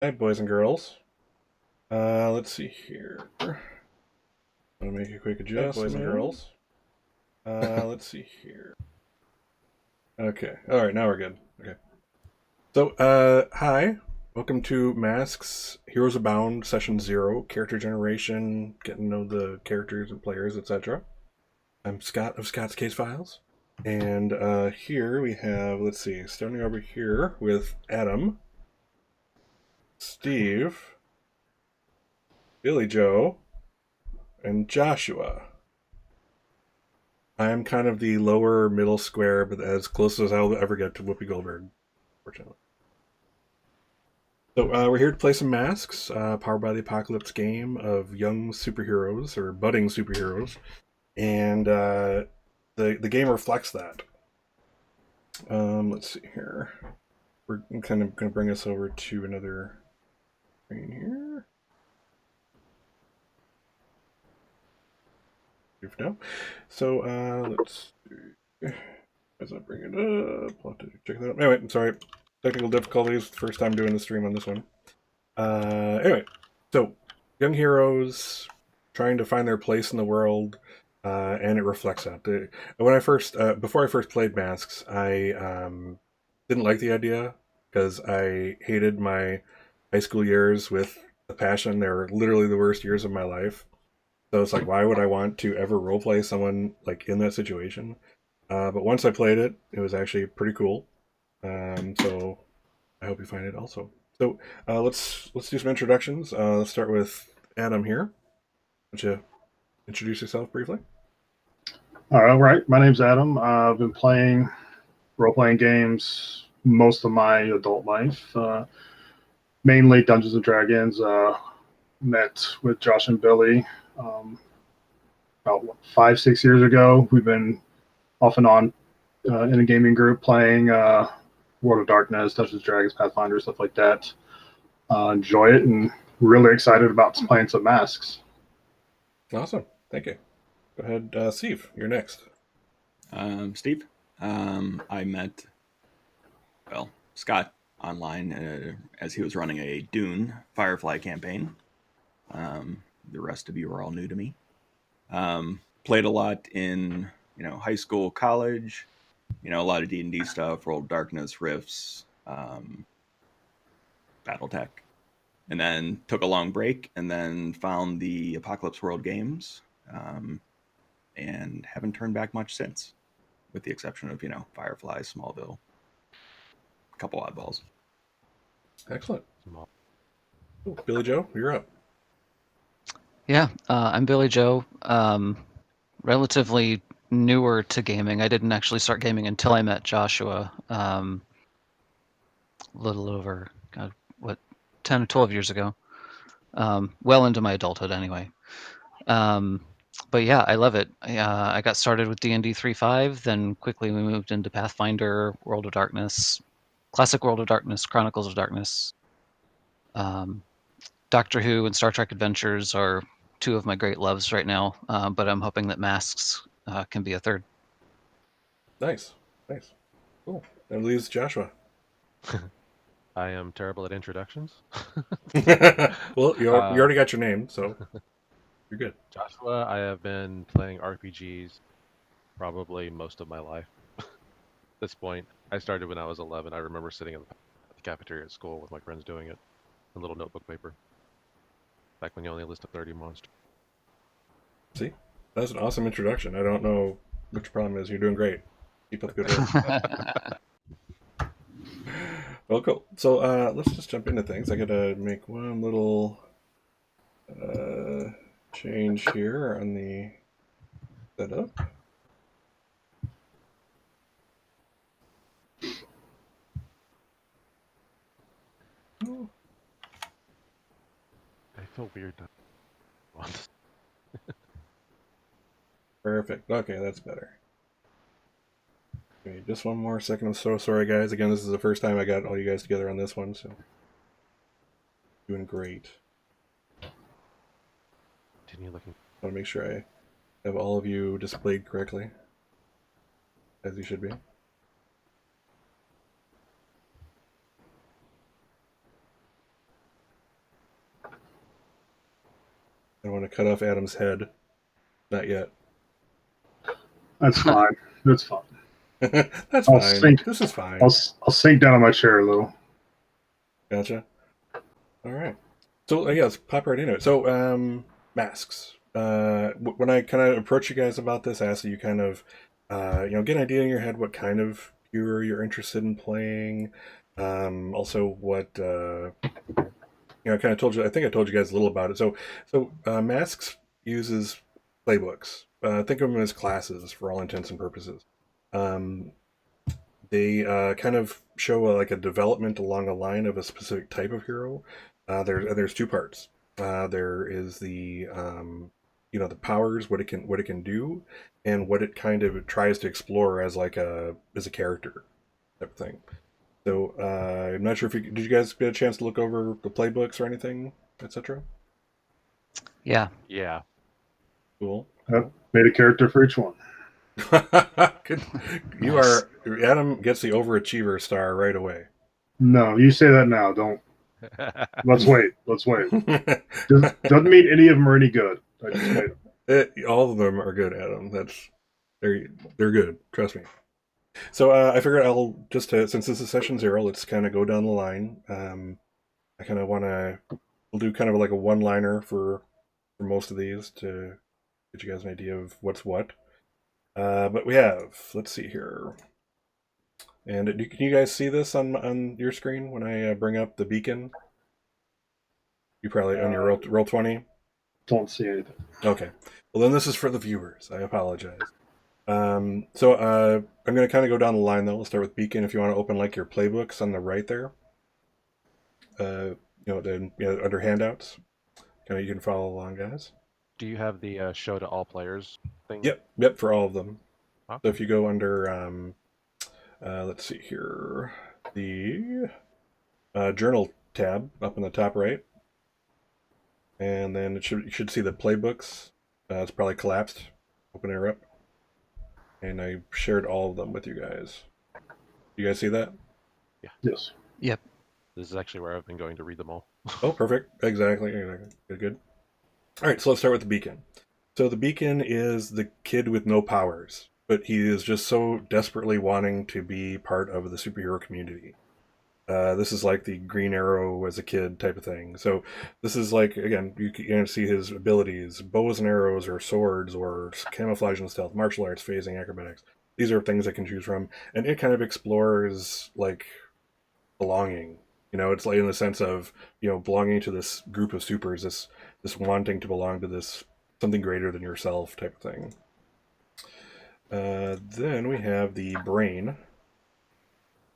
Hi, boys and girls. Let's see here. I'm gonna make a quick adjustment. Boys and girls. Let's see here. Okay. All right. Now we're good. Okay. So, hi. Welcome to Masks Heroes Abound Session 0, Character Generation, getting to know the characters and players, etc. I'm Scott of Scott's Case Files. And here we have, let's see, starting over here with Adam, Steve, Billy Joe, and Joshua. I'm kind of the lower middle square, but as close as I'll ever get to Whoopi Goldberg, fortunately. So we're here to play some Masks, powered by the Apocalypse game of young superheroes or budding superheroes, and the game reflects that. Let's see here. We're kind of going to bring us over to another screen here. Now. So let's see. As I bring it up, I'll have to check that out. Anyway, I'm sorry. Technical difficulties. First time doing the stream on this one. Anyway, so young heroes trying to find their place in the world, and it reflects that. When I first, before I first played Masks, I didn't like the idea because I hated my high school years with a passion. They were literally the worst years of my life. So it's like, why would I want to ever roleplay someone like in that situation? But once I played it, it was actually pretty cool. So I hope you find it also. So let's do some introductions. Let's start with Adam here. Would you introduce yourself briefly? All right. My name's Adam. I've been playing role playing games most of my adult life, mainly Dungeons and Dragons. Met with Josh and Billy about 5, 6 years ago. We've been off and on in a gaming group playing World of Darkness, Dungeons and Dragons, Pathfinder, stuff like that. Enjoy it and really excited about playing some Masks. Awesome. Thank you. Go ahead, Steve. You're next. Steve. I met, Scott online as he was running a Dune Firefly campaign. The rest of you are all new to me. Played a lot in, high school, college, a lot of D&D stuff, World of Darkness, Rifts, Battletech. And then took a long break and then found the Apocalypse World games and haven't turned back much since, with the exception of, Firefly, Smallville, a couple oddballs. Excellent. Ooh, Billy Joe, you're up. Yeah, I'm Billy Joe. Relatively newer to gaming. I didn't actually start gaming until I met Joshua. A little over, 10 or 12 years ago. Well into my adulthood, anyway. But yeah, I love it. I got started with D&D 3.5, then quickly we moved into Pathfinder, World of Darkness, Classic World of Darkness, Chronicles of Darkness. Doctor Who and Star Trek Adventures are two of my great loves right now, but I'm hoping that Masks can be a third. Nice. Cool. That leaves Joshua. I am terrible at introductions. Well, you already got your name, so you're good. Joshua, I have been playing RPGs probably most of my life. At this point, I started when I was 11. I remember sitting at the cafeteria at school with my friends doing it in little notebook paper. Back when you only listed 30 monsters. See? That's an awesome introduction. I don't know what your problem is. You're doing great. Keep up the good work. Well, cool. So let's just jump into things. I gotta make one little change here on the setup. I feel weird now. Perfect. Okay, that's better. Okay, just one more second. I'm so sorry, guys. Again, this is the first time I got all you guys together on this one, so doing great. Continue looking. I want to make sure I have all of you displayed correctly, as you should be. I want to cut off Adam's head. Not yet. That's fine. That's fine. That's I'll fine. sink. This is fine. I'll sink down on my chair a little. Gotcha. All right. So yeah, let's pop right into it. So masks. When I kind of approach you guys about this, I ask that you kind of get an idea in your head what kind of hero you're interested in playing. Also, what I kind of told you. I think I told you guys a little about it. So masks uses playbooks. Think of them as classes for all intents and purposes. Um, they kind of show like a development along a line of a specific type of hero. There's two parts. There is the the powers, what it can do, and what it kind of tries to explore as a character type of thing. So I'm not sure if did you guys get a chance to look over the playbooks or anything, etc. Yeah. Yeah. Cool. Yep. Made a character for each one. Good. You Nice. are Adam gets the overachiever star right away. No, you say that now. Don't. Let's wait. Let's wait. Doesn't mean any of them are any good. I just made them. All of them are good, Adam. They're good. Trust me. So I figured I'll just since this is session 0, let's kind of go down the line. I kind of want to we'll do kind of like a one-liner for most of these to get you guys an idea of what's what. But we have, let's see here. And can you guys see this on your screen when I bring up the beacon? You probably on your roll 20. Don't see anything. Okay. Well, then this is for the viewers. I apologize. So I'm going to kind of go down the line, though. We'll start with Beacon. If you want to open like your playbooks on the right there, then under handouts, kind of you can follow along, guys. Do you have the show to all players thing? Yep, for all of them. Huh? So if you go under, let's see here, the journal tab up in the top right, and then you should see the playbooks. It's probably collapsed. Open it up. And I shared all of them with you guys. You guys see that? Yeah. Yes. Yep. This is actually where I've been going to read them all. Oh, perfect. Exactly. Good. All right, so let's start with the beacon. So the beacon is the kid with no powers, but he is just so desperately wanting to be part of the superhero community. This is like the Green Arrow as a kid type of thing. So this is like, again, you can see his abilities, bows and arrows or swords or camouflage and stealth, martial arts, phasing, acrobatics. These are things I can choose from. And it kind of explores like belonging. It's like in the sense of, belonging to this group of supers, this wanting to belong to this something greater than yourself type of thing. Then we have the brain.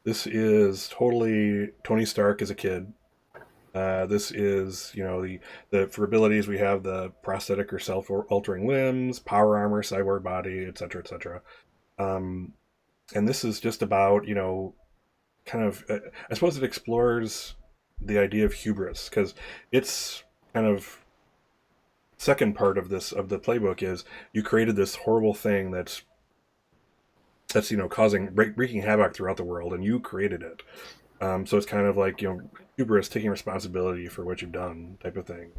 This is totally Tony Stark as a kid. This is, the for abilities we have the prosthetic or self-altering limbs, power armor, cyborg body, etc., etc. And this is just about, kind of, I suppose it explores the idea of hubris, because it's kind of second part of the playbook is you created this horrible thing that's wreaking havoc throughout the world, and you created it. So it's kind of like hubris, taking responsibility for what you've done, type of thing.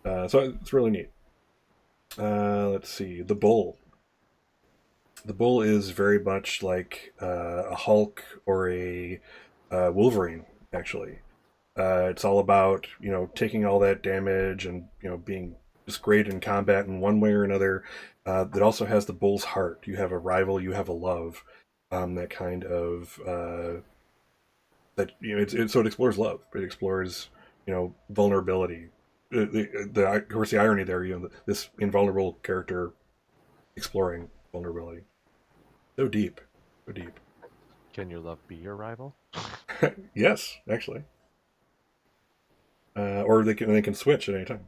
So it's really neat. Let's see, the bull. The bull is very much like a Hulk or a Wolverine, actually. It's all about taking all that damage and being just great in combat in one way or another. That also has the bull's heart. You have a rival, you have a love. That kind of so it explores love. It explores vulnerability. Of course, the irony there, this invulnerable character exploring vulnerability. So deep, so deep. Can your love be your rival? Yes, actually. Or they can switch at any time.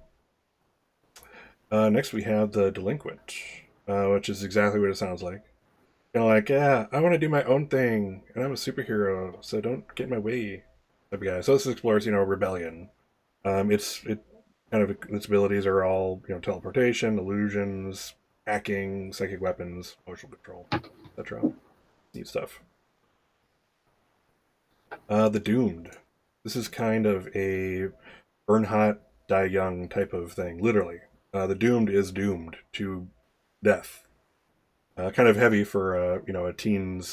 Next we have the delinquent, which is exactly what it sounds like. Like, yeah, I want to do my own thing, and I'm a superhero, so don't get in my way, type of guy. So this explores, rebellion. Its abilities are all, teleportation, illusions, hacking, psychic weapons, emotional control, etc. Neat stuff. The Doomed. This is kind of a burn hot die young type of thing. Literally, the doomed is doomed to death. Kind of heavy for a teen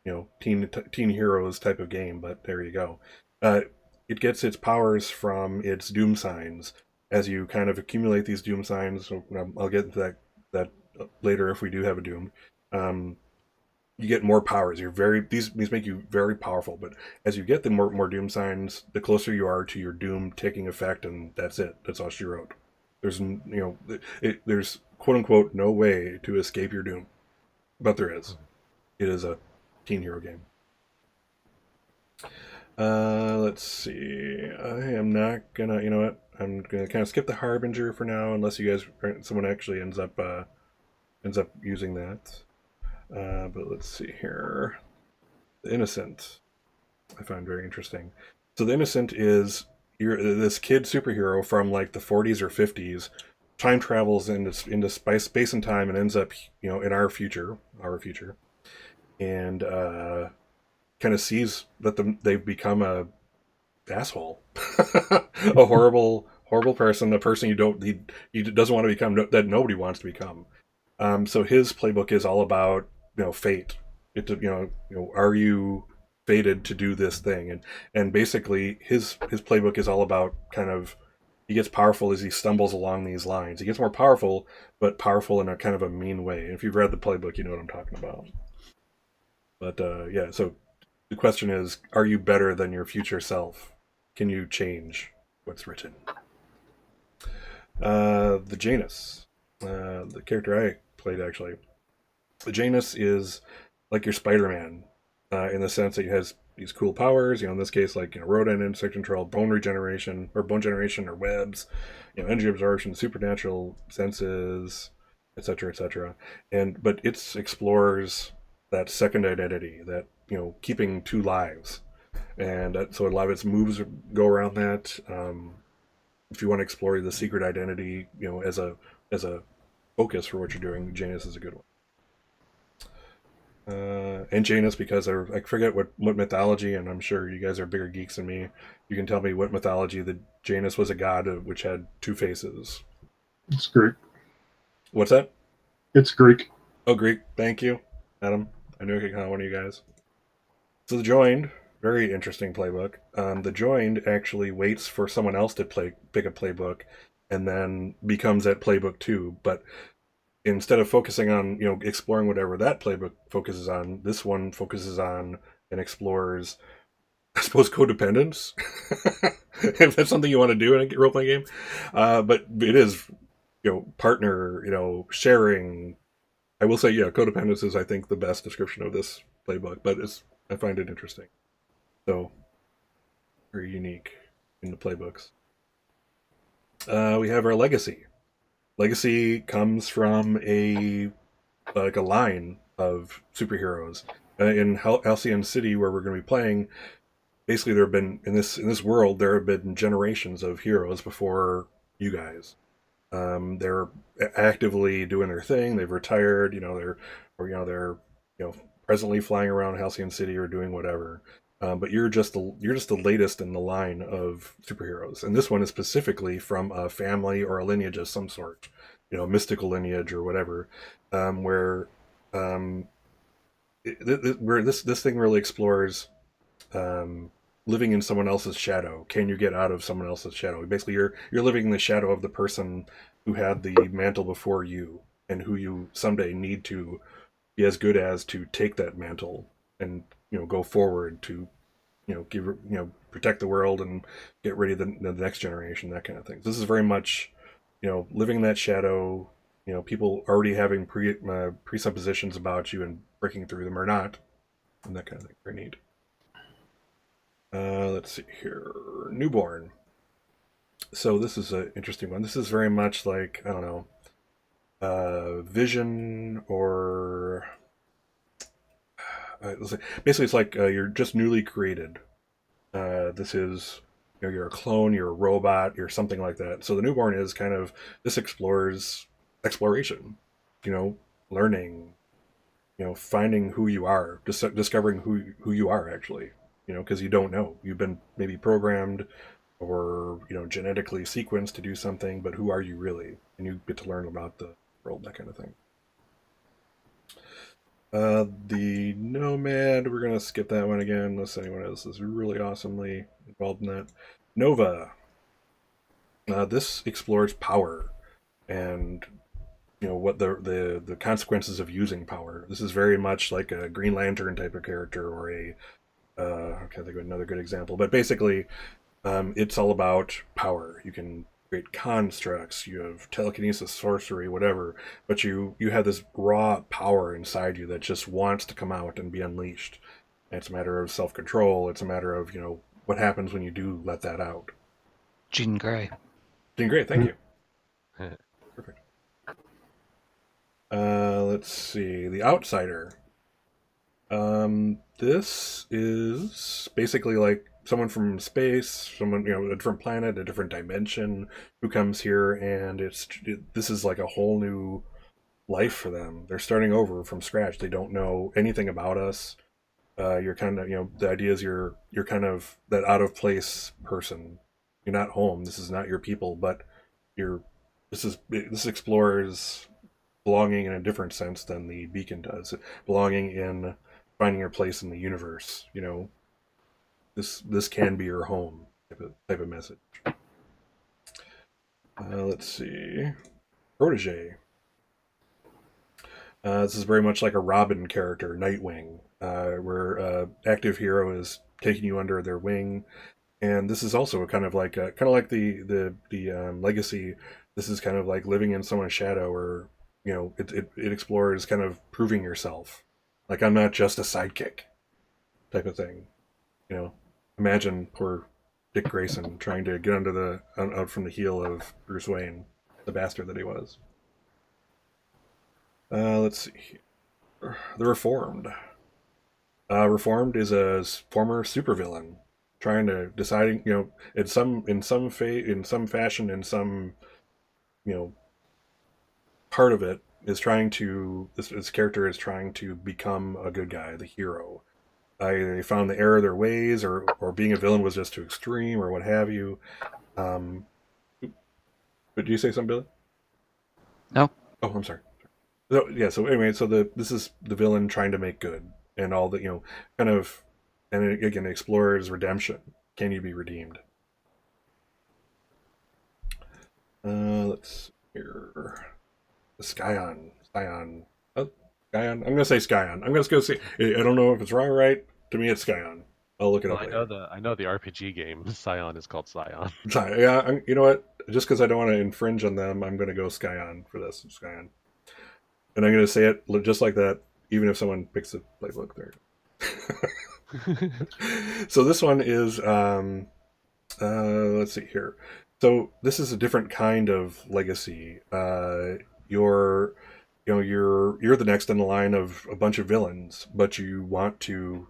heroes type of game, but there you go. It gets its powers from its doom signs. As you kind of accumulate these doom signs, so, I'll get into that later if we do have a doom. You get more powers. These make you very powerful, but as you get the more doom signs, the closer you are to your doom taking effect, and that's it. That's all she wrote. There's quote unquote no way to escape your doom, but there is. It is a teen hero game. Let's see. I am not gonna. You know what? I'm gonna kind of skip the Harbinger for now, unless someone actually ends up using that. But let's see here. The Innocent, I find very interesting. So the Innocent is this kid superhero from like the 40s or 50s, time travels into space and time, and ends up in our future, and kind of sees that they've become a asshole, a horrible person, a person he doesn't want to become, that nobody wants to become. So his playbook is all about fate. Are you fated to do this thing? And basically his playbook is all about kind of, he gets powerful as he stumbles along these lines. He gets more powerful, but powerful in a kind of a mean way. And if you've read the playbook, you know what I'm talking about. But yeah, so the question is, are you better than your future self? Can you change what's written? The Janus, the character I played actually. The Janus is like your Spider-Man, in the sense that he has these cool powers. In this case, like rodent insect control, bone regeneration, or bone generation, or webs, energy absorption, supernatural senses, etc., etc. But it explores that second identity, that keeping two lives, and so a lot of its moves go around that. If you want to explore the secret identity, as a focus for what you're doing, Janus is a good one. And Janus, because I forget what mythology, and I'm sure you guys are bigger geeks than me. You can tell me what mythology the Janus was a god which had two faces. It's Greek. What's that? It's Greek. Oh, Greek. Thank you, Adam. I knew I could count on one of you guys. So the Joined, very interesting playbook. The Joined actually waits for someone else to pick a playbook, and then becomes that playbook too. But instead of focusing on exploring whatever that playbook focuses on, this one focuses on and explores, I suppose, codependence. If that's something you want to do in a role-playing game. But it is partner, sharing. I will say, codependence is, I think, the best description of this playbook, but I find it interesting. So very unique in the playbooks. We have our Legacy. Legacy comes from a line of superheroes. In Halcyon City, where we're going to be playing, basically there have been, in this world, there have been generations of heroes before you guys. They're actively doing their thing. They've retired. They're presently flying around Halcyon City or doing whatever. But you're just the latest in the line of superheroes, and this one is specifically from a family or a lineage of some sort, mystical lineage or whatever, where this thing really explores living in someone else's shadow. Can you get out of someone else's shadow? Basically, you're living in the shadow of the person who had the mantle before you, and who you someday need to be as good as to take that mantle and go forward to protect the world and get ready the next generation, that kind of thing. So this is very much living in that shadow, people already having presuppositions about you and breaking through them or not, and that kind of thing. Very neat. Let's see here. Newborn. So this is an interesting one. This is very much like, I don't know, Vision, or basically it's like you're just newly created. This is, you're a clone, you're a robot, you're something like that. So the Newborn is kind of, this explores exploration, learning, finding who you are, discovering who you are actually, because you don't know. You've been maybe programmed or genetically sequenced to do something, but who are you really? And you get to learn about the world, that kind of thing. The Nomad, we're gonna skip that one again, unless anyone else is really awesomely involved in that. Nova. This explores power and what the consequences of using power. This is very much like a Green Lantern type of character, or a I can't think of another good example, but basically, it's all about power. You can create constructs, you have telekinesis, sorcery, whatever, but you have this raw power inside you that just wants to come out and be unleashed. And it's a matter of self-control. It's a matter of what happens when you do let that out. Jean Grey. Doing great, thank you. Perfect. Let's see, The Outsider. This is basically like someone from space, someone a different planet, a different dimension, who comes here, and this is like a whole new life for them. They're starting over from scratch. They don't know anything about us. You're kind of the idea is you're kind of that out of place person. You're not home. This is not your people, but you're. This explores belonging in a different sense than the beacon does. Belonging in finding your place in the universe. This can be your home type of message. Let's see, Protege. This is very much like a Robin character, Nightwing, where active hero is taking you under their wing, and this is also kind of like the Legacy. This is kind of like living in someone's shadow, or it explores kind of proving yourself. Like, I'm not just a sidekick type of thing. Imagine poor Dick Grayson trying to get out from the heel of Bruce Wayne, the bastard that he was. Let's see. The Reformed. Reformed is a former supervillain trying to deciding, in some fashion, in some, part of it is trying to this character is trying to become a good guy, the hero. They found the error of their ways, or being a villain was just too extreme, or what have you. But do you say something, Billy? No. Oh, I'm sorry. So yeah. So anyway, this is the villain trying to make good, and all the kind of, and it, again, explores redemption. Can you be redeemed? Let's see here. Scion. Oh, Scion. I'm gonna say Scion. I'm just gonna say. I don't know if it's wrong or right. To me, it's Scion. I'll look it up later. I know the RPG game Scion is called Scion. Yeah, you know what? Just because I don't want to infringe on them, I'm going to go Skyon for this. Skyon. And I'm going to say it just like that, even if someone picks the playbook there. So this one is, let's see here. So this is a different kind of legacy. You're the next in the line of a bunch of villains, but you want to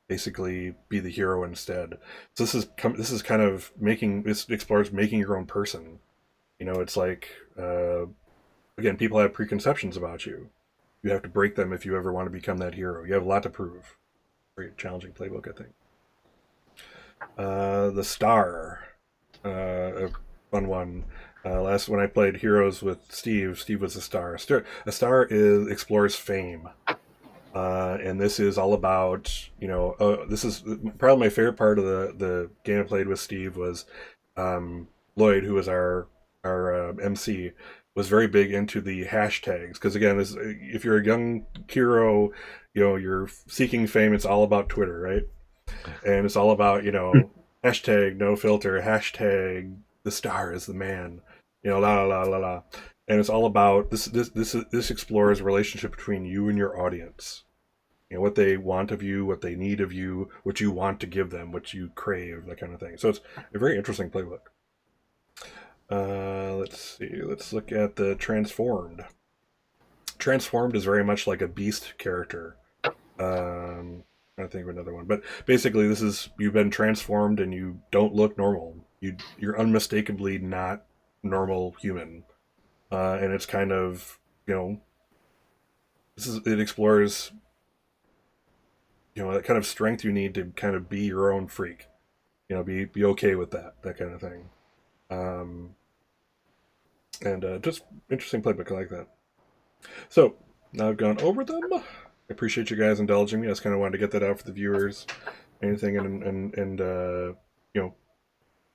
basically be the hero instead. So this is kind of this explores making your own person. It's like, again, people have preconceptions about you. You have to break them if you ever want to become that hero. You have a lot to prove. Very challenging playbook, I think. The Star, a fun one. Last when I played Heroes with Steve was a Star. A Star explores fame. And this is all about, this is probably my favorite part of the game I played with Steve was Lloyd, who was our MC, was very big into the hashtags. Because again, if you're a young hero, you're seeking fame, it's all about Twitter, right? And it's all about, hashtag no filter, hashtag the star is the man, la la la la la. And it's all about this explores a relationship between you and your audience. What they want of you, what they need of you, what you want to give them, what you crave, that kind of thing. So it's a very interesting playbook. Let's see. Let's look at the Transformed. Transformed is very much like a beast character. I think of another one, but basically, this is you've been transformed and you don't look normal. You're unmistakably not normal human, and it's kind of it explores that kind of strength you need to kind of be your own freak. be okay with that kind of thing. And just interesting playbook. I like that. So now I've gone over them. I appreciate you guys indulging me. I just kind of wanted to get that out for the viewers. Anything and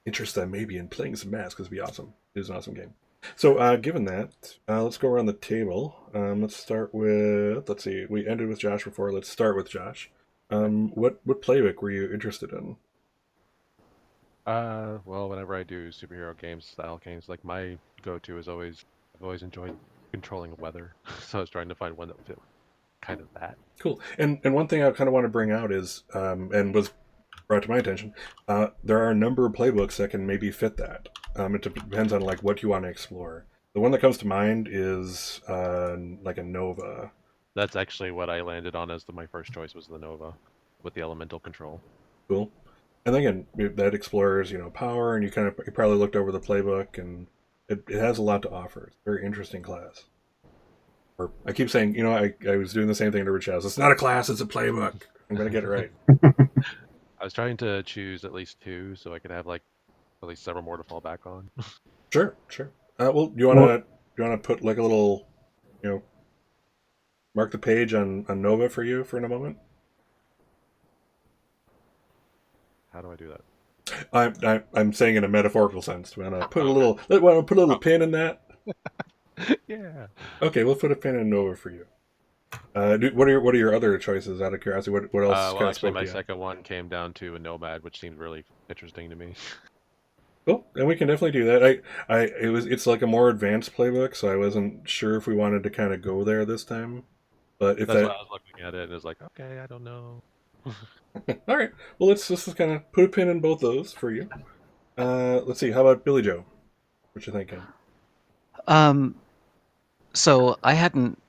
interest them maybe in playing some Mass because it'd be awesome. It is an awesome game. So given that, let's go around the table. Let's start with, let's see, we ended with Josh before. Let's start with Josh. What playbook were you interested in? Well, whenever I do superhero games, style games, like my go-to is I've always enjoyed controlling weather. So I was trying to find one that fit kind of that. Cool. And one thing I kind of want to bring out is, and was brought to my attention, there are a number of playbooks that can maybe fit that. It depends on like what you want to explore. The one that comes to mind is like a Nova. That's actually what I landed on as my first choice was the Nova with the elemental control. Cool. And again, that explores, power, and you probably looked over the playbook, and it has a lot to offer. It's a very interesting class. Or I keep saying, I was doing the same thing to Rich House. It's not a class, it's a playbook. I'm going to get it right. I was trying to choose at least 2 so I could have like at least several more to fall back on. Sure. Well, do you want to put like a little, mark the page on Nova for you for in a moment? How do I do that? I'm saying in a metaphorical sense. Do you want to put a little pin in that? Yeah. Okay, we'll put a pin in Nova for you. What are your other choices? Out of curiosity, what else? Well, actually, my second one came down to a Nomad, which seemed really interesting to me. Cool, and we can definitely do that. It's like a more advanced playbook, so I wasn't sure if we wanted to kind of go there this time. But if That's why I was looking at it and it was like, okay, I don't know. All right, well let's just kind of put a pin in both those for you. Let's see. How about Billy Joe? What you thinking? So I hadn't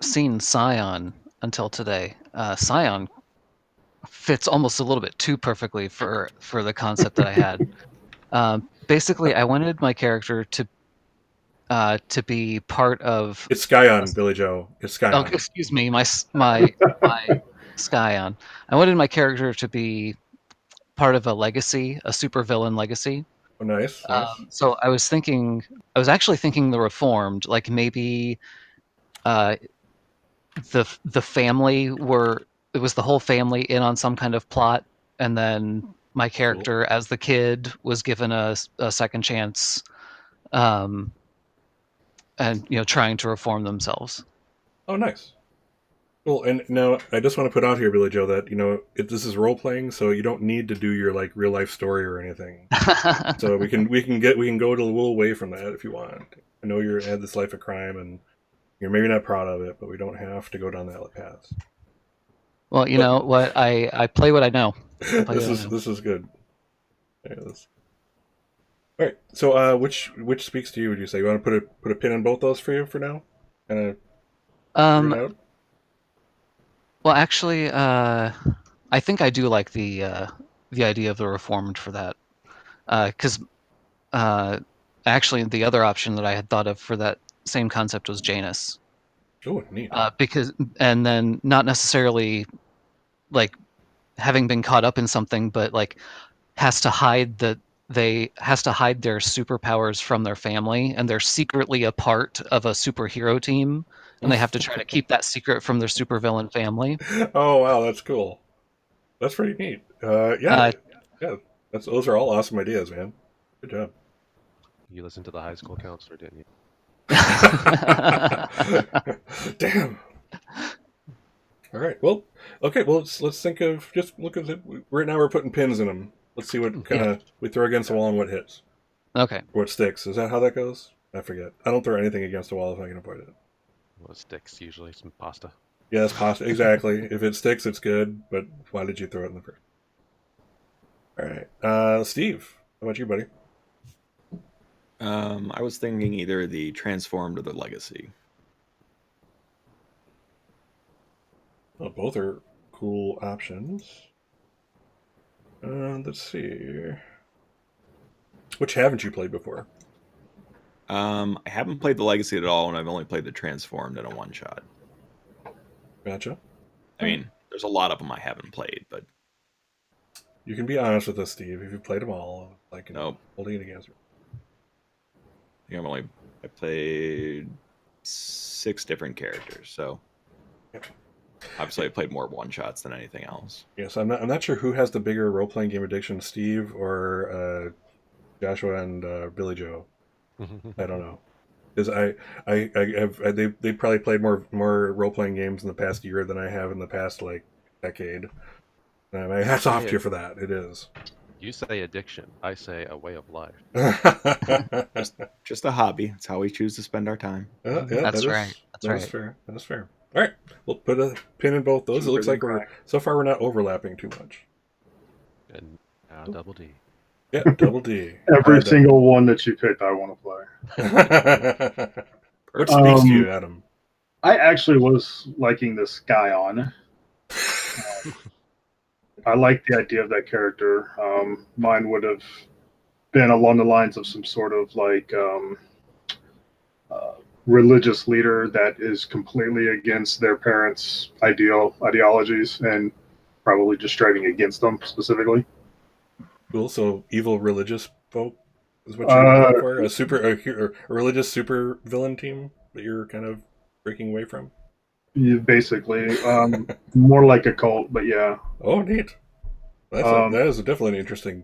seen Scion until today. Scion fits almost a little bit too perfectly for the concept that I had. Basically, I wanted my character to be part of. It's Skyon, Billy Joe. It's Skyon. Oh, excuse me, my Skyon. I wanted my character to be part of a legacy, a supervillain legacy. Oh, nice. So I was actually thinking the Reformed, like maybe the family it was the whole family in on some kind of plot, and then my character as the kid was given a second chance, and trying to reform themselves. Oh, nice. Well, and now I just want to put out here, Billy Joe, that this is role playing, so you don't need to do your like real life story or anything. So we can go a little away from that if you want. I know you had this life of crime, and you're maybe not proud of it, but we don't have to go down that path. Well, you know what? I play what I know. This is good. All right. So, which speaks to you? Would you say you want to put a pin in both those for you for now? Well, actually, I think I do like the idea of the Reformed for that, because actually the other option that I had thought of for that same concept was Janus. Oh, neat. And then not necessarily like having been caught up in something, but like has to hide their superpowers from their family, and they're secretly a part of a superhero team, and they have to try to keep that secret from their supervillain family. Oh wow, that's cool. That's pretty neat. Yeah. Those are all awesome ideas, man. Good job. You listened to the high school counselor, didn't you? Damn. All right. Well, okay. Well, let's think of just look at it. Right now, we're putting pins in them. Let's see what kind of we throw against the wall and what hits. Okay. Or what sticks. Is that how that goes? I forget. I don't throw anything against the wall if I can avoid it. Well, it sticks usually. Some pasta. Yeah, it's pasta. Exactly. If it sticks, it's good. But why did you throw it in the first? All right. Steve, how about you, buddy? I was thinking either the Transformed or the Legacy. Well, both are cool options. Let's see. Which haven't you played before? I haven't played the Legacy at all, and I've only played the Transformed in a one-shot. Gotcha. I mean, there's a lot of them I haven't played, but... You can be honest with us, Steve. If you've played them all, like Nope. holding it against you. I think I played 6 different characters, so obviously I played more one-shots than anything else. Yes, I'm not sure who has the bigger role playing game addiction, Steve or Joshua and Billy Joe. I don't know. Because they probably played more role playing games in the past year than I have in the past like decade. My hats off to you for that. It is. You say addiction. I say a way of life. Just a hobby. It's how we choose to spend our time. Yeah, That's that right. is, That's that is right. fair. That is fair. All right, we'll put a pin in both those. It looks like so far we're not overlapping too much. And now Double D. Yeah, Double D. Every single one that you picked, I want to play. What speaks to you, Adam? I actually was liking this guy on. I like the idea of that character. Mine would have been along the lines of some sort of like religious leader that is completely against their parents' ideologies and probably just striving against them specifically. Cool. So evil religious folk is what you're going for? A religious super villain team that you're kind of breaking away from? Basically, more like a cult, but yeah. Oh, neat. That is definitely an interesting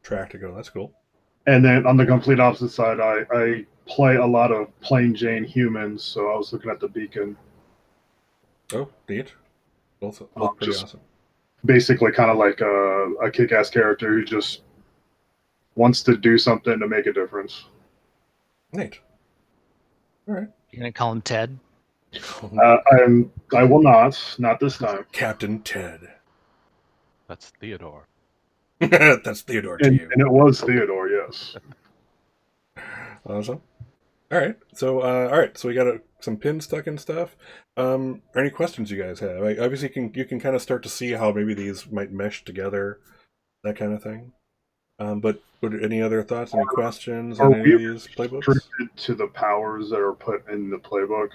track to go. That's cool. And then on the complete opposite side, I play a lot of plain Jane humans, so I was looking at the Beacon. Oh, neat. Both pretty awesome. Basically, kind of like a kick-ass character who just wants to do something to make a difference. Neat. All right. You're gonna call him Ted? I will not this time. Captain Ted. That's Theodore. That's Theodore to you. And it was Theodore, yes. Awesome. All right. So we got some pins stuck and stuff. Are any questions you guys have? Obviously, you can kind of start to see how maybe these might mesh together, that kind of thing. But any other thoughts? Any questions on any of these playbooks? Restricted to the powers that are put in the playbook?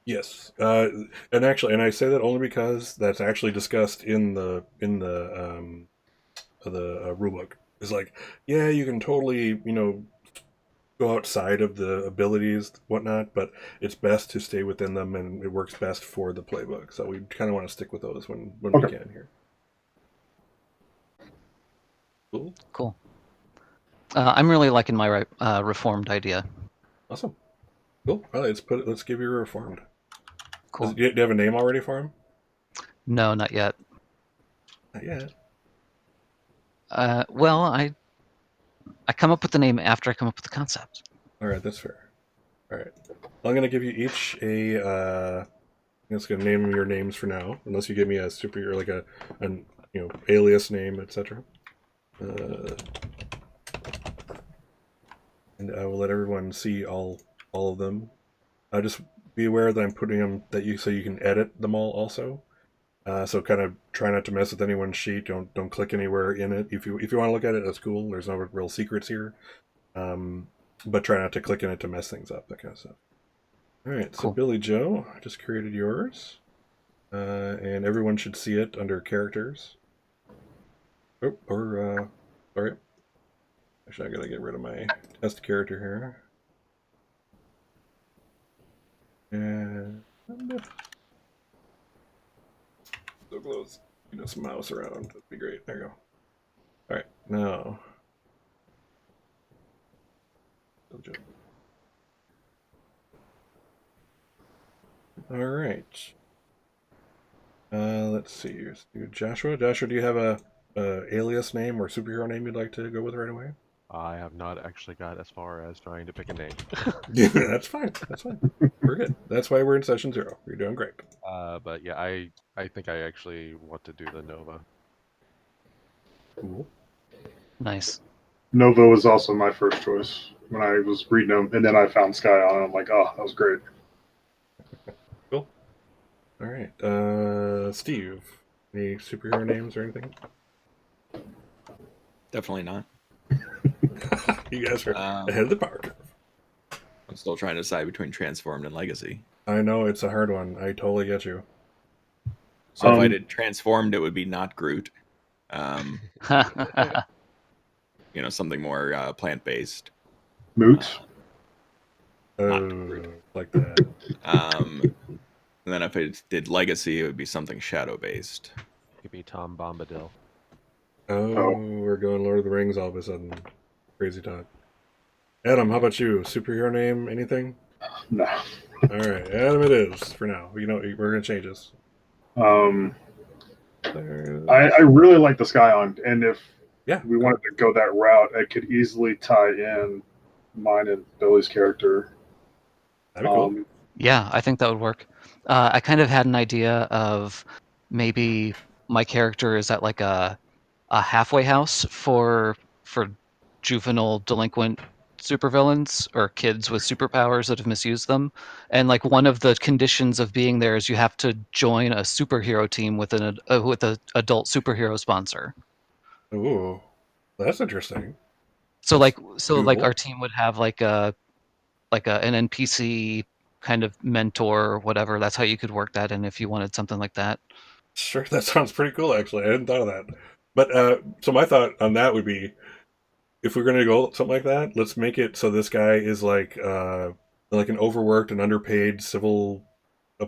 Yes, and I say that only because that's actually discussed in the rulebook. It's like, yeah, you can totally go outside of the abilities, whatnot, but it's best to stay within them, and it works best for the playbook. So we kind of want to stick with those when we can here. Cool. I'm really liking my reformed idea. Awesome. Cool. Well, let's give you a reformed. Cool. Do you have a name already for him? No, not yet. Not yet. Well, I come up with the name after I come up with the concept. All right, that's fair. All right, I'm going to give you each I'm just going to name your names for now, unless you give me a superior, like an alias name, etc. And I will let everyone see all of them. Just be aware that I'm putting them so you can edit them all also. So kind of try not to mess with anyone's sheet. Don't click anywhere in it. If you want to look at it, that's cool. There's no real secrets here. But try not to click in it to mess things up, that kind of stuff. All right, Cool. So Billy Joe, I just created yours. And everyone should see it under characters. Sorry. Actually, I gotta get rid of my test character here. And so close. Just mouse around. That'd be great. There you go. All right, now. All right. Let's see. Let's do Joshua. Joshua, do you have a alias name or superhero name you'd like to go with right away? I have not actually got as far as trying to pick a name. Yeah, that's fine. That's fine. We're good. That's why we're in session 0. You're doing great. But yeah, I think I actually want to do the Nova. Cool. Nice. Nova was also my first choice when I was reading them, and then I found Scion, and I'm like, oh, that was great. Cool. All right. Steve, any superhero names or anything? Definitely not. You guys are ahead of the power curve. I'm still trying to decide between Transformed and Legacy. I know, it's a hard one. I totally get you. So if I did Transformed, it would be not Groot. Um, something more plant-based. Moots. Not Like that. and then if it did legacy, it would be something shadow-based. Could be Tom Bombadil. Oh, we're going Lord of the Rings all of a sudden. Crazy talk. Adam, how about you? Superhero name? Anything? No. All right, Adam, it is for now. We're gonna change this. Um, There- I really like the Skyhound, and if Yeah, we wanted to go that route, I could easily tie in mine and Billy's character. that'd be cool. Yeah, I think that would work. I kind of had an idea of maybe my character is at like a halfway house for juvenile delinquent supervillains or kids with superpowers that have misused them. And like one of the conditions of being there is you have to join a superhero team with an adult superhero sponsor. Ooh, that's interesting. So Doable. our team would have an NPC kind of mentor or whatever. That's how you could work that in if you wanted something like that. Sure, that sounds pretty cool. Actually, I hadn't thought of that. But so my thought on that would be, if we're gonna go something like that, let's make it so this guy is like an overworked and underpaid civil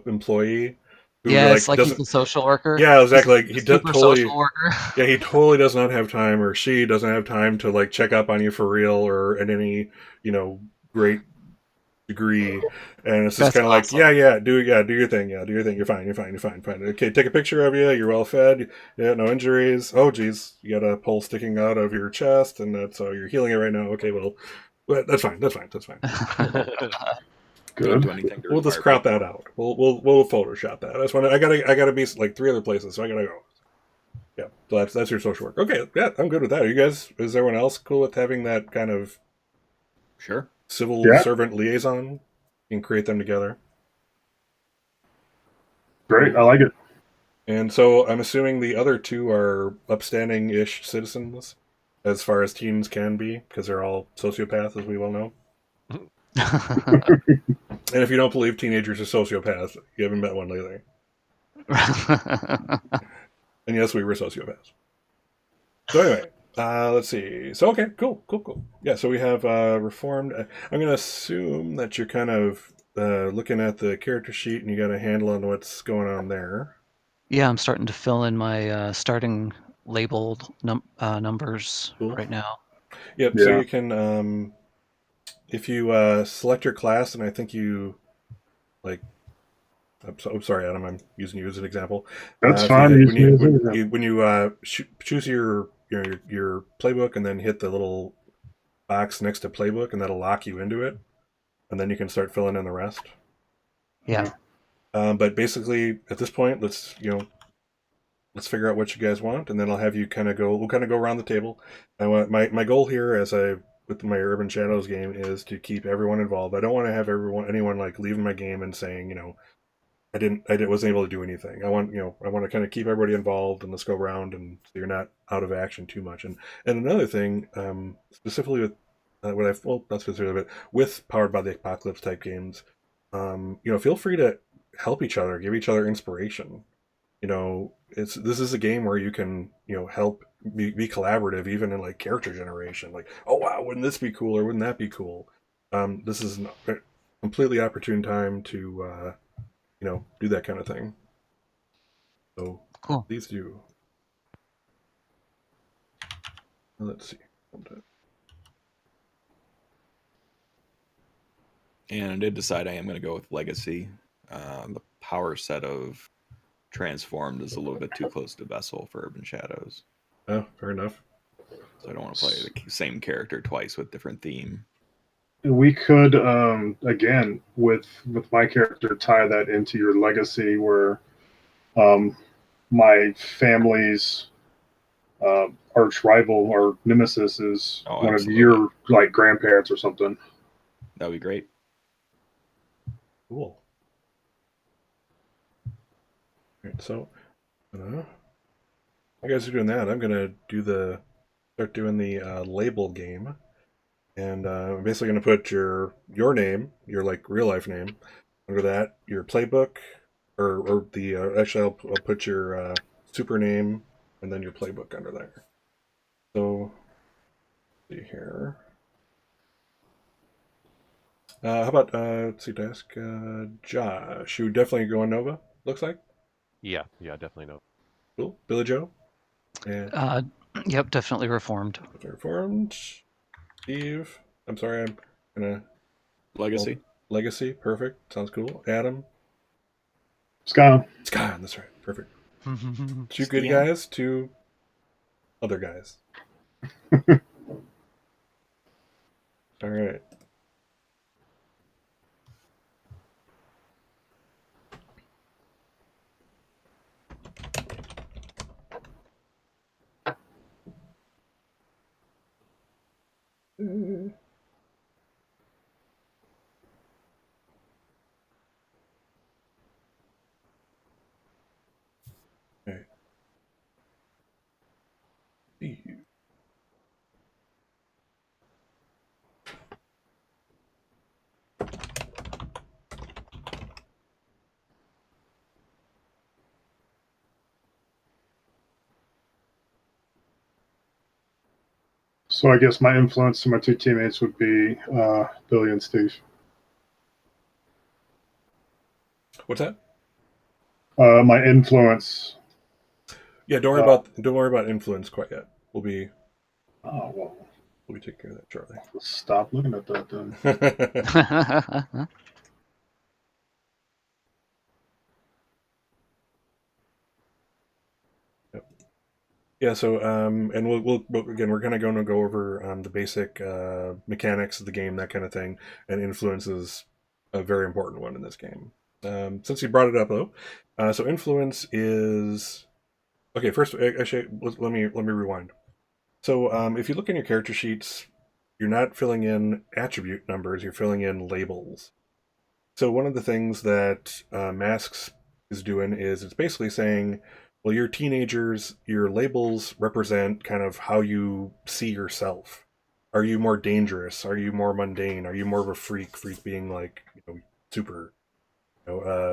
employee who Yeah, it's like like he's doesn't. a social worker. Yeah, He's exactly. Like a super social worker. yeah, he totally does not have time, or she doesn't have time to like check up on you for real, or at any great degree. And it's just That's kind of like, awesome. do your thing, do your thing. You're fine, fine. Okay, take a picture of you. You're well fed. Yeah, no injuries. Oh, geez, you got a pole sticking out of your chest, and that's you're healing it right now. Okay, well, that's fine. You don't Good. do anything to We'll just require crop that paperwork. out. We'll Photoshop that. That's when I gotta be like 3 other places, so I gotta go. Yeah, so that's your social work. Okay, yeah, I'm good with that. Are you guys? Is everyone else cool with having that kind of Sure. civil Yeah. servant liaison? You can create them together. Great. I like it. And so I'm assuming the other two are upstanding-ish citizens, as far as teens can be, because they're all sociopaths, as we well know. And if you don't believe teenagers are sociopaths, you haven't met one lately. And yes, we were sociopaths. So anyway, let's see. So okay, cool. Yeah, so we have reformed. I'm going to assume that you're kind of looking at the character sheet and you got a handle on what's going on there. Yeah, I'm starting to fill in my starting labeled numbers Cool. right now. Yep. So Yeah. you can, if you select your class, and I think you like. I'm sorry, Adam. I'm using you as an example. That's If fine. you Use me as an example. when you choose your playbook, and then hit the little box next to playbook, and that'll lock you into it, and then you can start filling in the rest. Yeah. But basically, at this point, let's figure out what you guys want, and then I'll have you kind of go. We'll kind of go around the table. I want my goal here, with my Urban Shadows game, is to keep everyone involved. I don't want to have anyone like leaving my game and saying, I wasn't able to do anything. I want to kind of keep everybody involved, and let's go around, and so you're not out of action too much. And another thing, specifically with not specifically, but with Powered by the Apocalypse type games, feel free to help each other, give each other inspiration. This is a game where you can help be collaborative, even in like character generation. Like, oh wow, wouldn't this be cool, or wouldn't that be cool? This is a completely opportune time to do that kind of thing. So Cool. please do. Let's see. And I did decide I am going to go with Legacy. The power set of Transformed is a little bit too close to Vessel for Urban Shadows. Oh, fair enough. So I don't want to play the same character twice with different theme. We could again with my character tie that into your legacy, where my family's arch rival or nemesis is one of your like grandparents or something. That would be great. Cool. All right, so you guys are doing that. I'm gonna start doing the label game, and I'm basically gonna put your name, your like real life name, under that, your playbook, or the actually I'll put your super name and then your playbook under there. So, let's see here. How about, let's see, task, Josh. You definitely going Nova, looks like. Yeah, definitely no. Cool. Billy Joe. And Yep, definitely reformed. Reformed. Steve. I'm sorry, I'm gonna... Legacy. Legacy, perfect. Sounds cool. Adam. Scott. Sky, that's right. Perfect. Two good Stian. guys, two other guys. All right. Okay. So I guess my influence to my two teammates would be Billy and Steve. What's that? My influence. Yeah, don't worry about influence quite yet. We'll be Oh well, taking care of that shortly. stop looking at that then. Yep. Yeah. So and again, we're kind of going to go over the basic mechanics of the game, that kind of thing, and influence is a very important one in this game. Since you brought it up though, so influence is okay. First, actually, let me rewind. So if you look in your character sheets, you're not filling in attribute numbers, you're filling in labels. So one of the things that Masks is doing is it's basically saying, well, you're teenagers, your labels represent kind of how you see yourself. Are you more dangerous? Are you more mundane? Are you more of a freak? Freak being like, super,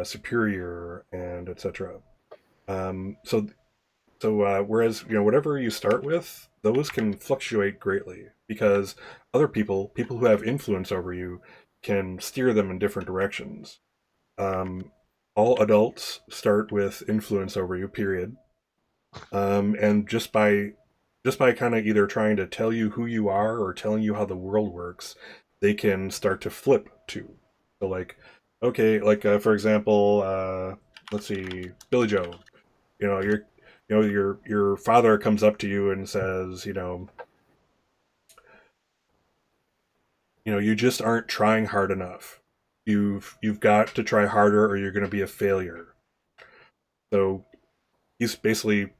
superior, and etc. So whereas whatever you start with, those can fluctuate greatly because other people who have influence over you, can steer them in different directions. Um, all adults start with influence over you, period. And just by kind of either trying to tell you who you are or telling you how the world works, they can start to flip too. So like, okay, like for example, let's see, Billy Joe. You're your father comes up to you and says, you just aren't trying hard enough. You've got to try harder or you're going to be a failure. So he's basically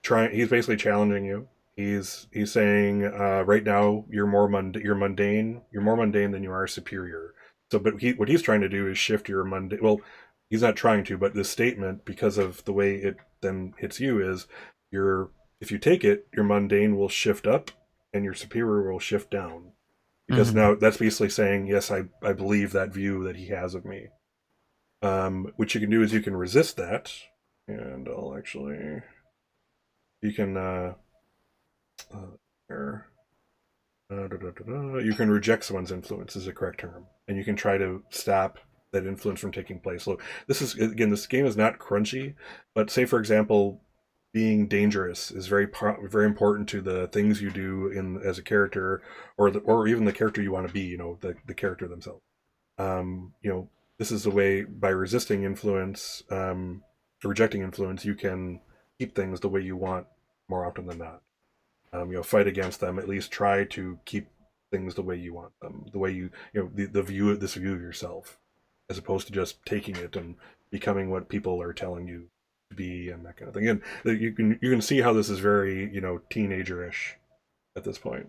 he's basically challenging you. He's saying right now you're mundane. You're more mundane than you are superior. So but what he's trying to do is shift your mundane. Well, he's not trying to, but this statement, because of the way it then hits you, is your if you take it, your mundane will shift up and your superior will shift down. Because now that's basically saying, yes, I believe that view that he has of me. What you can do is you can resist that, and I'll actually you can here. You can reject someone's influence is the correct term, and you can try to stop that influence from taking place. So this game is not crunchy, but say for example, being dangerous is very important to the things you do in as a character, or even the character you want to be. The character themselves. This is the way by resisting influence, rejecting influence, you can keep things the way you want more often than not. Fight against them. At least try to keep things the way you want them, the way the view of yourself, as opposed to just taking it and becoming what people are telling you to be and that kind of thing. And you can see how this is very teenager-ish at this point.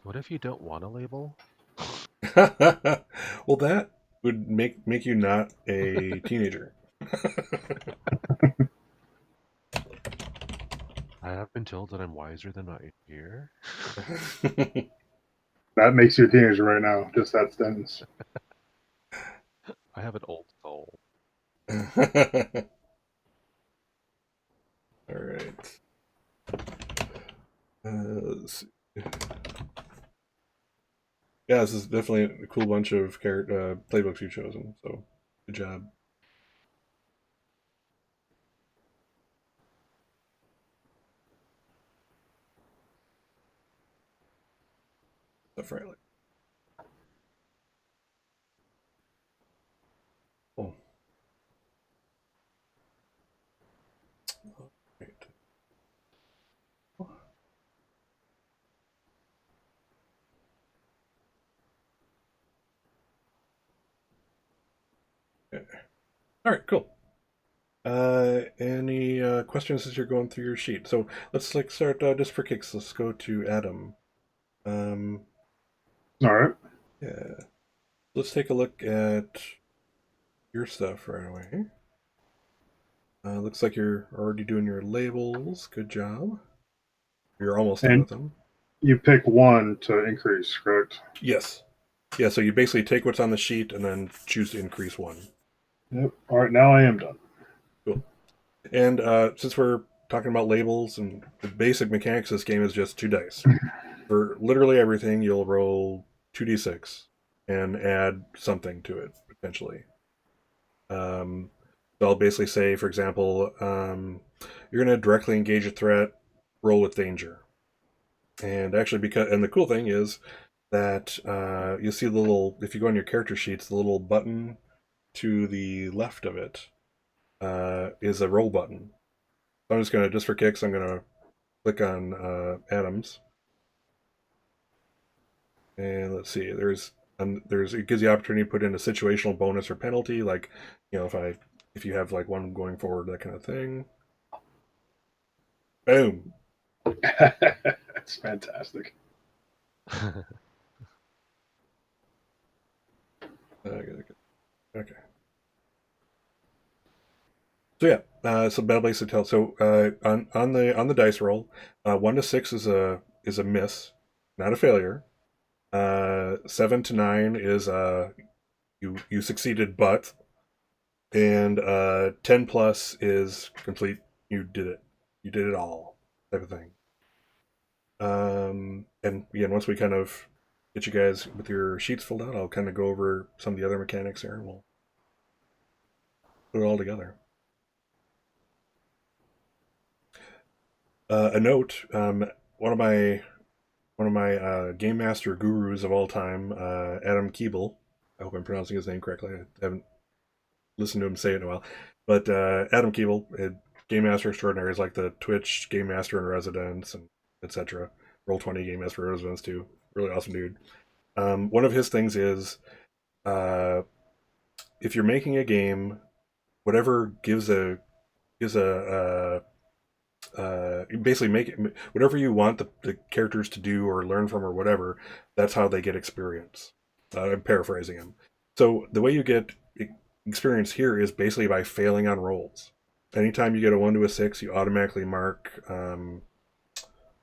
What if you don't want a label? Well, that would make you not a teenager. I have been told that I'm wiser than my peer. That makes you a teenager right now. Just that sentence. I have an old soul. All right. Let's see. Yeah, this is definitely a cool bunch of playbooks you've chosen. So, good job. Stuff right. Cool. Right. Okay. All right, cool. Any questions as you're going through your sheet? So let's start just for kicks. Let's go to Adam. All right. Yeah. Let's take a look at your stuff right away. Looks like you're already doing your labels. Good job. You're almost done And with them. you pick one to increase, correct? Yes. Yeah, so you basically take what's on the sheet and then choose to increase one. Yep. All right. Now I am done. Cool. And since we're talking about labels and the basic mechanics of this game is just 2 dice. For literally everything, you'll roll 2d6 and add something to it, potentially. So I'll basically say, for example, you're going to directly engage a threat, roll with danger. And actually, the cool thing is that you'll see the little, if you go on your character sheets, the little button to the left of it is a roll button. So I'm just going to, just for kicks, I'm going to click on Adams. And let's see, it gives you the opportunity to put in a situational bonus or penalty, like, if you have like one going forward, that kind of thing. Boom. That's fantastic. Okay. So yeah, so battle basic tell. So on the dice roll, 1 to 6 is a miss, not a failure. 7 to 9 is you succeeded, and 10 plus is complete. You did it all, type of thing. And again, once we kind of get you guys with your sheets filled out, I'll kind of go over some of the other mechanics here, and we'll put it all together. A note: one of my game master gurus of all time, Adam Keeble. I hope I'm pronouncing his name correctly. I haven't listened to him say it in a while, but Adam Keeble, game master extraordinary, is like the Twitch game master in residence, and etc. Roll20 game master in residence too. Really awesome dude. One of his things is, if you're making a game, whatever gives a basically make it whatever you want the characters to do or learn from or whatever. That's how they get experience. I'm paraphrasing him. So the way you get experience here is basically by failing on rolls. Anytime you get a 1 to a 6, you automatically mark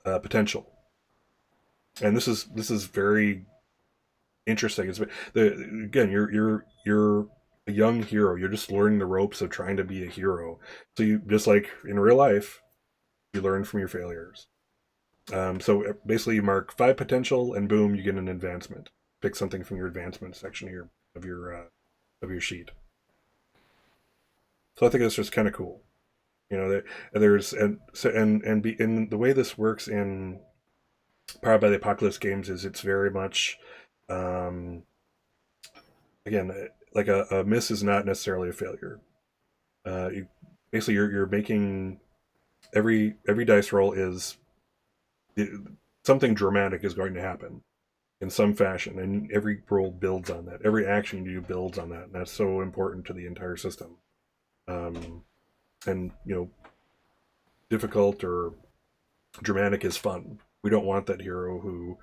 potential. And this is very interesting. Again, you're a young hero. You're just learning the ropes of trying to be a hero. So you, just like in real life, you learn from your failures. So basically, you mark 5 potential, and boom, you get an advancement. Pick something from your advancement section of your sheet. So I think that's just kind of cool. There's and the way this works in Powered by the Apocalypse games is it's very much, again, like a miss is not necessarily a failure. You're making every dice roll is something dramatic is going to happen in some fashion, and every roll builds on that. Every action you do builds on that, and that's so important to the entire system. And difficult or dramatic is fun. We don't want that hero who,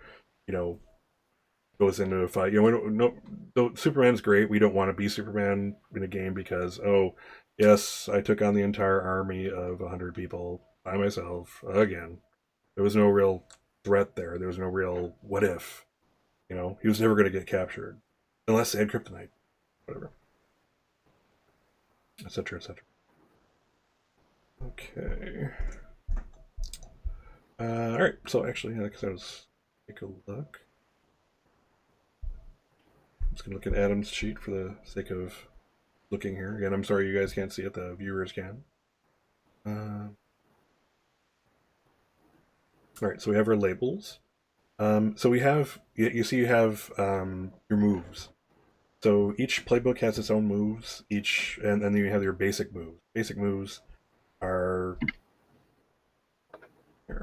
goes into a fight. We don't. No, though Superman's great. We don't want to be Superman in a game because, oh, yes, I took on the entire army of 100 people by myself again. There was no real threat there. There was no real what if. He was never going to get captured unless they had kryptonite, whatever, etc., etc. Okay. All right. So actually, because I was take a look. I'm just gonna look at Adam's sheet for the sake of looking here. Again, I'm sorry you guys can't see it. The viewers can. All right. So we have our labels. So we have you see you have your moves. So each playbook has its own moves. And then you have your basic moves. Basic moves are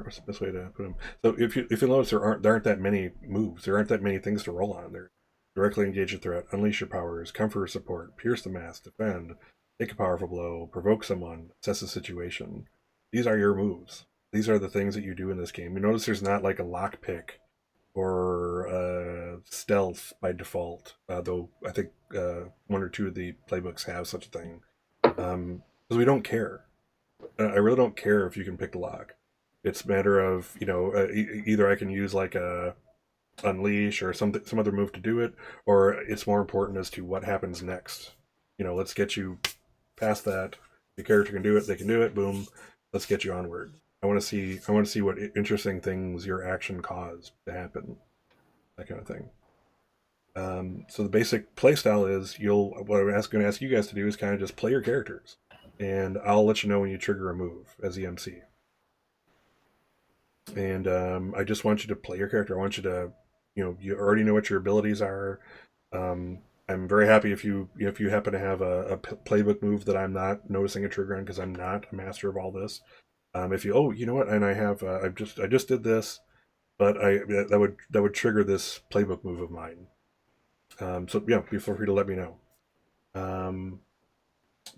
what's the best way to put them? So if you notice there aren't that many moves. There aren't that many things to roll on. They're directly engage a threat, unleash your powers, comfort or support, pierce the mask, defend, take a powerful blow, provoke someone, assess a situation. These are your moves. These are the things that you do in this game. You notice there's not like a lockpick or stealth by default, though I think one or two of the playbooks have such a thing. Because we don't care. I really don't care if you can pick the lock. It's a matter of either I can use like a unleash or some other move to do it, or it's more important as to what happens next. Let's get you past that. Your character can do it. They can do it. Boom. Let's get you onward. I want to see what interesting things your action caused to happen. That kind of thing. So the basic playstyle is what I'm going to ask you guys to do is kind of just play your characters, and I'll let you know when you trigger a move as the MC. And I just want you to play your character. I want you to, you already know what your abilities are. I'm very happy if you happen to have a playbook move that I'm not noticing a trigger on because I'm not a master of all this. If you know what, and I have I just did this, but that would trigger this playbook move of mine. So yeah, feel free to let me know.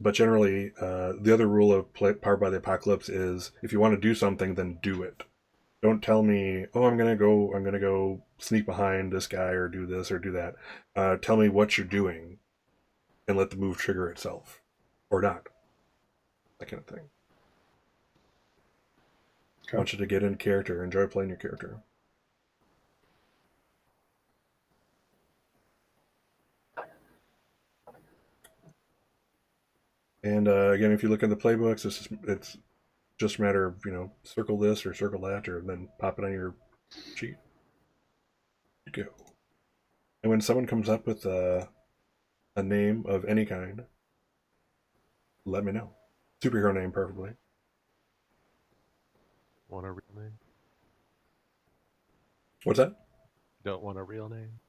But generally, the other rule of Powered by the Apocalypse is if you want to do something, then do it. Don't tell me, oh, I'm gonna go sneak behind this guy or do this or do that. Tell me what you're doing, and let the move trigger itself, or not. That kind of thing. Okay. I want you to get in character, enjoy playing your character. And again, if you look in the playbooks, it's just a matter of circle this or circle that, or then pop it on your sheet. Go. And when someone comes up with a name of any kind, let me know. Superhero name, preferably. Want a real name? What's that? Don't want a real name?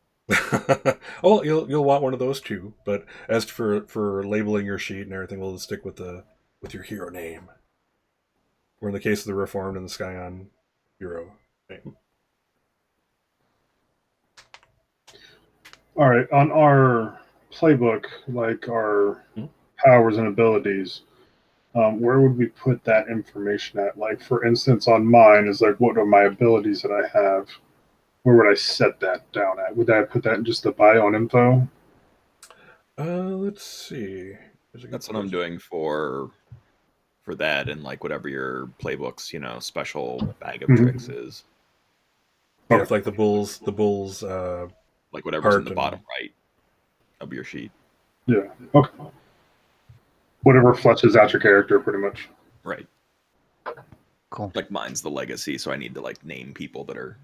Oh, you'll want one of those too. But as for labeling your sheet and everything, we'll stick with your hero name. Or in the case of the Reformed and the Scion, hero name. All right, on our playbook, like our powers and abilities, where would we put that information at? Like, for instance, on mine is like, what are my abilities that I have? Where would I set that down at? Would I put that in just the bio and info? Let's see. That's what I'm doing for that, and like whatever your playbook's special bag of tricks is. Yeah, if like the bulls like whatever's in the bottom right of your sheet. Yeah. Okay. Whatever fleshes out your character, pretty much. Right. Cool. Like mine's the legacy, so I need to like name people that are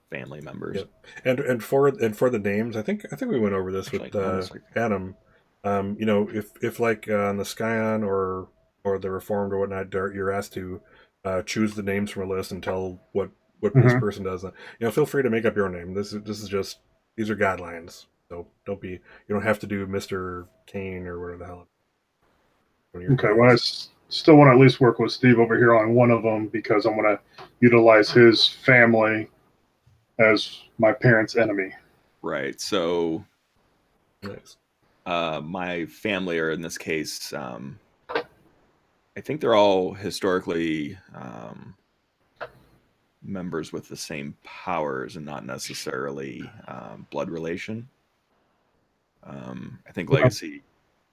family members. Yep. And for the names, I think we went over this with Adam. If like on the Scion or the Reformed or whatnot, you're asked to choose the names from a list and tell what this person does. Feel free to make up your own name. This is just, these are guidelines. So you don't have to do Mr. Kane or whatever the hell. Okay, well, I still want to at least work with Steve over here on one of them because I'm going to utilize his family as my parents' enemy. Right. So nice. My family, or in this case, I think they're all historically members with the same powers and not necessarily blood relation. I think legacy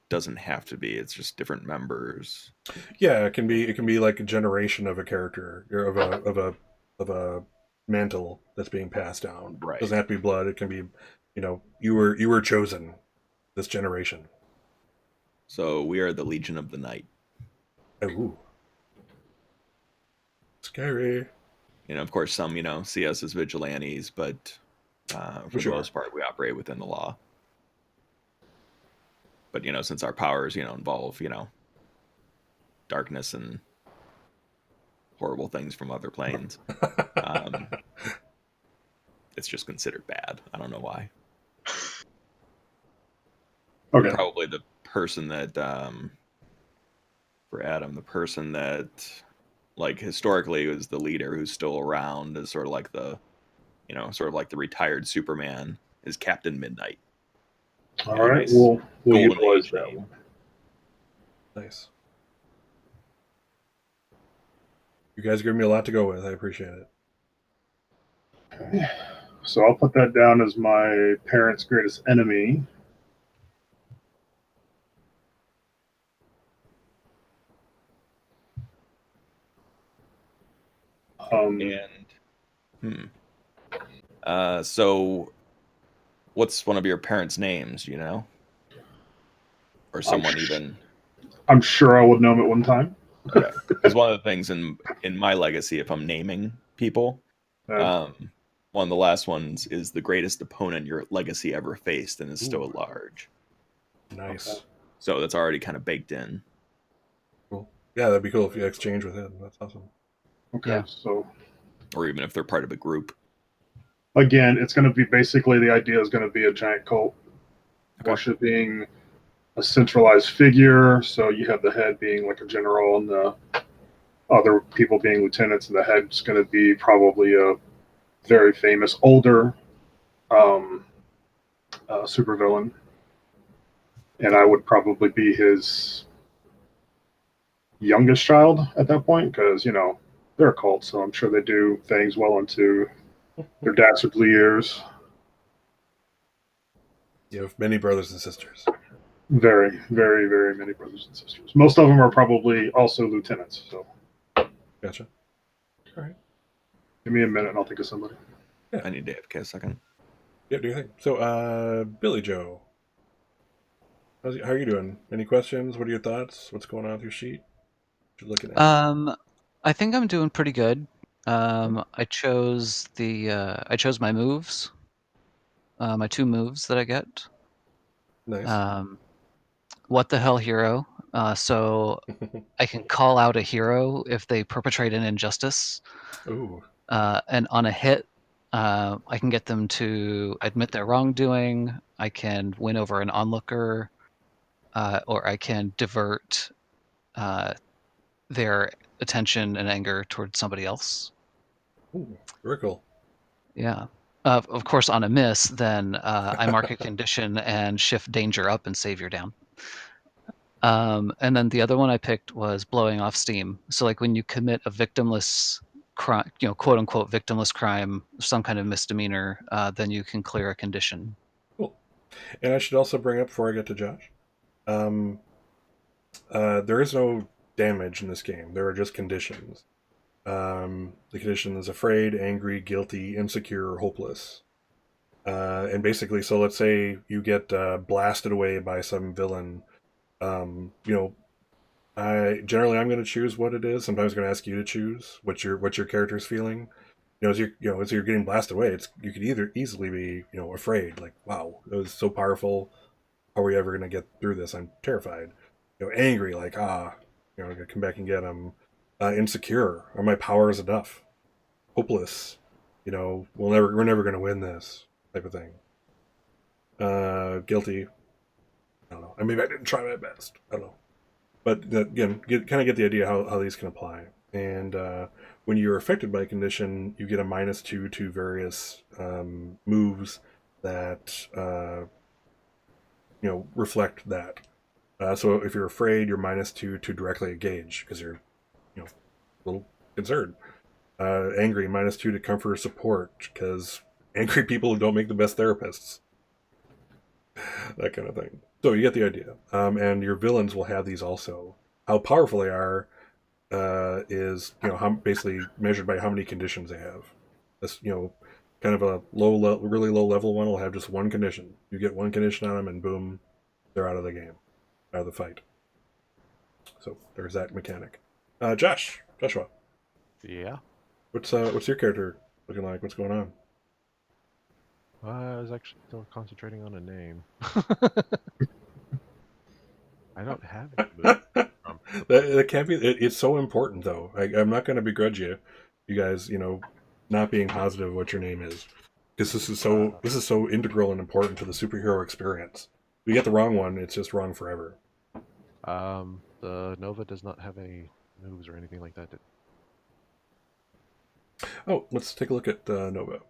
doesn't have to be. It's just different members. Yeah, it can be like a generation of a character or of a mantle that's being passed down. Right. It doesn't have to be blood. It can be, you were chosen this generation. So we are the Legion of the Night. Oh, Scary. Of course, some see us as vigilantes, but for the Sure. most part, we operate within the law. But since our powers involve darkness and horrible things from other planes, it's just considered bad. I don't know why. Okay. Probably the person that for Adam, the person that like historically was the leader who's still around is sort of like the retired Superman is Captain Midnight. All right. Nice We'll golden utilize age that name. one. Nice. You guys give me a lot to go with. I appreciate it. Okay. So I'll put that down as my parents' greatest enemy. So what's one of your parents' names, or someone even? I'm sure I would know him at one time. Okay, because one of the things in my legacy, if I'm naming people, one of the last ones is the greatest opponent your legacy ever faced, and is still at large. Nice. Okay. So that's already kind of baked in. Cool. Yeah, that'd be cool if you exchange with him. That's awesome. Okay. Yeah. So Or even if they're part of a group. again, it's going to be basically the idea is going to be a giant cult Okay. worshiping a centralized figure. So you have the head being like a general and the other people being lieutenants, and the head's going to be probably a very famous older supervillain. And I would probably be his youngest child at that point because, they're a cult, so I'm sure they do things well into their dastardly years. You have many brothers and sisters. Very, very, very many brothers and sisters. Most of them are probably also lieutenants. So Gotcha. All right. give me a minute and I'll think of somebody. Yeah. I need to AFK a second. Yeah, do you think? So, Billy Joe. How are you doing? Any questions? What are your thoughts? What's going on with your sheet? What you looking at? I think I'm doing pretty good. I chose my moves, my 2 moves that I get. Nice. What the hell, hero? So I can call out a hero if they perpetrate an injustice, Ooh. and on a hit, I can get them to admit their wrongdoing. I can win over an onlooker, or I can divert their attention and anger towards somebody else. Ooh. Very cool. Yeah. Of course, on a miss, then I mark a condition and shift danger up and savior down. And then the other one I picked was blowing off steam. So, like when you commit a victimless crime, quote unquote victimless crime, some kind of misdemeanor, then you can clear a condition. Cool. And I should also bring up before I get to Josh, there is no damage in this game. There are just conditions. The condition is afraid, angry, guilty, insecure, or hopeless. And basically, so let's say you get blasted away by some villain. I'm going to choose what it is. Sometimes I'm going to ask you to choose what your character's feeling. As you're getting blasted away, you could either easily be afraid, like wow, it was so powerful. How are we ever going to get through this? I'm terrified. Angry, like I'm gonna come back and get him. Insecure, are my powers enough? Hopeless, we're never going to win this type of thing. Guilty, I don't know. Maybe I didn't try my best. I don't know. But again, kind of get the idea how these can apply. And when you're affected by a condition, you get a -2 to various moves that reflect that. So if you're afraid, you're -2 to directly engage because you're a little concerned. Angry, -2 to comfort or support because angry people don't make the best therapists. That kind of thing. So you get the idea. And your villains will have these also. How powerful they are is basically measured by how many conditions they have. This kind of a really low level one will have just one condition. You get one condition on them, and boom, they're out of the game, out of the fight. So there's that mechanic. Joshua. Yeah. What's your character looking like? What's going on? I was actually still concentrating on a name. I don't have any moves. That can't be. It's so important, though. I'm not going to begrudge you guys. Not being positive what your name is, because this is so integral and important to the superhero experience. If you get the wrong one, it's just wrong forever. The Nova does not have any moves or anything like that. Oh, let's take a look at Nova.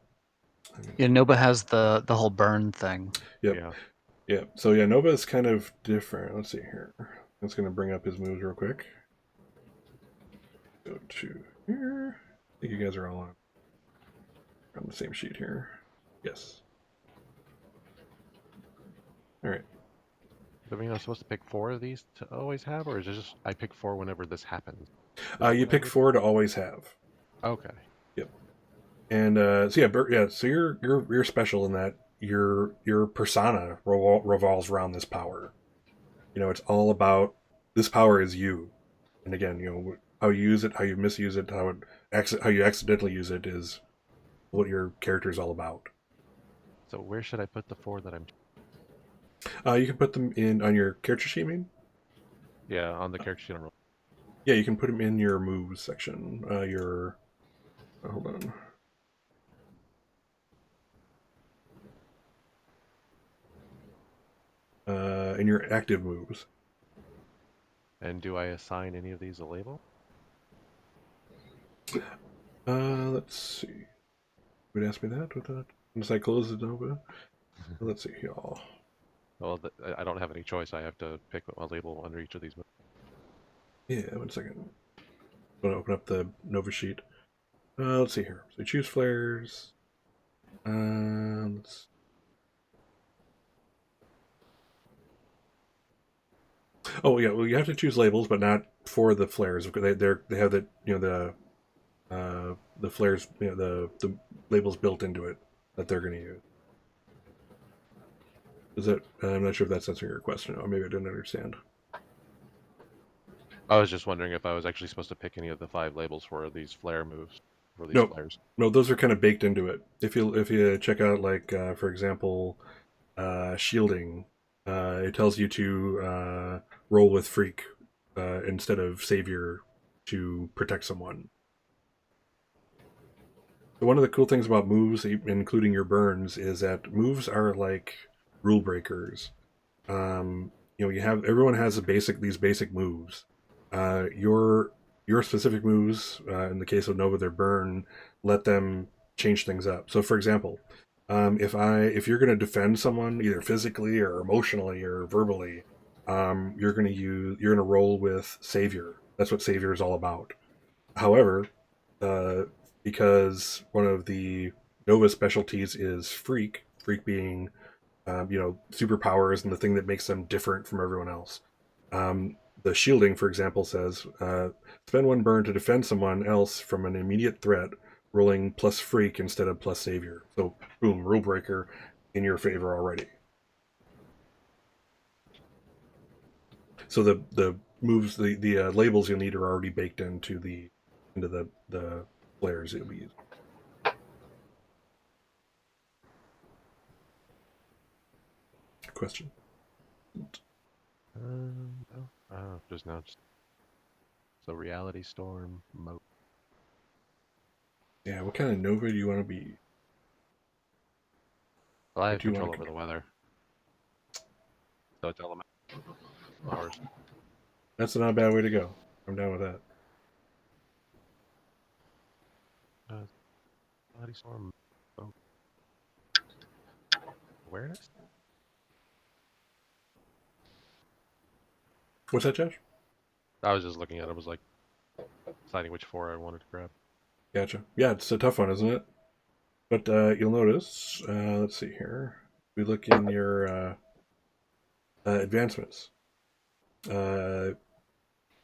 Yeah, Nova has the whole burn thing. Yep. Yeah. Yeah. So yeah, Nova is kind of different. Let's see here. I'm just going to bring up his moves real quick. Go to here. I think you guys are all on the same sheet here. Yes. All right. I mean, I'm supposed to pick 4 of these to always have, or is it just I pick 4 whenever this happens? You pick 4 to always have. Okay. Yep. And so yeah, so you're special in that your persona revolves around this power. It's all about this power is you. And again, how you use it, how you misuse it, how you accidentally use it is what your character is all about. So where should I put the 4 that I'm? You can put them on your character sheet, you mean? Yeah, on the character sheet. Yeah, you can put them in your moves section. Hold on. In your active moves. And do I assign any of these a label? Let's see. Would ask me that with that. Once I close it over. Let's see, y'all. Well, I don't have any choice. I have to pick a label under each of these. Yeah, 1 second. I'm going to open up the Nova sheet. Let's see here. So choose flares. Let's... Oh yeah, well you have to choose labels, but not for the flares. They have the flares, the labels built into it that they're going to use. Is it? I'm not sure if that's answering your question. Or maybe I didn't understand. I was just wondering if I was actually supposed to pick any of the 5 labels for these flare moves, for these Nope. flares. No, those are kind of baked into it. If you check out for example, shielding, it tells you to roll with freak instead of savior to protect someone. One of the cool things about moves, including your burns, is that moves are like rule breakers. Everyone has these basic moves. Your specific moves, in the case of Nova, their burn, let them change things up. So, for example, if you're going to defend someone either physically or emotionally or verbally, you're going to roll with Savior. That's what Savior is all about. However, because one of the Nova specialties is Freak being superpowers and the thing that makes them different from everyone else. The shielding, for example, says spend 1 burn to defend someone else from an immediate threat, rolling plus freak instead of plus savior. So, boom, rule breaker in your favor already. So the moves, the labels you'll need are already baked into the flares you'll be using. Question. No. Just now. So reality storm mode. Yeah, what kind of Nova do you want to be? Well, I have control over the weather. So it's element hours. That's not a bad way to go. I'm down with that. Reality storm mode. Awareness? What's that, Josh? I was just looking at it. I was like deciding which 4 I wanted to grab. Gotcha. Yeah, it's a tough one, isn't it? But you'll notice, let's see here. We look in your advancements. You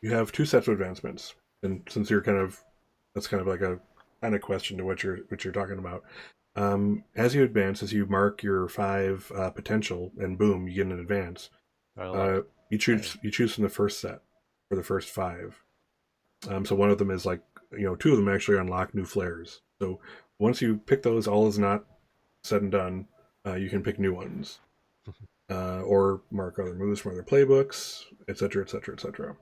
have 2 sets of advancements, and since that's kind of like a kind of question to what you're talking about. As you advance, as you mark your 5 potential, and boom, you get an advance. You choose from the first set for the first 5. So one of them is like two of them actually unlock new flares. So once you pick those, all is not said and done. You can pick new ones, or mark other moves from other playbooks, etc., etc., etc.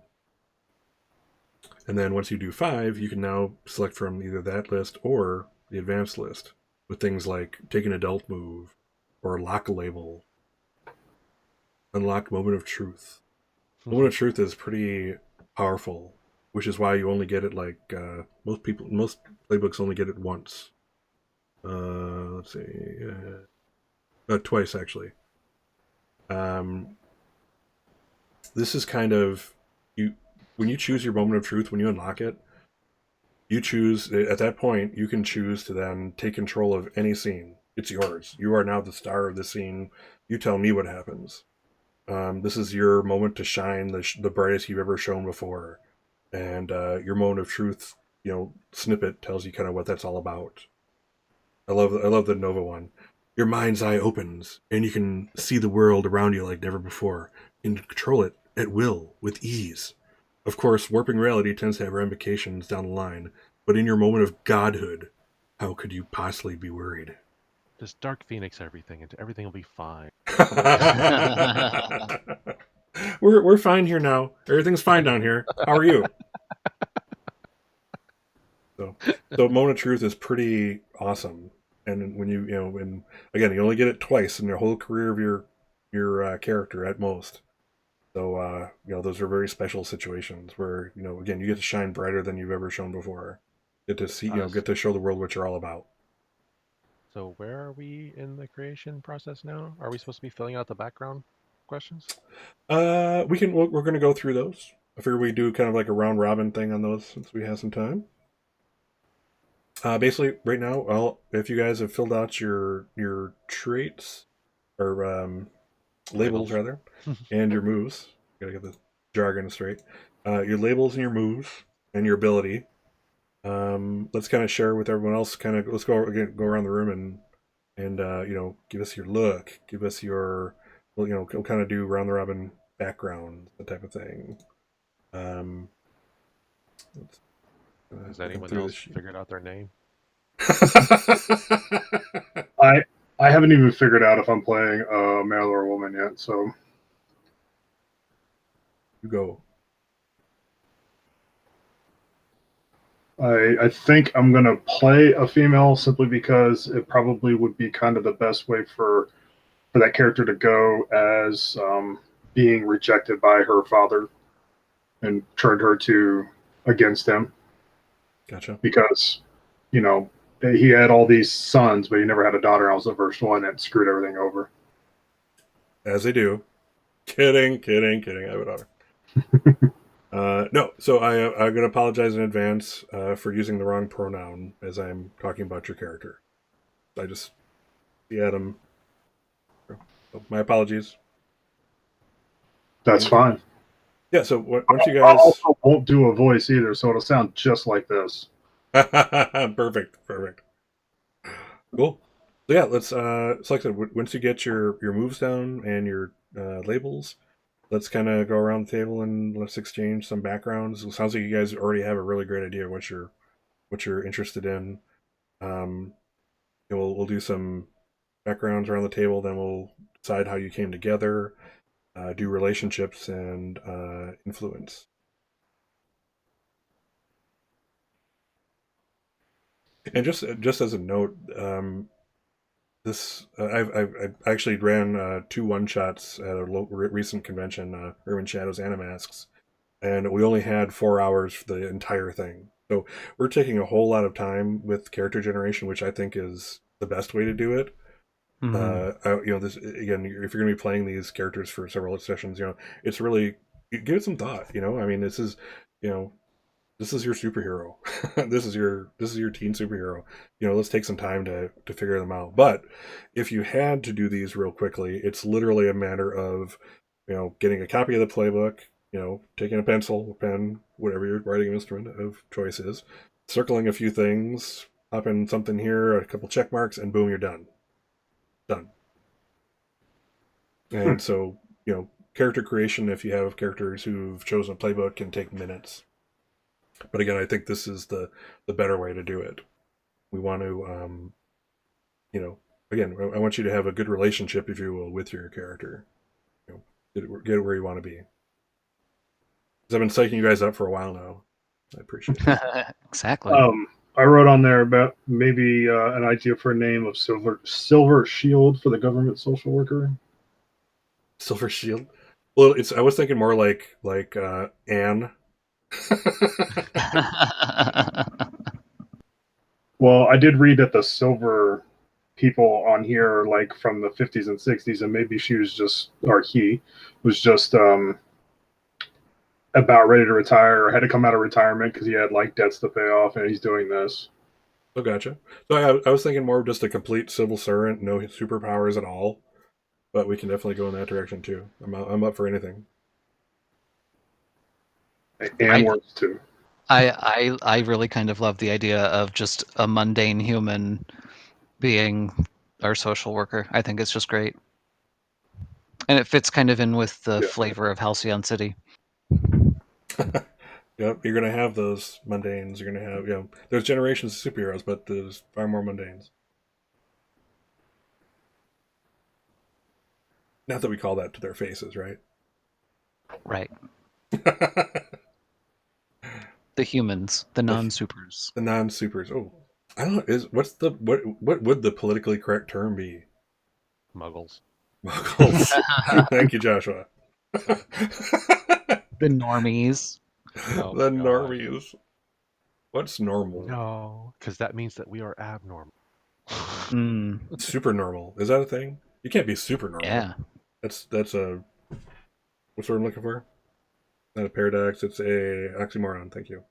And then once you do 5, you can now select from either that list or the advanced list with things like take an adult move, or lock a label, unlock moment of truth. Moment of truth is pretty powerful, which is why you only get it like most playbooks only get it once. Let's see, twice actually. This is kind of you when you choose your moment of truth, when you unlock it, you choose at that point you can choose to then take control of any scene. It's yours. You are now the star of the scene. You tell me what happens. This is your moment to shine, the brightest you've ever shown before, and your moment of truth, snippet tells you kind of what that's all about. I love the Nova one. Your mind's eye opens, and you can see the world around you like never before. You can control it at will, with ease. Of course, warping reality tends to have ramifications down the line, but in your moment of godhood, how could you possibly be worried? Just Dark Phoenix everything, and everything will be fine. We're fine here now. Everything's fine down here. How are you? So moment of truth is pretty awesome. And when and again, you only get it twice in your whole career of your character at most. So those are very special situations where again you get to shine brighter than you've ever shown before. Get to see get to show the world what you're all about. So where are we in the creation process now? Are we supposed to be filling out the background questions? We're going to go through those. I figure we do kind of like a round robin thing on those since we have some time. Basically, right now, if you guys have filled out your traits or labels rather, and your moves, gotta get the jargon straight. Your labels and your moves and your ability. Let's kind of share with everyone else. Let's go around the room and give us your look, give us your we'll kind of do round the robin background, that type of thing. Has anyone else figured out their name? I haven't even figured out if I'm playing a male or a woman yet, so you go. I think I'm gonna play a female simply because it probably would be kind of the best way for that character to go as being rejected by her father and turned her against him. Gotcha. Because he had all these sons, but he never had a daughter. I was the first one that screwed everything over. As they do. Kidding. I have a daughter. No, so I'm going to apologize in advance for using the wrong pronoun as I'm talking about your character. I just see Adam. My apologies. That's fine. Yeah, so once you guys... I also won't do a voice either, so it'll sound just like this. Perfect. Cool. So yeah, let's like I said, once you get your moves down and your labels, let's kind of go around the table and let's exchange some backgrounds. It sounds like you guys already have a really great idea of what you're interested in. We'll do some backgrounds around the table, then we'll decide how you came together, do relationships and influence. And just as a note, I've actually ran 2 one-shots at a recent convention, Urban Shadows Animasks, and we only had 4 hours for the entire thing. So we're taking a whole lot of time with character generation, which I think is the best way to do it. Mm-hmm. This again, if you're going to be playing these characters for several sessions, it's really give it some thought. I mean, this is your superhero. this is your teen superhero. Let's take some time to figure them out. But if you had to do these real quickly, it's literally a matter of getting a copy of the playbook, taking a pencil, a pen, whatever your writing instrument of choice is, circling a few things, popping something here, a couple check marks, and boom, you're done. And so character creation, if you have characters who've chosen a playbook, can take minutes. But again, I think this is the better way to do it. We want to, again, I want you to have a good relationship, if you will, with your character. Get it where you want to be. Because I've been psyching you guys up for a while now. I appreciate it. Exactly. I wrote on there about maybe an idea for a name of Silver Shield for the government social worker. Silver Shield. Well, I was thinking more like Anne. Well, I did read that the silver people on here are like from the 50s and 60s, and maybe she was just, or he was just about ready to retire or had to come out of retirement because he had like debts to pay off, and he's doing this. Oh, gotcha. So I was thinking more of just a complete civil servant, no superpowers at all. But we can definitely go in that direction too. I'm up for anything. And works too. I really kind of love the idea of just a mundane human being our social worker. I think it's just great. And it fits kind of in with the flavor of Halcyon City. Yep, you're gonna have those mundanes. You're gonna have, there's generations of superheroes, but there's far more mundanes. Not that we call that to their faces, right? Right. The humans, the non-supers. The non-supers. Oh, I don't know. What would the politically correct term be? Muggles. Muggles. Thank you, Joshua. The normies. Oh The my God. normies. What's normal? No, because that means that we are abnormal. Super normal. Is that a thing? You can't be super normal. Yeah. That's a what's what I'm looking for? Not a paradox. It's a oxymoron. Thank you.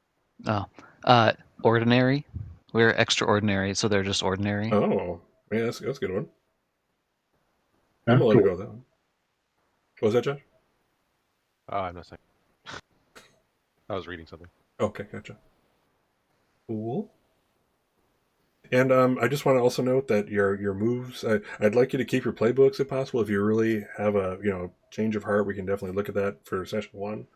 Oh. Ordinary. We're extraordinary, so they're just ordinary. Oh, yeah, that's a good one. Yeah, I'm willing to cool. go with that one. What was that, Josh? I'm not saying. I was reading something. Okay, gotcha. Cool. And I just want to also note that your moves, I'd like you to keep your playbooks if possible. If you really have a change of heart, we can definitely look at that for session 1.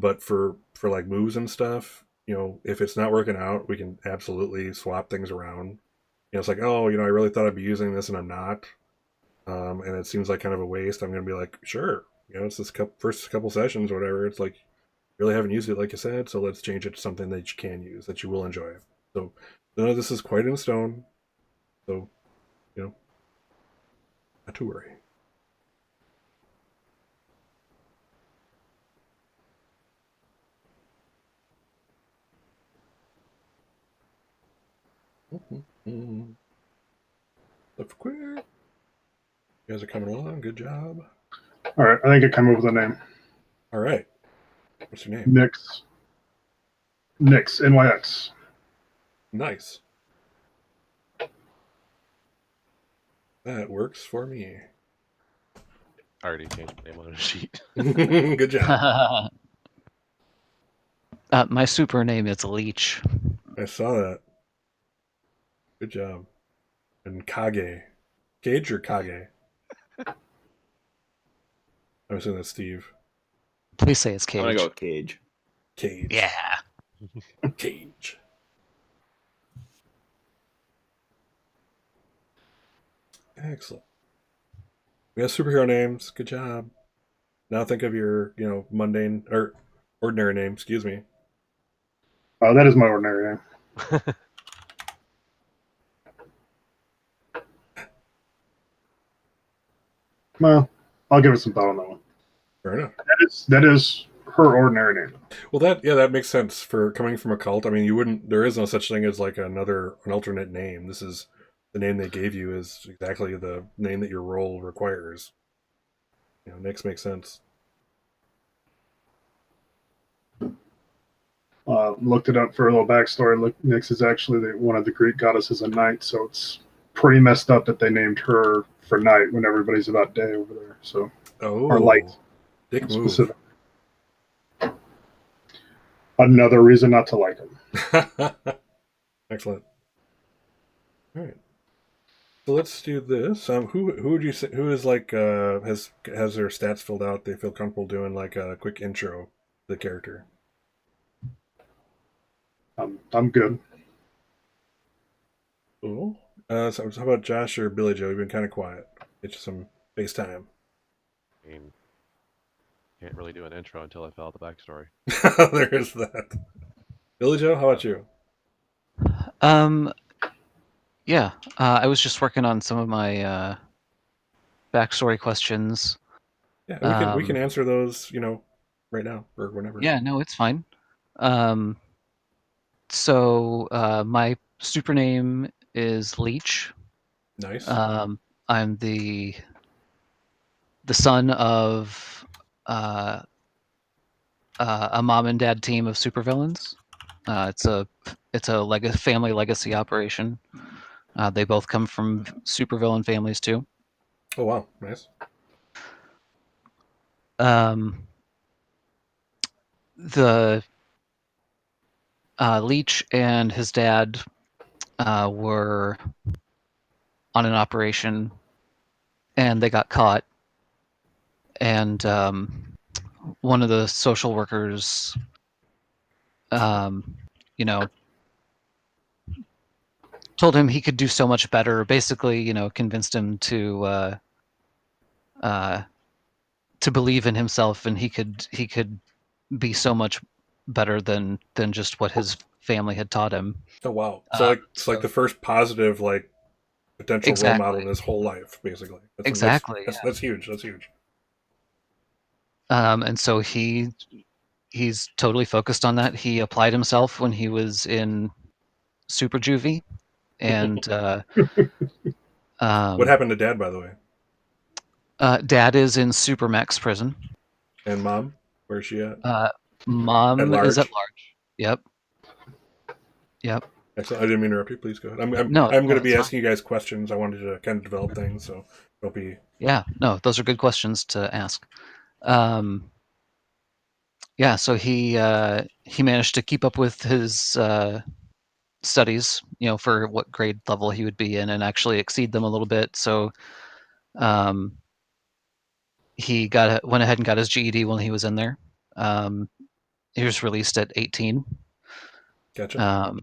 But for like moves and stuff, if it's not working out, we can absolutely swap things around. It's like, oh, I really thought I'd be using this and I'm not, and it seems like kind of a waste. I'm going to be like, sure, it's this first couple sessions or whatever. It's like, really haven't used it like you said, so let's change it to something that you can use, that you will enjoy. So none of this is quite in stone, so not to worry. Lift quick. You guys are coming along. Good job. All right, I think I come up with a name. All right. What's your name? Nyx, NYX. Nice. That works for me. I already changed my name on a sheet. Good job. My super name is Leech. I saw that. Good job. And Kage. Cage or Kage? I'm assuming that's Steve. Please say it's I'm Cage. gonna go with Cage. Cage. Yeah. Cage. Excellent. We have superhero names. Good job. Now think of your, mundane or ordinary name. Excuse me. That is my ordinary name. Well, I'll give it some thought on that one. Fair enough. That is her ordinary name. Well, that makes sense for coming from a cult. I mean, there is no such thing as like an alternate name. This is the name they gave you is exactly the name that your role requires. Nyx makes sense. Looked it up for a little backstory. Nyx is actually one of the Greek goddesses of night, so it's pretty messed up that they named her for night when everybody's about day over there. So, or light. Dick move. Specific. Another reason not to like him. Excellent. All right. So let's do this. Who would you say who is like has their stats filled out? They feel comfortable doing like a quick intro to the character. I'm good. Cool. So how about Josh or Billy Joe? You've been kind of quiet. Get you some FaceTime. I mean, can't really do an intro until I fill out the backstory. There is that. Billy Joe, how about you? Um, yeah, I was just working on some of my backstory questions. Yeah, we can Um, answer those, right now or whenever. yeah, no, it's fine. Um, so my super name is Leech. Nice. Um, I'm the son of uh, a mom and dad team of supervillains. It's a family legacy operation. They both come from supervillain families too. Oh wow, nice. Um, the Leech and his dad were on an operation, and they got caught. And one of the social workers, um, you know, told him he could do so much better. Basically, convinced him uh, to believe in himself, and he could be so much better than just what his family had taught him. Oh wow. So like it's like So the first positive like potential role model in exactly, his whole life, basically. exactly. That's huge. That's huge. And so he's totally focused on that. He applied himself when he was in Super Juvie, and What um, happened to Dad, by the way? Dad is in Supermax prison. And Mom? Where's she at? Uh, At Mom is at large? large. Yep, yep. Excellent. I didn't mean to interrupt you. Please go ahead. No, I'm going no, to be it's fine. asking you guys questions. I wanted to kind of develop things, so don't be. Yeah, no, those are good questions to ask. Um, yeah, so he managed to keep up with his studies, for what grade level he would be in, and actually exceed them a little bit. So um, he went ahead and got his GED when he was in there. Um, he was released at 18, Gotcha. um,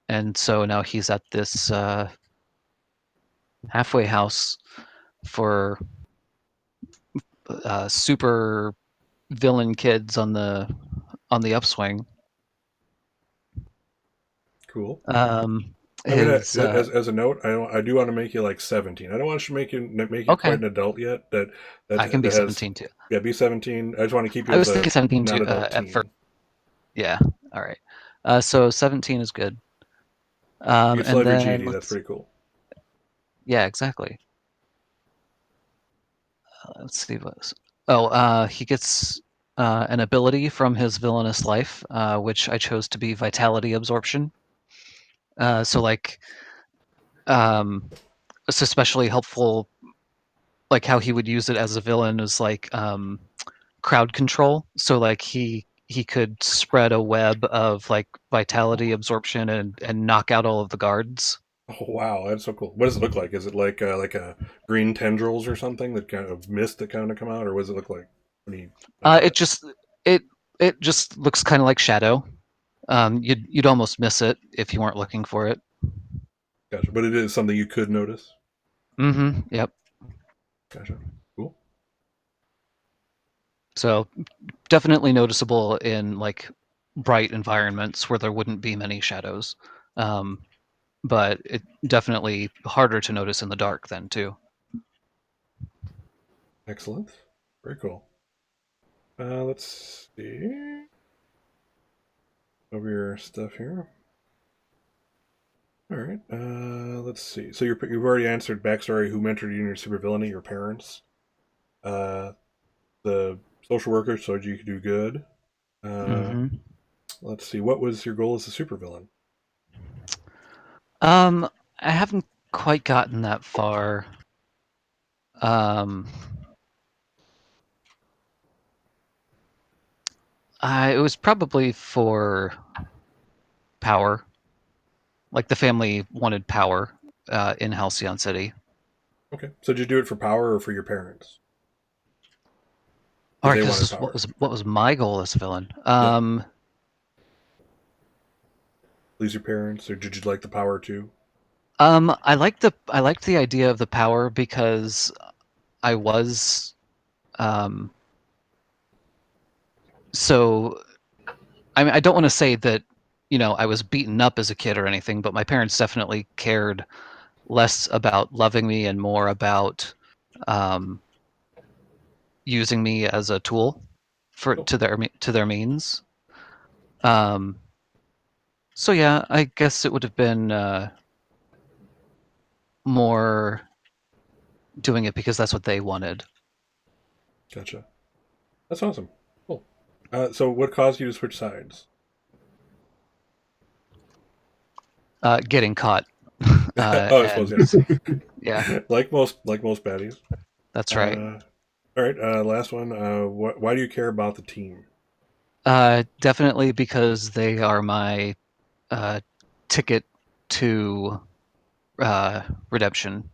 and so now he's at this halfway house for super villain kids on the upswing. Cool. Um, I'm gonna, his as a note, I do want to make you like 17. I don't want you to make you quite Okay, an adult yet. That I can be that has 17 too. yeah, be 17. I just want to keep you I as was a thinking 17 too non-adult at first. teen. Yeah, all right. So 17 is good. You can still And have your then GED. That's pretty cool. yeah, exactly. Let's see he gets an ability from his villainous life, which I chose to be vitality absorption. So like, it's especially helpful. Like how he would use it as a villain is like crowd control. So like he could spread a web of like vitality absorption and knock out all of the guards. Oh wow, that's so cool. What does it look like? Is it like a green tendrils or something that kind of mist that kind of come out, or what does it look like when you Uh, that? it just it it just looks kind of like shadow. You'd almost miss it if you weren't looking for it. Gotcha. But it is something you could notice. Mm-hmm. Yep. Gotcha. Cool. So definitely noticeable in like bright environments where there wouldn't be many shadows. Um, but it definitely harder to notice in the dark then too. Excellent. Very cool. Let's see over your stuff here. All right. Let's see. So you've already answered backstory. Who mentored you in your supervillainy? Your parents. Uh, the social worker told you could do good. Uh, Mm-hmm. let's see. What was your goal as a supervillain? Um, I haven't quite gotten that far. Um, it was probably for power. Like the family wanted power in Halcyon City. Okay. So did you do it for power or for your parents? All Because right, they because wanted this is power. what was my goal as a villain. Yep. please your parents, or did you like the power too? I liked the idea of the power because I was so I mean, I don't want to say that, I was beaten up as a kid or anything, but my parents definitely cared less about loving me and more about um, using me as a tool Oh, to their means. Um, so yeah, I guess it would have been more doing it because that's what they wanted. gotcha. That's awesome. Cool. So what caused you to switch sides? Getting caught, Oh, I suppose and yes. yeah, like most baddies. that's right. All right. Last one. Why do you care about the team? Definitely because they are my uh, ticket to redemption.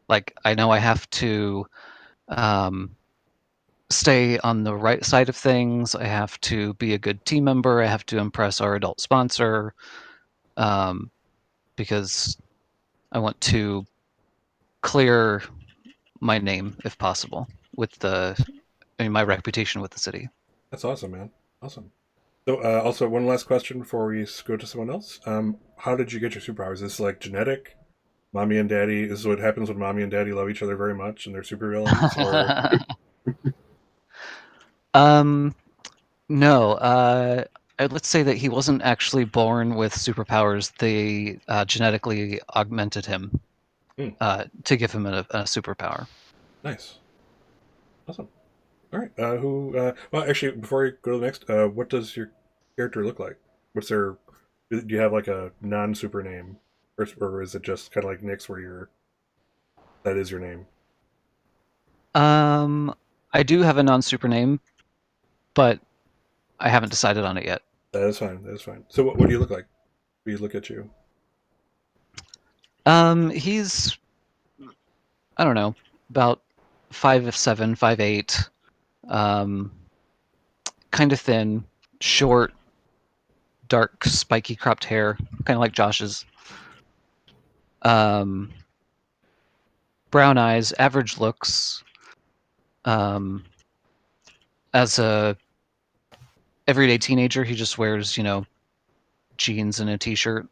Like I know I have to um, stay on the right side of things. I have to be a good team member. I have to impress our adult sponsor um, because I want to clear my name if possible with my reputation with the city. That's awesome, man. Awesome. So, also one last question before we go to someone else. How did you get your superpowers? Is this like genetic? Mommy and daddy. This is what happens when mommy and daddy love each other very much and they're supervillains, or um, no. Let's say that he wasn't actually born with superpowers. They genetically augmented him hmm, to give him a superpower. nice, awesome. All right. Who? Well, actually, before we go to the next, what does your character look like? What's their? Do you have like a non-super name, or is it just kind of like Nick's, where that is your name? Um, I do have a non-super name, but I haven't decided on it yet. That is fine. That is fine. So, what do you look like? We look at you. He's I don't know, about 5'7", 5'8", um, kind of thin, short, dark, spiky cropped hair, kind of like Josh's. Um, Brown eyes, average looks. Um, as a everyday teenager, he just wears, jeans and a t-shirt.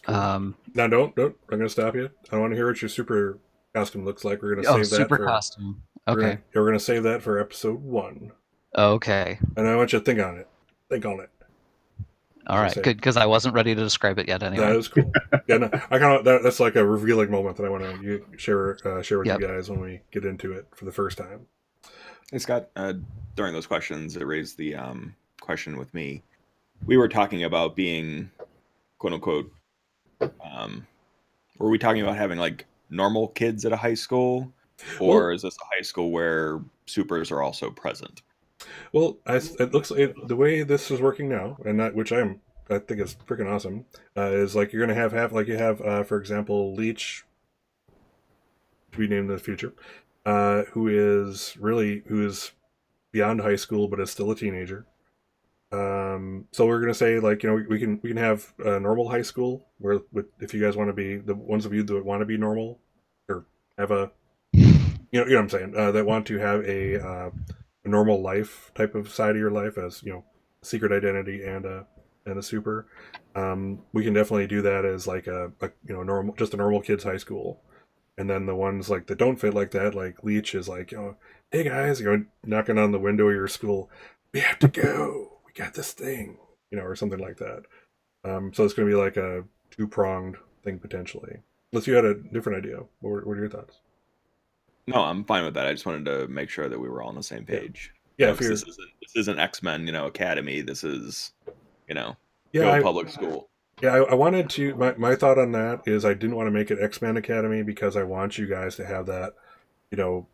Cool. Now, don't. I'm gonna stop you. I want to hear what your super costume looks like. We're gonna Oh, save that super for. costume. We're Okay. gonna we're gonna save that for episode 1. Okay. And I want you to think on it. Think on it. All So right. say Good, because I wasn't ready to describe it yet that anyway. is cool. Yeah, no, I kind of that's like a revealing moment that I want to share with Yep. you guys when we get into it for the first time. Hey Scott, during those questions, it raised the question with me. We were talking about being, quote unquote, were we talking about having like normal kids at a high school, or Well, is this a high school where supers are also present? it looks the way this is working now, and that which I think is freaking awesome. Is like you're gonna have like you have for example Leech, to be named in the future, who is beyond high school but is still a teenager. So we're gonna say like we can have a normal high school where if you guys want to be the ones of you that want to be normal or have a you know what I'm saying that want to have a normal life type of side of your life as secret identity and a super. We can definitely do that as like a normal just a normal kids high school, and then the ones like that don't fit like that, like Leech is like hey guys, knocking on the window of your school, we have to go, we got this thing, or something like that. So it's going to be like a two-pronged thing potentially, unless you had a different idea. What are your thoughts? No, I'm fine with that. I just wanted to make sure that we were all on the same Yeah, page. yeah, if Because you're this isn't X-Men, Academy. This is, you know, yeah go I public school. yeah I wanted to my thought on that is I didn't want to make it X-Men Academy because I want you guys to have that you know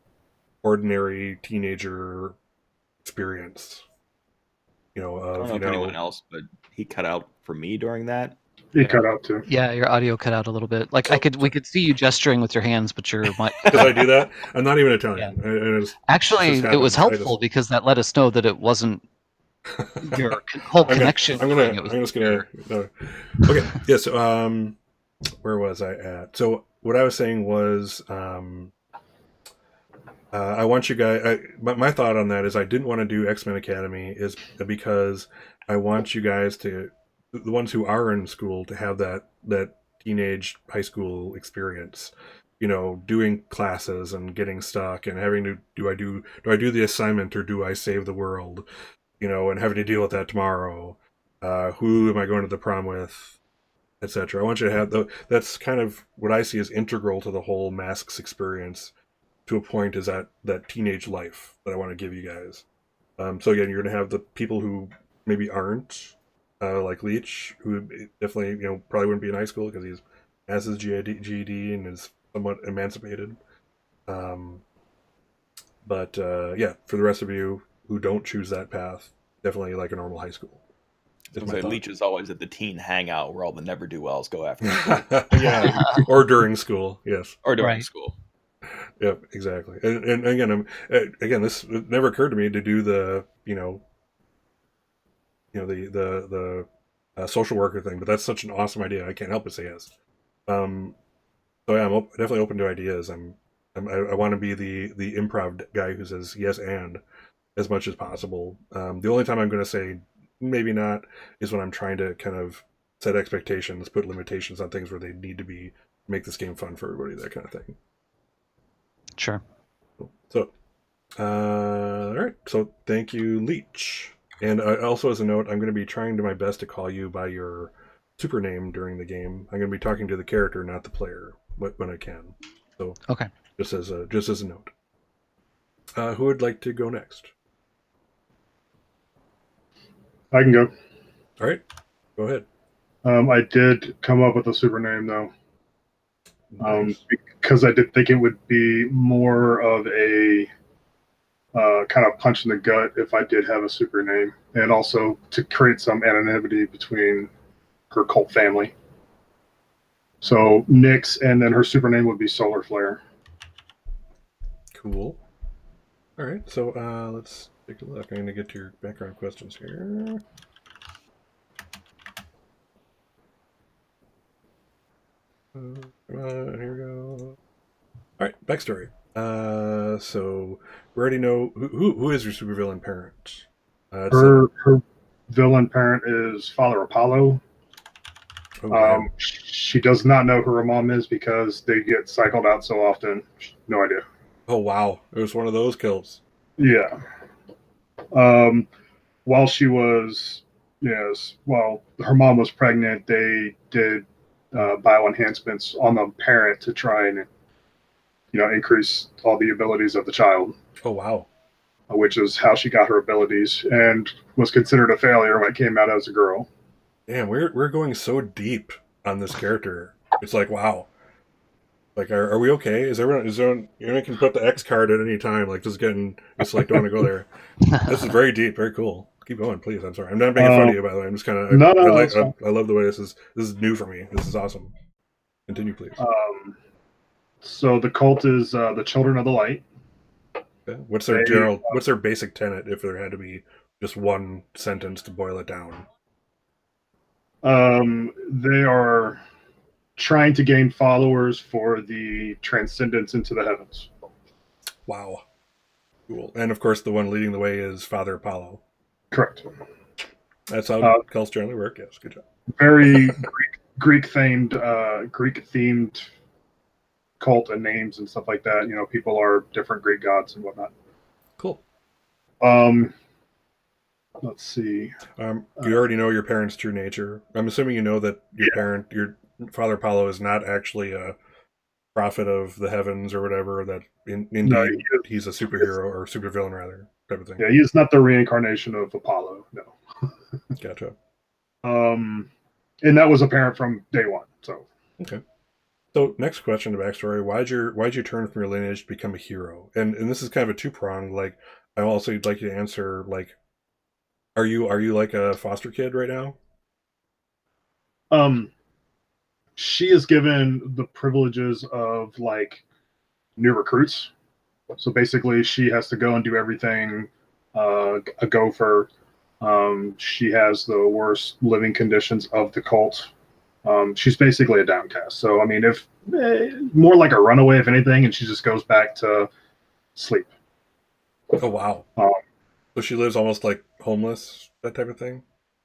ordinary teenager experience I don't of know if anyone else, but he cut out for me during that. He Yeah. cut out too. Yeah, your audio cut out a little bit. Like oh, we could see you gesturing with your hands, but your mic. because I do that. I'm not even Yeah. Italian. It just Actually, it was happens. helpful because that let us know that it wasn't Your whole I'm connection. just gonna. No. Okay. Yeah. So, where was I at? So, what I was saying was, I want you guys. My thought on that is, I didn't want to do X-Men Academy, is because I want you guys to, the ones who are in school, to have that teenage high school experience. You know, doing classes and getting stuck and having to do I do the assignment, or do I save the world? You know, and having to deal with that tomorrow. Who am I going to the prom with, etc. I want you to have that's kind of what I see as integral to the whole Masks experience. To a point, is that teenage life that I want to give you guys. So again, you're going to have the people who maybe aren't, like Leech, who definitely, probably wouldn't be in high school because he's has his GED and is somewhat emancipated. Um, but yeah, for the rest of you who don't choose that path, definitely like a normal high school. I was say Leech is always at the teen hangout where all the never do wells go after. Yeah, or during school, yes, or during school. Yep, exactly. And again, this it never occurred to me to do the the social worker thing, but that's such an awesome idea. I can't help but say yes. So yeah, I'm definitely open to ideas. I want to be the improv guy who says yes and as much as possible. The only time I'm going to say maybe not is when I'm trying to kind of set expectations, put limitations on things where they need to be, make this game fun for everybody, that kind of thing. Sure. So, all right. So thank you, Leech. And also, as a note, I'm going to be trying to my best to call you by your super name during the game. I'm going to be talking to the character, not the player, when I can. So, okay. Just as a note. Who would like to go next? I can go. All right, go ahead. I did come up with a super name though. Nice. Because I did think it would be more of a kind of punch in the gut if I did have a super name, and also to create some anonymity between her cult family. So Nyx, and then her super name would be Solar Flare. Cool. All right, so let's take a look. I'm going to get to your background questions here. Here we go. All right, backstory. So we already know who is your supervillain parent. Her villain parent is Father Apollo. Oh, wow. She does not know who her mom is because they get cycled out so often. No idea. Oh, wow. It was one of those kills. Yeah. While she was, while her mom was pregnant, they did bio enhancements on the parent to try and, increase all the abilities of the child. Oh, wow. Which is how she got her abilities, and was considered a failure when it came out as a girl. Damn, we're going so deep on this character. It's like, wow. Like, are we okay? Is everyone can put the X card at any time? Like, it's like, don't want to go there. This is very deep, very cool. Keep going, please. I'm sorry. I'm not making fun of you, by the way. I'm just kind of, I love the way this is new for me. This is awesome. Continue, please. So the cult is the Children of the Light. Okay. What's their basic tenet, if there had to be just one sentence to boil it down? They are trying to gain followers for the transcendence into the heavens. Wow. Cool. And of course, the one leading the way is Father Apollo. Correct. That's how cults generally work. Yes, good job. Very Greek themed cult and names and stuff like that. People are different Greek gods and whatnot. Cool. Let's see. You already know your parents' true nature. I'm assuming you know that your Father Apollo is not actually a prophet of the heavens or whatever. That indeed he's a superhero or supervillain rather, type of thing. Yeah, he is not the reincarnation of Apollo. No. Gotcha. And that was apparent from day one. So okay. So next question to backstory: why'd you turn from your lineage to become a hero? And this is kind of a two-pronged. Like, I also like you to answer, like, are you like a foster kid right now? She is given the privileges of like new recruits. So basically, she has to go and do everything a gopher. She has the worst living conditions of the cult. She's basically a downcast. So I mean, if more like a runaway, if anything, and she just goes back to sleep. Oh wow. Um, So she lives almost like homeless, that type of thing.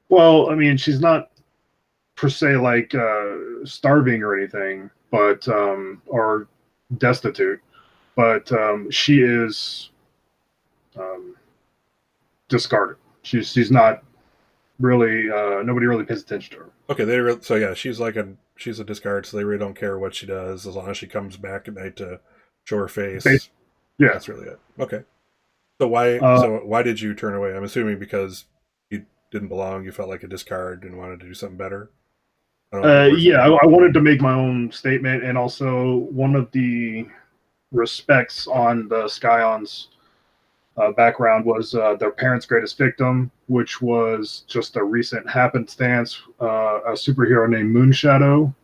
well, I mean, she's not per se like starving or anything, but or destitute, but she is um, discarded. She's not really nobody really pays attention to her. Okay, so yeah, she's a discard, so they really don't care what she does as long as she comes back at night to show her face. Yeah. That's really it. Okay. Uh, So why did you turn away? I'm assuming because you didn't belong, you felt like a discard and wanted to do something better. I don't know if it works. yeah, I wanted to make my own statement, and also one of the respects on the Scions background was their parents' greatest victim, which was just a recent happenstance. A superhero named Moonshadow,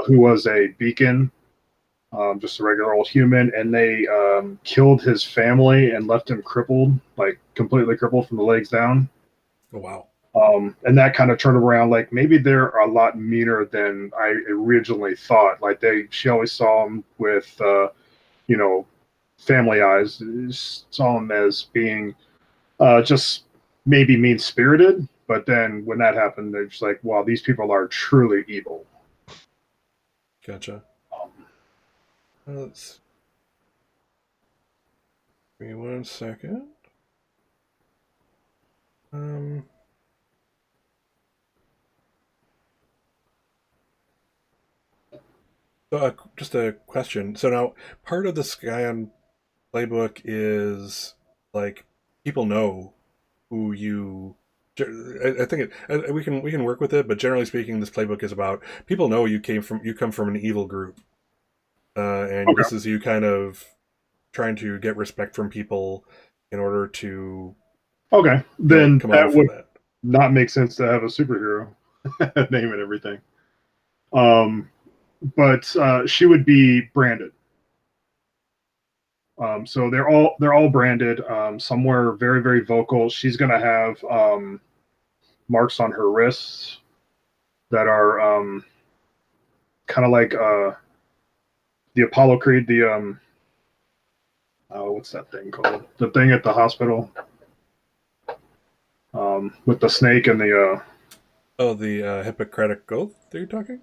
who was a beacon, just a regular old human, and they killed his family and left him crippled, like completely crippled from the legs down. Oh wow. And that kind of turned around. Like maybe they're a lot meaner than I originally thought. Like she always saw him with, you know, family eyes. Saw him as being just maybe mean spirited. But then when that happened, they're just like, wow, these people are truly evil. Gotcha. Let's give me 1 second. So just a question. So now part of the Scion playbook is like people know who you. I think we can work with it, but generally speaking, this playbook is about people know you come from an evil group, and Okay. this is you kind of trying to get respect from people in order to Okay. Then come that over from would that. not make sense to have a superhero name and everything. But she would be branded. So they're all branded. Some were very very vocal. She's gonna have marks on her wrists that are kind of like the Apollo Creed. The oh, what's that thing called? The thing at the hospital with the snake and the Oh, the Hippocratic Oath that you're talking?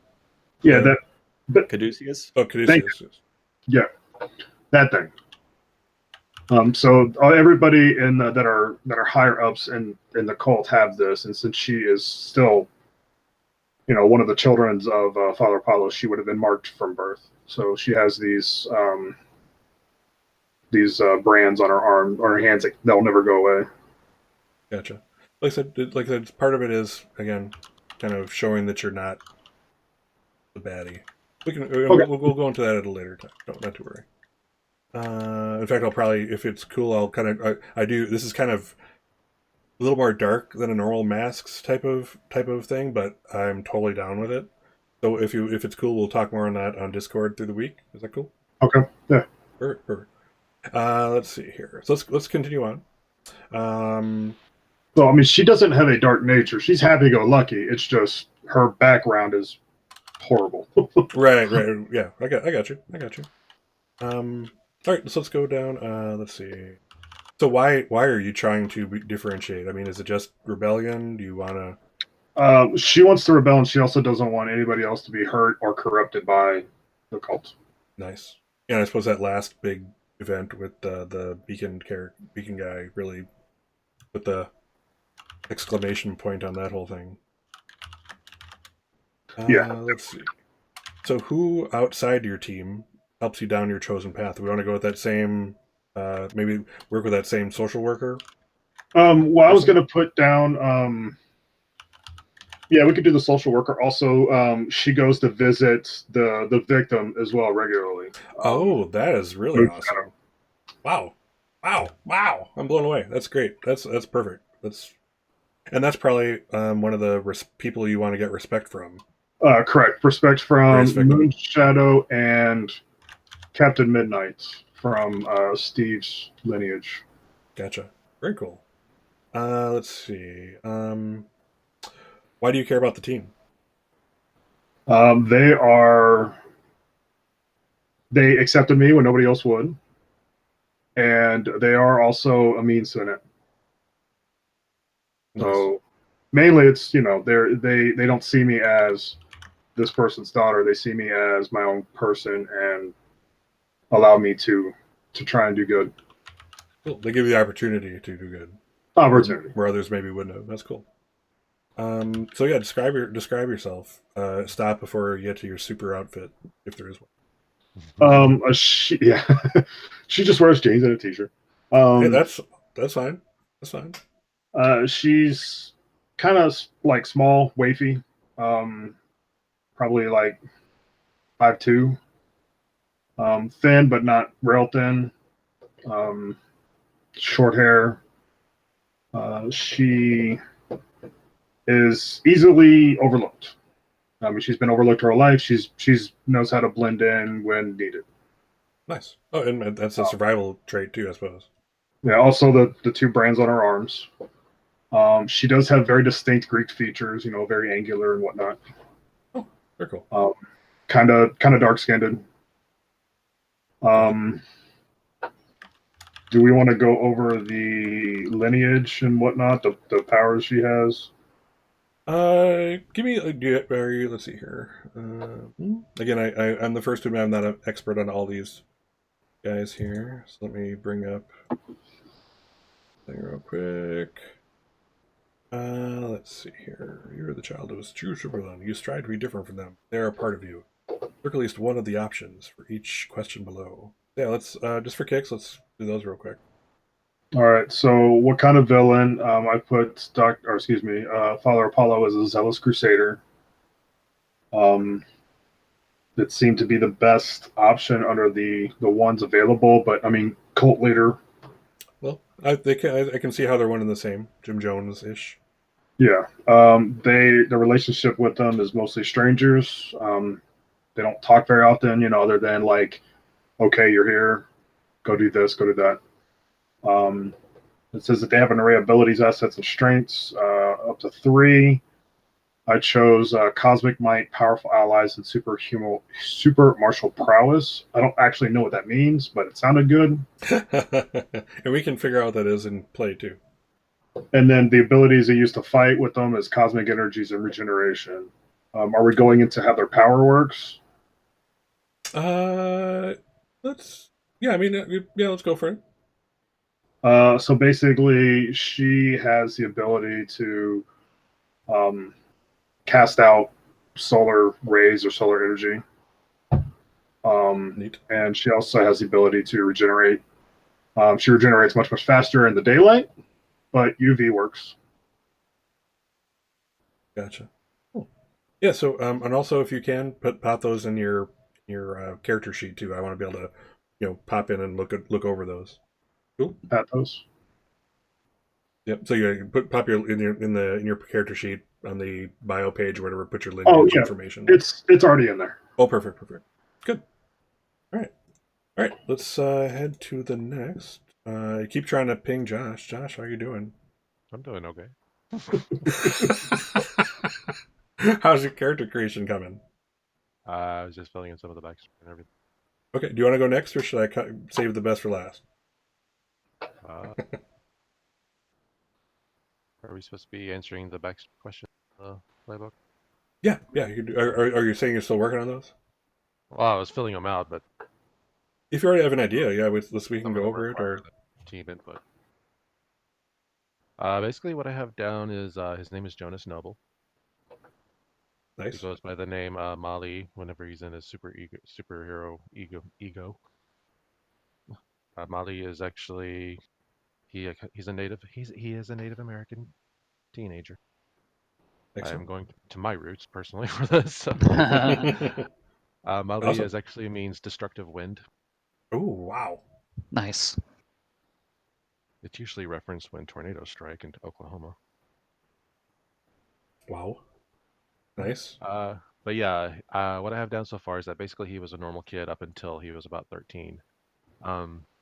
yeah, that Caduceus? Oh, Thank Caduceus. yeah, that thing. So everybody that are higher ups in the cult have this, and since she is still, you know, one of the children of Father Apollo, she would have been marked from birth. So she has these brands on her arm or her hands that'll never go away. Gotcha. Like I said, part of it is again, kind of showing that you're not the baddie. We can we'll go into that at a later time. Not to worry. In fact, I'll probably, if it's cool, I'll kind of I do. This is kind of a little more dark than a normal masks type of thing, but I'm totally down with it. So if it's cool, we'll talk more on that on Discord through the week. Is that cool? Okay. Yeah. Perfect. Let's see here. So let's continue on. So I mean, she doesn't have a dark nature. She's happy-go-lucky. It's just her background is horrible. Right. Yeah, I got you. All right, so let's go down. Let's see. So why are you trying to differentiate? I mean, is it just rebellion? Do you want to? She wants to rebel, and she also doesn't want anybody else to be hurt or corrupted by the cult. Nice. Yeah, I suppose that last big event with the beacon guy really put the exclamation point on that whole thing. Yeah. Let's see. So who outside your team helps you down your chosen path? We want to go with that same, maybe work with that same social worker? Well, I was going to put down, yeah, we could do the social worker. Also, she goes to visit the victim as well regularly. Oh, that is really awesome. Wow. I'm blown away. That's great. That's perfect. That's probably one of the people you want to get respect from. Correct. Respect from Moonshadow and Captain Midnight from Steve's lineage. Gotcha. Very cool. Let's see. Why do you care about the team? They accepted me when nobody else would, and they are also a means to an end. Nice. So mainly, it's they don't see me as this person's daughter. They see me as my own person and allow me to try and do good. Cool. They give you the opportunity to do good. Opportunity. Where others maybe wouldn't have. That's cool. So yeah, describe yourself. Stop before you get to your super outfit, if there is one. Yeah, she just wears jeans and a t-shirt. Hey, that's fine. That's fine. She's kind of like small, wafy, probably like 5'2", thin but not real thin. Short hair. She is easily overlooked. I mean, she's been overlooked her whole life. She's knows how to blend in when needed. Nice. Oh, and that's a survival trait too, I suppose. Yeah. Also, the two brands on her arms. She does have very distinct Greek features. Very angular and whatnot. Oh, very cool. Kind of dark skinned. Do we want to go over the lineage and whatnot, the powers she has? Give me let's see here. Again, I'm the first to admit I'm not an expert on all these guys here, so let me bring up thing real quick. Let's see here. You're the child of a true supervillain. You strive to be different from them. They are a part of you. Click at least one of the options for each question below. Yeah, let's just for kicks, let's do those real quick. All right. So, what kind of villain? I put Father Apollo as a zealous crusader. That seemed to be the best option under the ones available, but I mean, cult leader. Well, I can see how they're one and the same. Jim Jones ish. Yeah. The relationship with them is mostly strangers. They don't talk very often, other than like, okay, you're here, go do this, go do that. It says that they have an array of abilities, assets, and strengths, up to 3. I chose cosmic might, powerful allies, and super martial prowess. I don't actually know what that means, but it sounded good. And we can figure out what that is in play too. And then the abilities they use to fight with them is cosmic energies and regeneration. Are we going into how their power works? Let's. Yeah, I mean, yeah, let's go for it. So basically, she has the ability to cast out solar rays or solar energy. Neat. And she also has the ability to regenerate. She regenerates much, much faster in the daylight, but UV works. Gotcha. Cool. Yeah. So, and also, if you can pop those in your character sheet too. I want to be able to, pop in and look over those. Cool. Pathos. Yep. So you pop your in your character sheet on the bio page or whatever. Put your lineage information. It's already in there. Oh, perfect. Good. All right. Let's head to the next. Keep trying to ping Josh. Josh, how are you doing? I'm doing okay. How's your character creation coming? I was just filling in some of the backstory and everything. Okay. Do you want to go next, or should I save the best for last? Are we supposed to be answering the back question in the playbook? Yeah. You can do, are you saying you're still working on those? Well, I was filling them out, but If you already have an idea, yeah, we can go over it. Or team input. Basically, what I have down is his name is Jonas Noble. Nice. He goes by the name Mali whenever he's in his superhero ego. Mali is actually he's a native he is a Native American teenager. Excellent. I am going to my roots personally for this. So. Mali Awesome. is actually means destructive wind. Oh, wow. Nice. It's usually referenced when tornadoes strike into Oklahoma. Wow. Nice. But yeah, what I have down so far is that basically he was a normal kid up until he was about 13.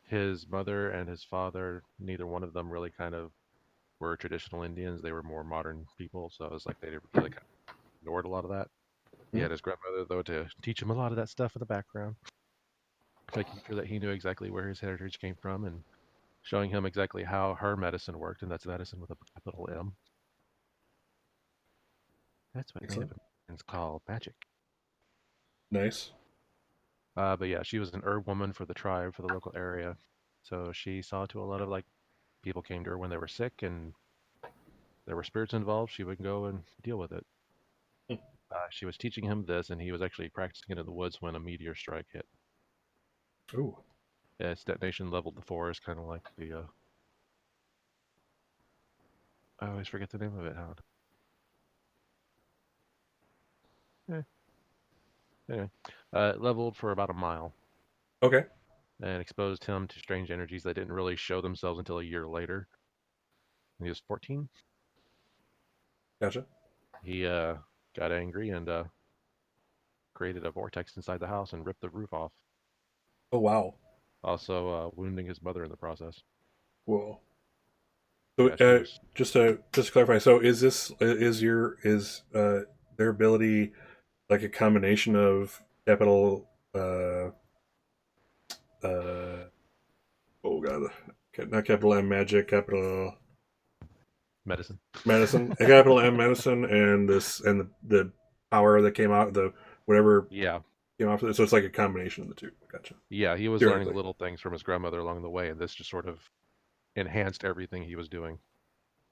His mother and his father, neither one of them really kind of were traditional Indians. They were more modern people, so it was like they really kind of ignored a lot of that. He had his grandmother though to teach him a lot of that stuff in the background, making sure that he knew exactly where his heritage came from and showing him exactly how her medicine worked, and that's medicine with a capital M. That's what Native Excellent. Americans call magic. Nice. But yeah, she was an herb woman for the tribe, for the local area. So she saw to a lot of like people came to her when they were sick and there were spirits involved. She would go and deal with it. Hmm. She was teaching him this, and he was actually practicing it in the woods when a meteor strike hit. Ooh. Yeah, its detonation leveled the forest, kind of like the. I always forget the name of it. How? Yeah. Anyway, it leveled for about a mile Okay. and exposed him to strange energies that didn't really show themselves until a year later. When he was 14. Gotcha. He got angry and created a vortex inside the house and ripped the roof off, Oh wow. also wounding his mother in the process. Whoa. So Yeah, she was. just to clarify, so is their ability like a combination of capital uh oh god, not capital M magic, capital Medicine. medicine, a capital M medicine, and this and the power that came out, the whatever Yeah, came off of it. So it's like a combination of the two. Gotcha. yeah, he was learning Theoretically. little things from his grandmother along the way, and this just sort of enhanced everything he was doing.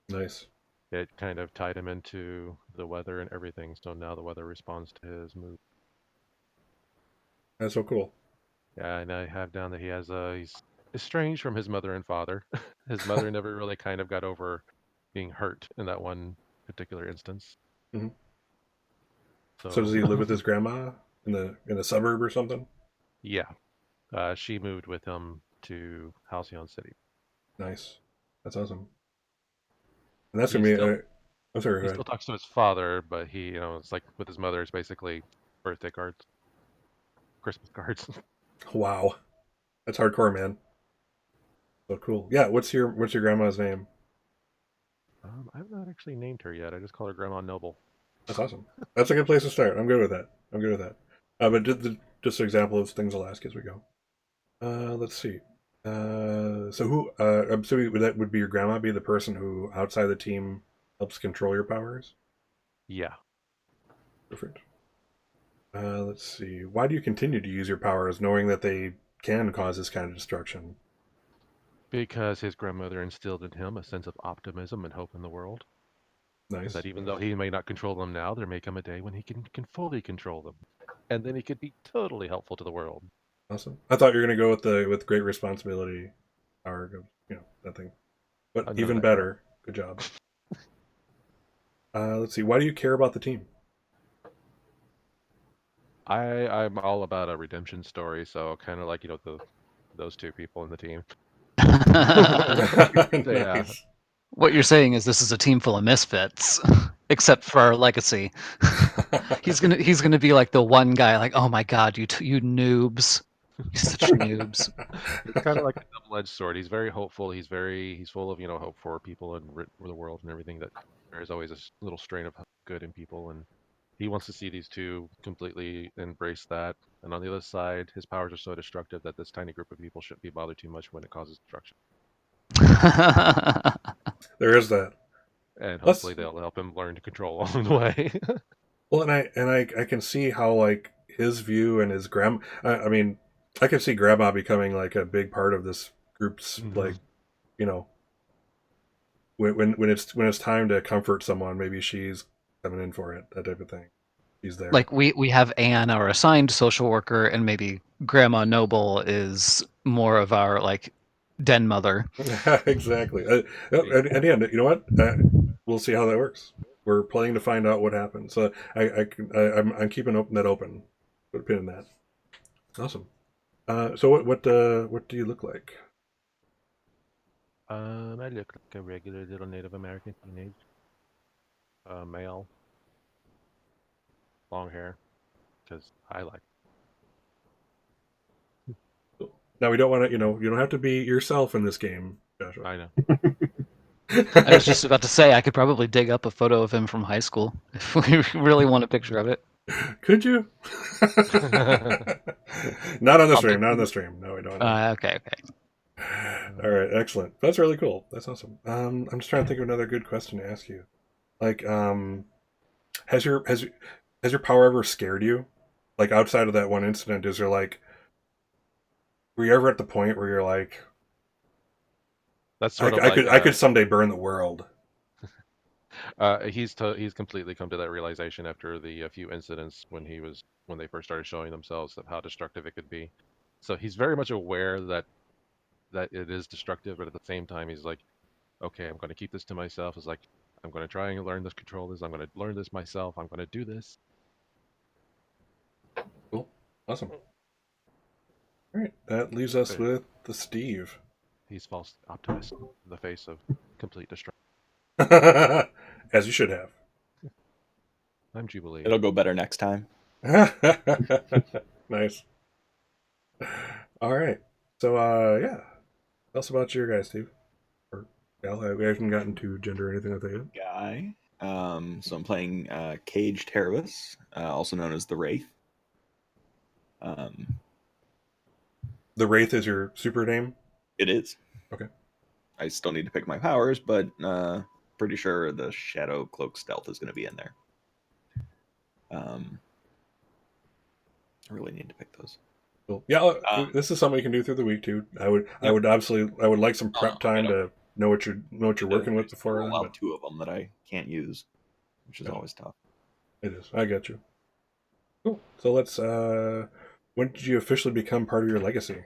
Nice. It kind of tied him into the weather and everything, so now the weather responds to his mood. That's so cool. Yeah, and I have down that he's estranged from his mother and father. His mother never really kind of got over being hurt in that one particular instance. Hmm. So does So he live with his grandma in a suburb or something? yeah, she moved with him to Halcyon City. Nice. That's awesome. And that's He gonna be. still I'm sorry. he Go still ahead. talks to his father, but it's like with his mother, it's basically birthday cards, Christmas cards. Wow, that's hardcore, man. So cool. Yeah. What's your grandma's name? I've not actually named her yet. I just call her Grandma Noble. That's awesome. That's a good place to start. I'm good with that. I'm good with that. But just an example of things I'll ask as we go. Let's see. So who? I'm assuming that would be your grandma. Be the person who outside the team helps control your powers. Yeah, Perfect. Let's see. Why do you continue to use your powers, knowing that they can cause this kind of destruction? because his grandmother instilled in him a sense of optimism and hope in the world. That Nice. even though he may not control them now, there may come a day when he can fully control them, and then he could be totally helpful to the world. Awesome. I thought you were gonna go with the with great responsibility power, that thing. But None of even that crap. better. Good job. Let's see. Why do you care about the team? I'm all about a redemption story, so kind of like those two people in the team. Yeah, Nice. What you're saying is this is a team full of misfits, except for our legacy. He's gonna be like the one guy, like, oh my god, you noobs, you such noobs. it's kind of like a double-edged sword. He's very hopeful. He's full of hope for people and for the world and everything. That there is always a little strain of good in people, and he wants to see these two completely embrace that. And on the other side, his powers are so destructive that this tiny group of people shouldn't be bothered too much when it causes destruction. There is that. And hopefully Let's they'll help him learn to control along the way. well, and I can see how like his view and his grandma. I mean, I can see grandma becoming like a big part of this group's Mhm. like you know when it's time to comfort someone, maybe she's coming in for it, that type of thing. She's there. Like we have Anne, our assigned social worker, and maybe Grandma Noble is more of our like den mother. Exactly. And yeah, you know what? We'll see how that works. We're playing to find out what happens. So I'm keeping that open. Put a pin in that. Awesome. So what do you look like? I look like a regular little Native American teenage male, long hair, because I like. Now we don't want to, you don't have to be yourself in this game, Joshua. I know. I was just about to say I could probably dig up a photo of him from high school if we really want a picture of it. Could you? Not on the I'll stream. dig- Not on the stream. No, we don't. Know. Okay. All right, excellent. That's really cool. That's awesome. I'm just trying to think of another good question to ask you. Like, has your power ever scared you? Like outside of that one incident, is there like, were you ever at the point where you're like, That's I, sort of I like could I could someday burn the world? he's completely come to that realization after the few incidents when they first started showing themselves of how destructive it could be. So he's very much aware that it is destructive, but at the same time he's like, okay, I'm going to keep this to myself. It's like I'm going to try and learn this control this. I'm going to learn this myself. I'm going to do this. Cool, awesome. All right, that leaves us But with the Steve. he's false optimist in the face of complete destruction. As you should have. I'm Jubilee. It'll go better next time. Nice. All right. So, yeah. Tell us about your guy, Steve. Or Gal. We haven't gotten to gender or anything like that yet. Guy. So I'm playing Cage Terrorist, also known as the Wraith. The Wraith is your super name? It is. Okay. I still need to pick my powers, but pretty sure the Shadow Cloak Stealth is going to be in there. I really need to pick those. Cool. Yeah, this is something you can do through the week too. I would like some prep time to know what you're working with before. Roll out two of them that I can't use, which is always tough. It is. I got you. Cool. So let's. When did you officially become part of your legacy?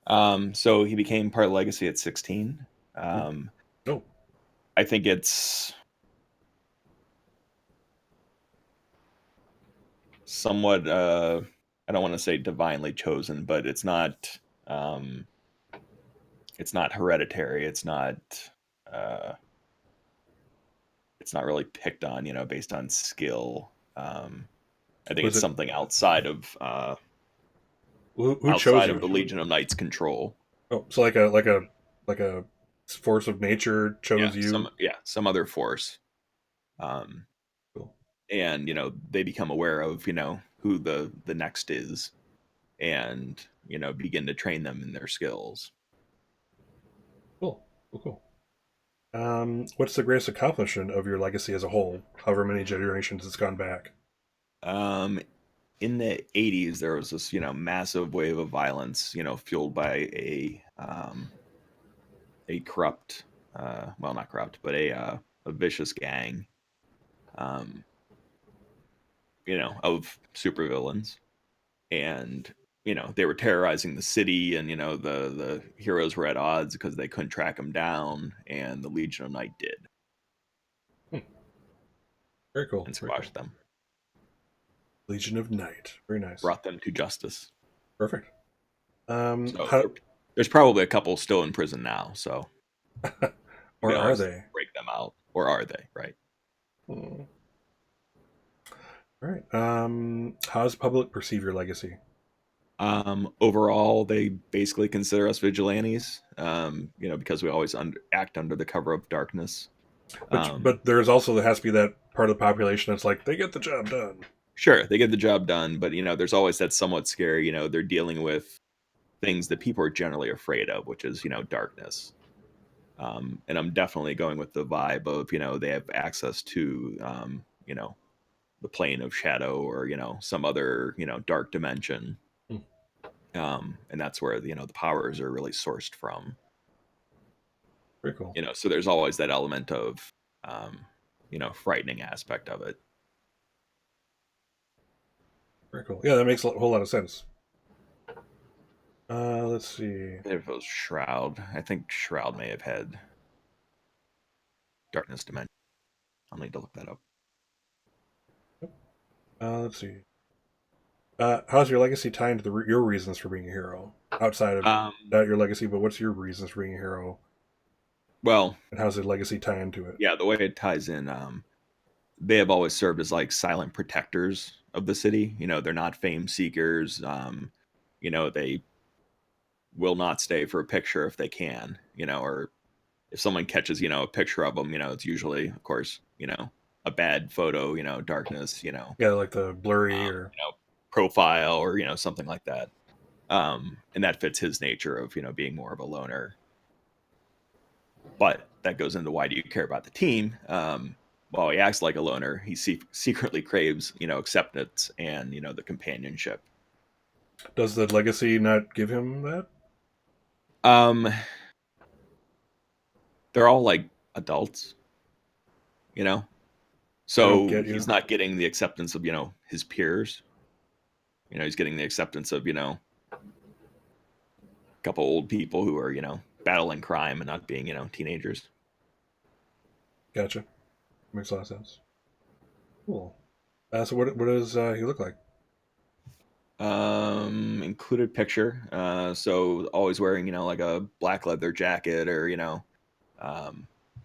So he became part of Legacy at 16. Oh. I think it's somewhat. I don't want to say divinely chosen, but it's not. It's not hereditary. It's not. It's not really picked on, based on skill. I think it's something outside of. Who outside chose you? of the Legion of Knight's control. Oh, so like a force of nature chose you. Some other force. Cool. And they become aware of who the next is, and begin to train them in their skills. Cool. What's the greatest accomplishment of your legacy as a whole? However many generations it's gone back. In the 80s, there was this massive wave of violence, fueled by a corrupt, well, not corrupt, but a vicious gang, of supervillains, and they were terrorizing the city, and the heroes were at odds because they couldn't track them down, and the Legion of Night did. Very cool. And squashed them. Legion of Night. Very nice. Brought them to justice. Perfect. There's probably a couple still in prison now, so. Or are they? Break them out. Or are they, right? All right. How does the public perceive your legacy? Overall, they basically consider us vigilantes, because we always act under the cover of darkness. But there has to be that part of the population that's like, they get the job done. Sure, they get the job done, but there's always that somewhat scary. They're dealing with things that people are generally afraid of, which is darkness. And I'm definitely going with the vibe of they have access to the plane of shadow, or some other dark dimension. And that's where the powers are really sourced from. Very cool. So there's always that element of frightening aspect of it. Very cool. Yeah, that makes a whole lot of sense. Let's see. If it was Shroud, I think Shroud may have had Darkness Dimension. I'll need to look that up. Let's see. How's your legacy tie into your reasons for being a hero? Outside of not your legacy, but what's your reasons for being a hero? Well, and how's the legacy tie into it? Yeah, the way it ties in, they have always served as like silent protectors of the city. They're not fame seekers. They will not stay for a picture if they can. Or if someone catches, a picture of them, it's usually, of course, a bad photo, darkness, Yeah, like the blurry or profile or, something like that. And that fits his nature of, being more of a loner. But that goes into why do you care about the team? While he acts like a loner, he secretly craves, acceptance and, the companionship. Does the legacy not give him that? They're all like adults, I don't so get you. he's not getting the acceptance of, his peers. He's getting the acceptance of, a couple old people who are, battling crime and not being, teenagers. Gotcha. Makes a lot of sense. Cool. So what does he look like? Included picture. So always wearing, like a black leather jacket or,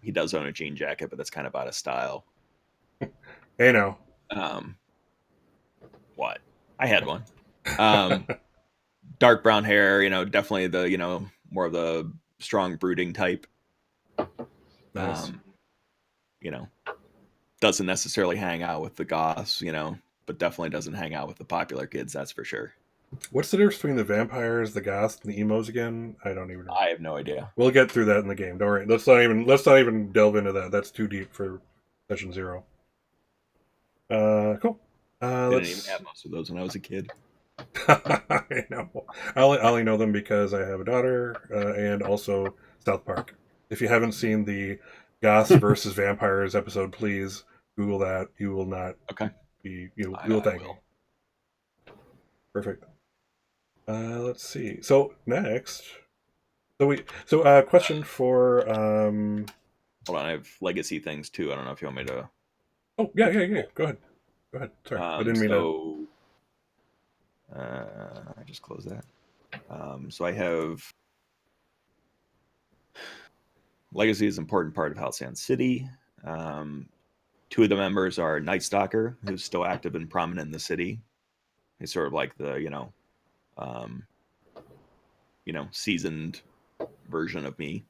he does own a jean jacket, but that's kind of out of style. Hey, now. What? I had one. Dark brown hair, definitely the, more of the strong brooding type. Nice. Doesn't necessarily hang out with the goths, but definitely doesn't hang out with the popular kids, that's for sure. What's the difference between the vampires, the goths, and the emos again? I don't even know. I have no idea. We'll get through that in the game. Don't worry. Let's not even delve into that. That's too deep for session 0. Cool. Didn't even have most of those when I was a kid. I know. I only know them because I have a daughter, and also South Park. If you haven't seen the Goths versus Vampires episode, please Google that. You will not Okay. be. You will thank me. Perfect. Let's see. So next, question for. Hold on, I have legacy things too. I don't know if you want me to. Oh yeah. Go ahead. Sorry, I didn't mean to. I just closed that. So I have legacy is an important part of Halcyon City. 2 of the members are Night Stalker, who's still active and prominent in the city. He's sort of like the seasoned version of me.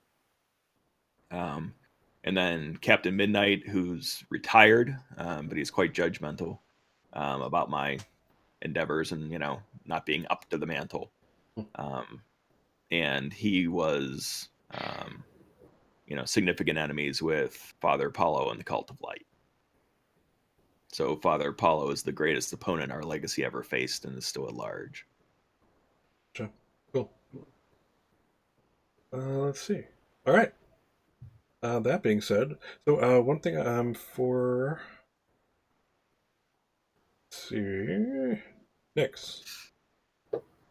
And then Captain Midnight, who's retired, but he's quite judgmental about my endeavors and not being up to the mantle. And he was significant enemies with Father Apollo and the Cult of Light. So Father Apollo is the greatest opponent our legacy ever faced and is still at large. Sure. Cool. Let's see. All right. That being said, so one thing for. Let's see. Nix.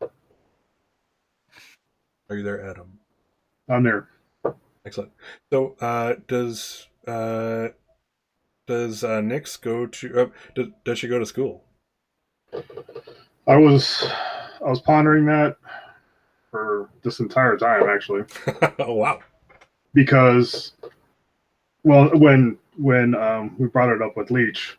Are you there, Adam? I'm there. Excellent. So does Nix go to? Does she go to school? I was pondering that for this entire time, actually. Oh wow! Because, well, when we brought it up with Leech,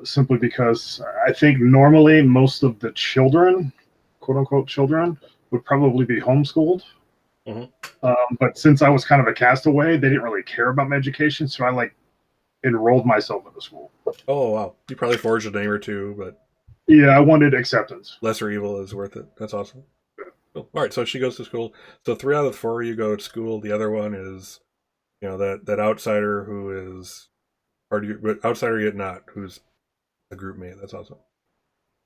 simply because I think normally most of the children, quote unquote children, would probably be homeschooled. But since I was kind of a castaway, they didn't really care about my education, so I enrolled myself into school. Oh wow! You probably forged a name or two, but yeah, I wanted acceptance. Lesser evil is worth it. That's awesome. Cool. All right, so she goes to school. So 3 out of the 4 you go to school. The other one is, that outsider who is part of you, but outsider yet not, who's a group mate. That's awesome.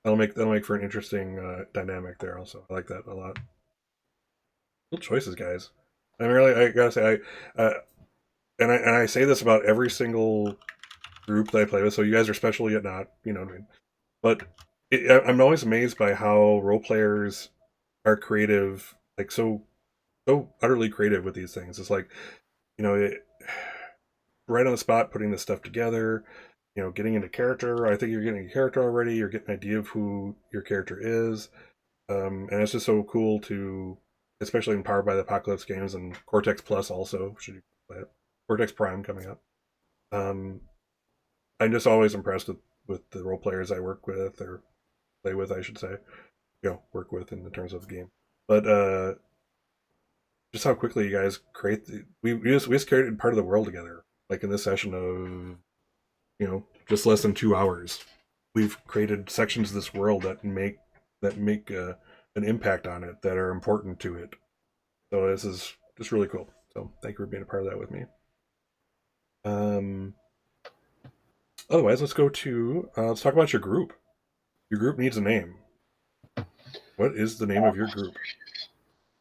That'll make for an interesting dynamic there. Also, I like that a lot. Good choices, guys. I mean, really, I gotta say, and I say this about every single group that I play with. So you guys are special yet not, you know what I mean. But I'm always amazed by how role players are creative, like so utterly creative with these things. It's like, right on the spot, putting this stuff together. Getting into character. I think you're getting a character already. You're getting an idea of who your character is, and it's just so cool to, especially in Powered by the Apocalypse games and Cortex Plus also. Should you play it? Cortex Prime coming up. I'm just always impressed with the role players I work with or play with, I should say. Work with in the terms of the game. But just how quickly you guys create we just created part of the world together. Like in this session of just less than 2 hours, we've created sections of this world that make an impact on it, that are important to it. So this is just really cool. So thank you for being a part of that with me. Otherwise, let's go to let's talk about your group. Your group needs a name. What is the name of your group?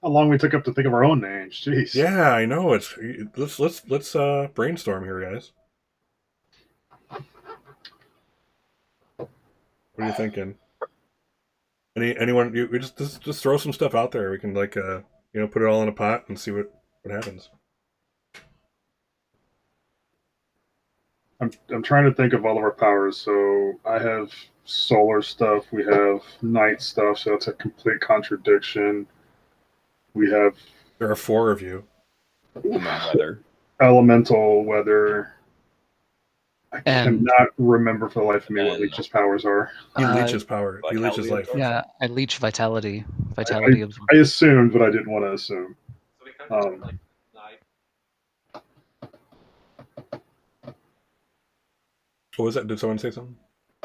How long we took up to think of our own names? Jeez. Yeah, I know. Let's brainstorm here, guys. What are you thinking? Anyone? We just throw some stuff out there. We can put it all in a pot and see what happens. I'm trying to think of all of our powers. So I have solar stuff. We have night stuff. So that's a complete contradiction. We have There are 4 of you. And then weather. elemental weather. I And- cannot remember for the life of me what Leech's powers are. He leeches power. He leeches life. Yeah, I leech vitality. Vitality absorb. I assumed, but I didn't want to assume. What was that? Did someone say something?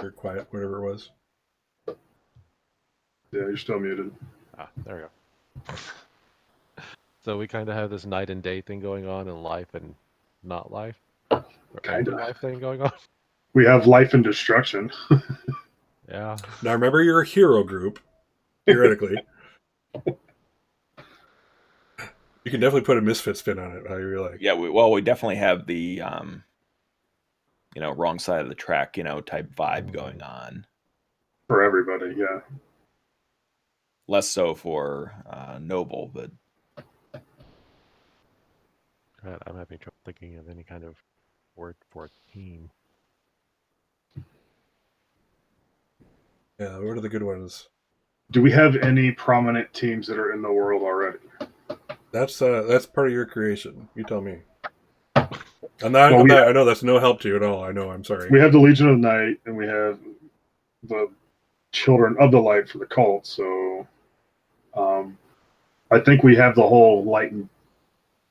Or quiet, whatever it was. Yeah, you're still muted. Ah, there we go. So we kind of have this night and day thing going on in life and not life. Or Kinda. life thing going on. We have life and destruction. Yeah. Now remember, you're a hero group, theoretically. You can definitely put a misfit spin on it, how you like. Yeah, we definitely have the wrong side of the track, type vibe going on. For everybody, yeah. Less so for Noble, but God, I'm having trouble thinking of any kind of word for a team. Yeah, what are the good ones? Do we have any prominent teams that are in the world already? That's part of your creation. You tell me. I know that's no help to you at all. I know. I'm sorry. We have the Legion of Night, and we have the Children of the Light for the cult. So, I think we have the whole light and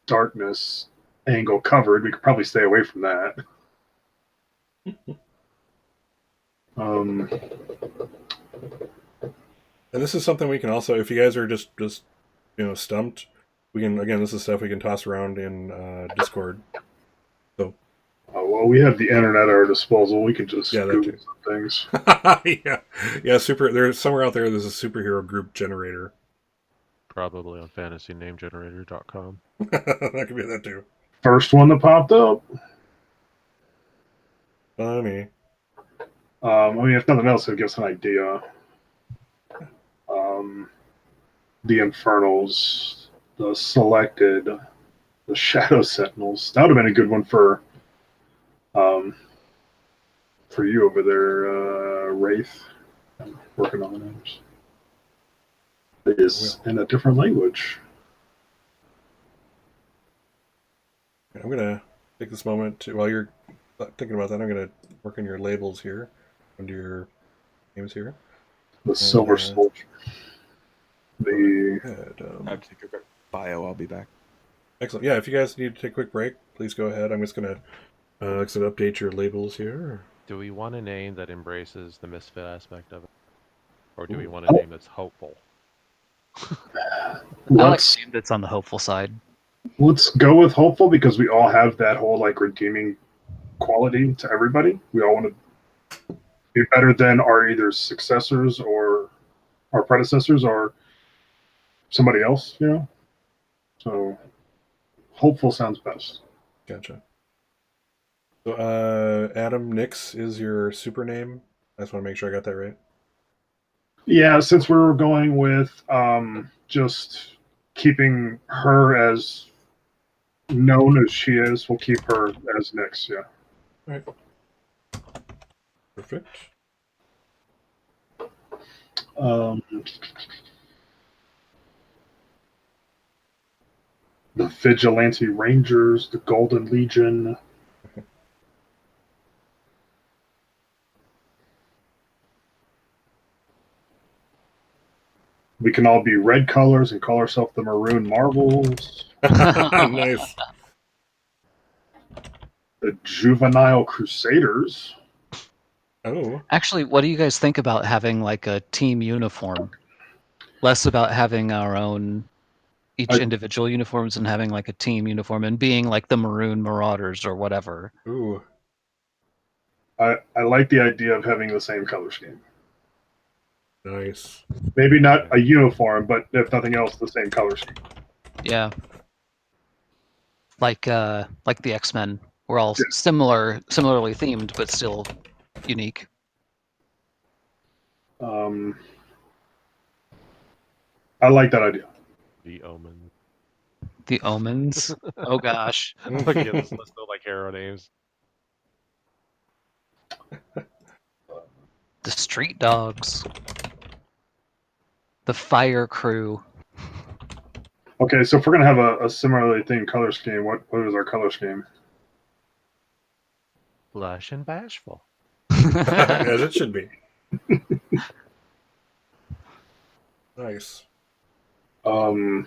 darkness angle covered. We could probably stay away from that. And this is something we can also, if you guys are just stumped, we can, again, this is stuff we can toss around in Discord. So. Well, we have the internet at our disposal. We can just Google some things. yeah. There's somewhere out there. There's a superhero group generator. Probably on fantasynamegenerator.com. That could be that too. First one that popped up. Funny. If nothing else, it'll give us an idea. The Infernals, the Selected, the Shadow Sentinels. That would have been a good one for you over there, Wraith. I'm working on the names. It is in a different language. I'm gonna take this moment to, while you're thinking about that, I'm gonna work on your labels here, under your names here. The Silver Soldier. I have to take a quick bio. I'll be back. Excellent. Yeah, if you guys need to take a quick break, please go ahead. I'm just gonna update your labels here. Do we want a name that embraces the misfit aspect of it, or do we want a name that's hopeful? I like a name that's on the hopeful side. Let's go with hopeful because we all have that whole redeeming quality to everybody. We all want to be better than our either successors or our predecessors or somebody else, So hopeful sounds best. Gotcha. So Adam Nix is your super name. I just want to make sure I got that right. Yeah, since we're going with just keeping her as known as she is, we'll keep her as Nix, yeah. All right. Perfect. The Vigilante Rangers, the Golden Legion. We can all be red colors and call ourselves the Maroon Marvels. Nice. The Juvenile Crusaders. Oh, Actually, what do you guys think about having like a team uniform? Less about having our own each I- individual uniforms and having like a team uniform and being like the Maroon Marauders or whatever. ooh, I like the idea of having the same color scheme. nice. Maybe not a uniform, but if nothing else, the same color scheme. Yeah. Like the X-Men. We're all Yeah. similarly themed, but still unique. I like that idea. The Omen. The Omens. Oh gosh. I'm looking at this list of like hero names. The Street Dogs. The Fire Crew. Okay, so if we're gonna have a similarly themed color scheme, what is our color scheme? Blush and bashful. As it should be. Nice. Um,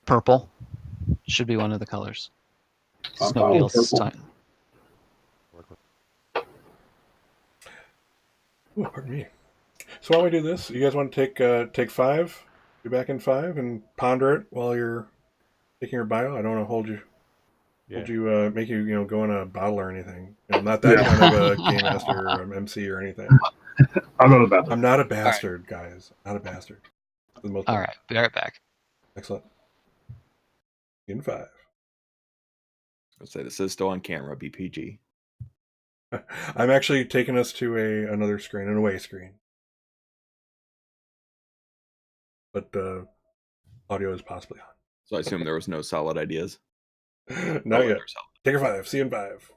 Purple should be one of the colors. I'm It's nobody fine with else's purple. time. Ooh, pardon me. So why don't we do this? You guys want to take 5? Be back in 5 and ponder it while you're taking your bio. I don't want to Yeah. make you go in a bottle or anything. I'm not that Yeah. kind of a game master or MC or anything. I'll go to the bathroom. I'm not a bastard, guys. Not a bastard. For the most All part. right, be right back. Excellent. In 5. Let's say this is still on camera, BPG. I'm actually taking us to another screen, an away screen. But audio is possibly So I assume there was no solid ideas. on. Oh, Not yet. there's solid. Take a 5. See you in 5.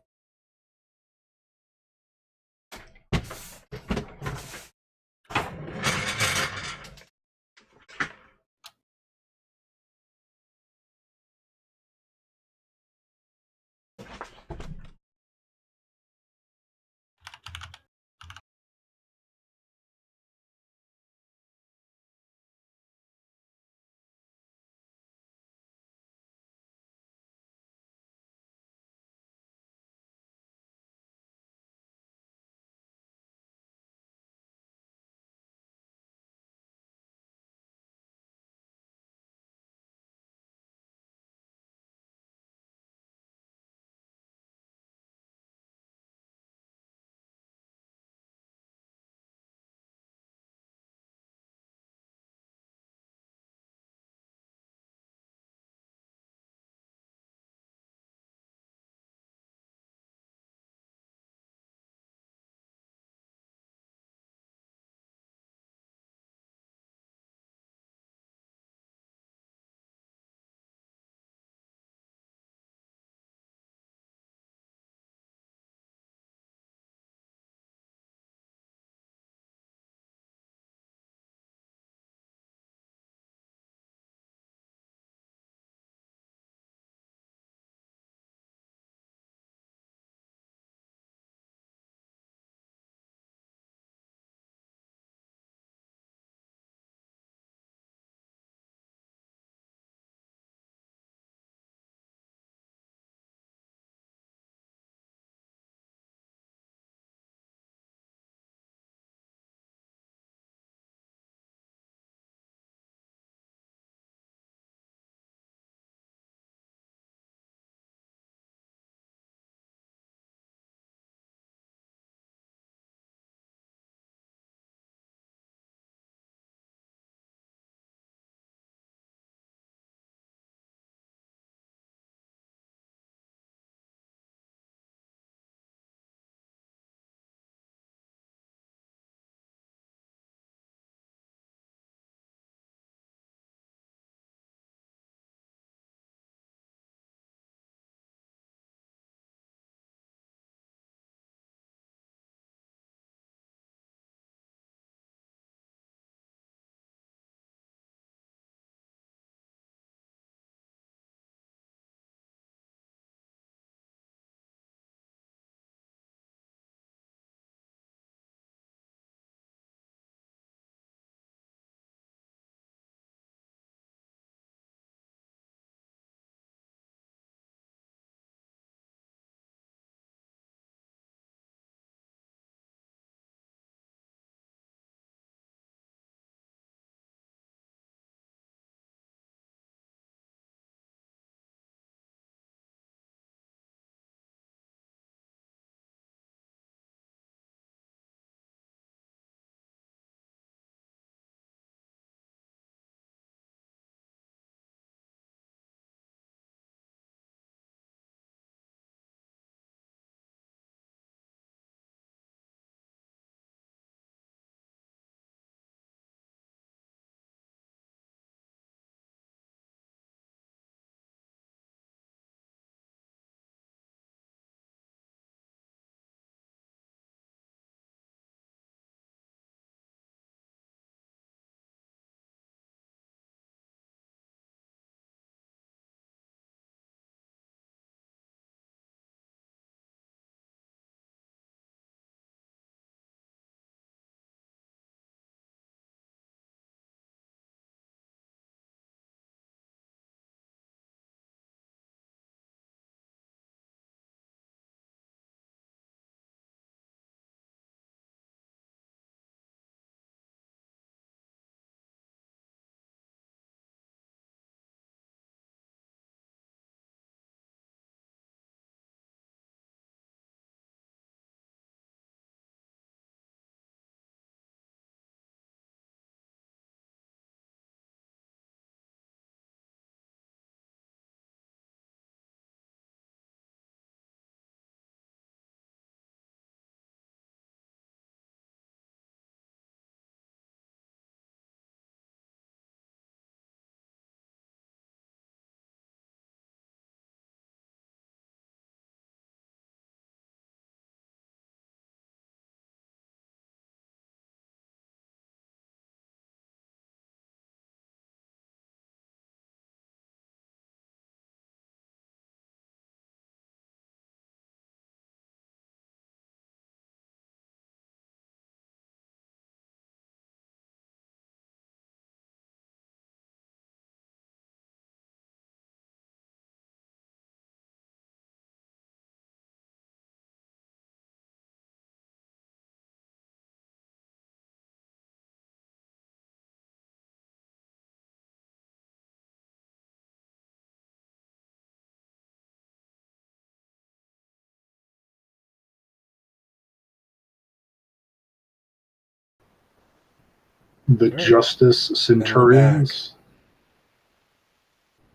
The right. Justice Centurions.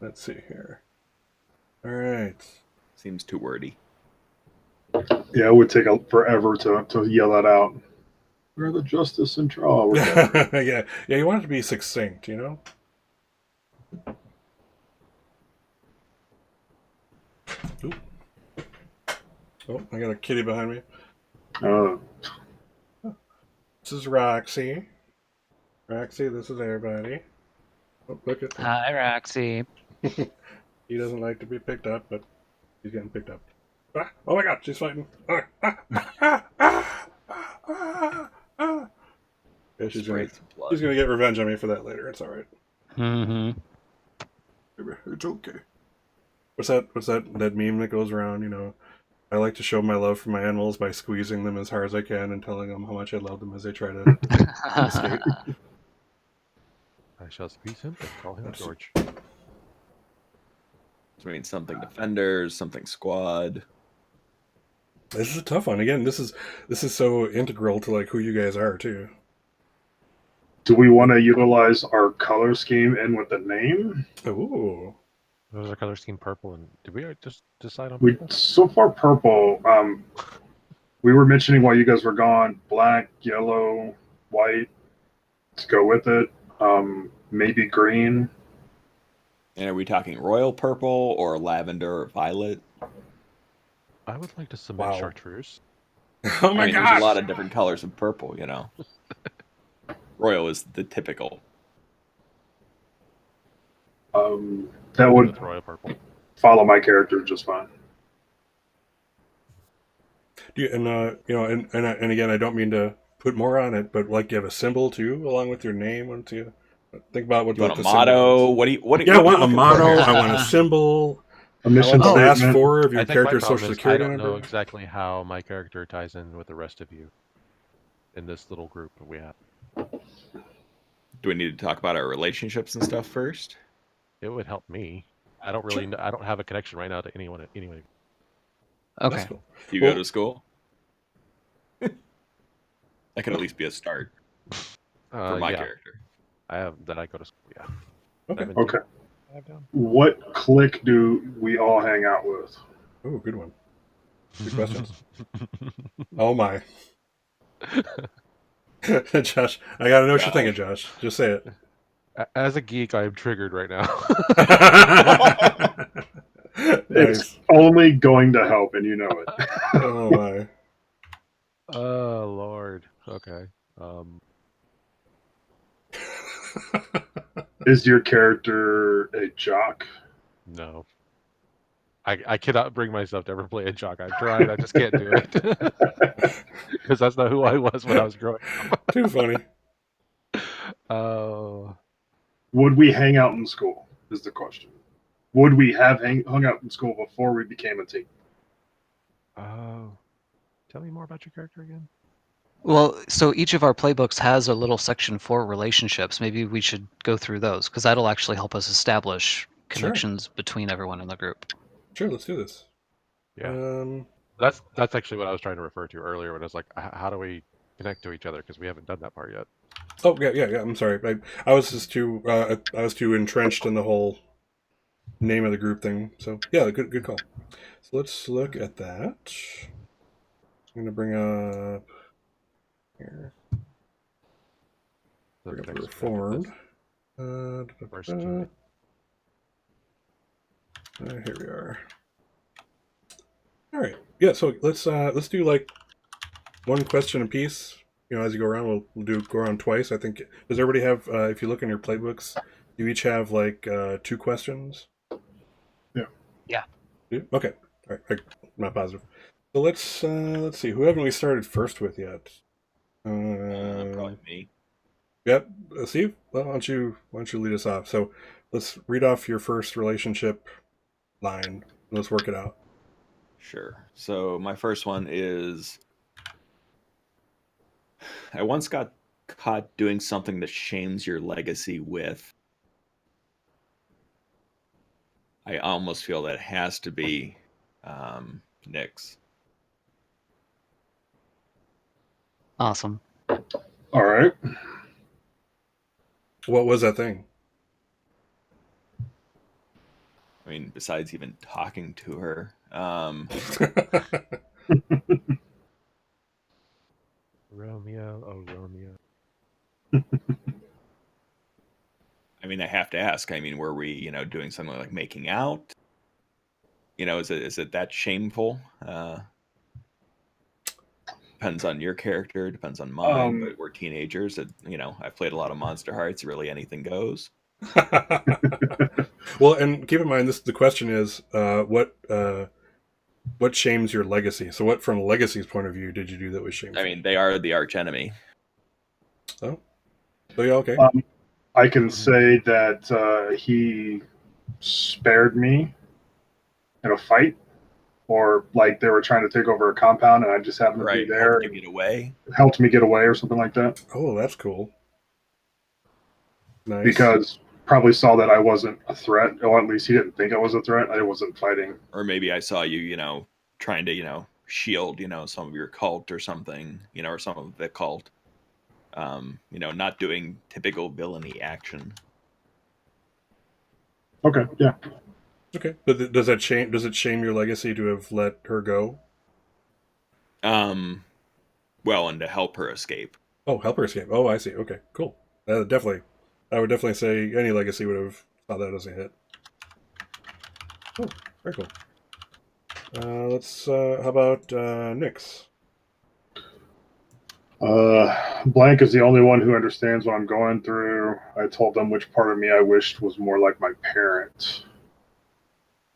Let's see here. All right. Seems too wordy. Yeah, it would take forever to yell that out. We're the Justice Centurions. Oh, we're dead. Yeah. You want it to be succinct, you know? Oop. Oh, I got a kitty behind me. Uh, This is Roxy. Roxy, this is everybody. Oh, look at Hi, Roxy. He doesn't like to be picked up, but he's getting picked up. Ah, oh my god, she's fighting. Ah, ah, ah, ah, ah, ah. Yeah, she's gonna get revenge on me for that later. It's alright. Mm-hmm. It's okay. What's that meme that goes around, you know? I like to show my love for my animals by squeezing them as hard as I can and telling them how much I love them as they try to escape. I shall squeeze him and call him That's- George. So I mean, something defenders, something squad. This is a tough one. Again, this is so integral to like who you guys are too. do we want to utilize our color scheme in with the name? Ooh. What was our color scheme? Purple, and did we just decide on We purple? so far purple. We were mentioning while you guys were gone, black, yellow, white to go with it. Maybe green. And are we talking royal purple or lavender or violet? I would like to submit Wow. chartreuse. Oh my I mean, gosh! there's a lot of different colors of purple, you know. Royal is the typical. That would With royal purple. follow my character just fine. And again, I don't mean to put more on it, but like you have a symbol too, along with your name. Once you think about what Do you want the a symbol motto? is. What do you? What? Yeah, I what are want you a looking for motto. here? I want a symbol. A mission I want the last statement. four of your I think my character's problem social is I security don't know number. exactly how my character ties in with the rest of you in this little group that we have. Do we need to talk about our relationships and stuff first? It would help me. I don't really. I don't have a connection right now to anyone. Anyway, Okay. That's cool. Do you Well- go to school? That could at least be a start for my yeah, character. I have that. I go to school. Yeah. Okay. 17. Okay. I have down. What clique do we all hang out with? Oh, good one. Good questions. Oh my. Josh, I gotta know what you're thinking, Josh. Just say it. As a geek, I am triggered right now. It's Nice. only going to help, and you know it. Oh my. Oh Lord. Okay. Is your character a jock? No. I cannot bring myself to ever play a jock. I've tried. I just can't do it because that's not who I was when I was growing up. Too funny. Oh. Would we hang out in school? Is the question. Would we have hung out in school before we became a team? Oh. Tell me more about your character again. Well, so each of our playbooks has a little section for relationships. Maybe we should go through those because that'll actually help us establish connections between everyone in the group. Sure, let's do this. Yeah. That's actually what I was trying to refer to earlier when I was like, how do we connect to each other? Because we haven't done that part yet. Oh yeah. I'm sorry. I was just too I was too entrenched in the whole name of the group thing. So yeah, good call. So let's look at that. I'm gonna bring up here. The Bring up the next reformed. First tonight. Here we are. All right. Yeah. So let's do like one question a piece. You know, as you go around, we'll go around twice. I think. Does everybody have? If you look in your playbooks, you each have like 2 questions. Yeah. Yeah? Okay. All right. I'm not positive. So let's see. Who haven't we started first with yet? Probably me. Yep. Steve, well, why don't you lead us off? So let's read off your first relationship line. Let's work it out. Sure. So my first one is I once got caught doing something that shames your legacy with. I almost feel that it has to be Nick's. Awesome. All right. What was that thing? I mean, besides even talking to her, Romeo, oh Romeo. I mean, I have to ask. I mean, were we, doing something like making out? Is it that shameful? Depends on your character, depends on mine, but we're teenagers. I've played a lot of Monster Hearts. Really, anything goes. Well, and keep in mind, the question is, what shames your legacy? So, what from Legacy's point of view did you do that was shameful? I mean, they are the arch enemy. Oh, so yeah, okay. I can say that he spared me in a fight, or like they were trying to take over a compound, and I just happened to be there. Helped you get away. Helped me get away, or something like that. Oh, that's cool. Nice. Because probably saw that I wasn't a threat, or at least he didn't think I was a threat. I wasn't fighting. Or maybe I saw you, trying to, shield, some of your cult or something, or some of the cult. Not doing typical villainy action. Okay, yeah. Okay, but does it shame your legacy to have let her go? Well, and to help her escape. Oh, help her escape. Oh, I see. Okay, cool. I would definitely say any legacy would have saw that as a hit. Oh, very cool. How about Nyx? Blank is the only one who understands what I'm going through. I told them which part of me I wished was more like my parent.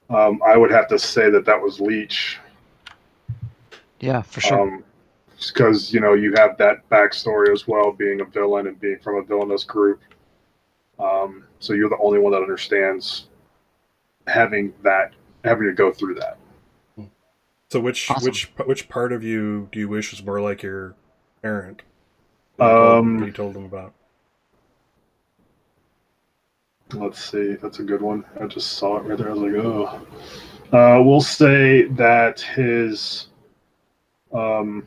I would have to say that was Leech. Yeah, for sure. Because you have that backstory as well, being a villain and being from a villainous group. So you're the only one that understands having to go through that. So which part of you do you wish was more like your parent? You told them about. Let's see. That's a good one. I just saw it right there. I was like, oh. We'll say that his charm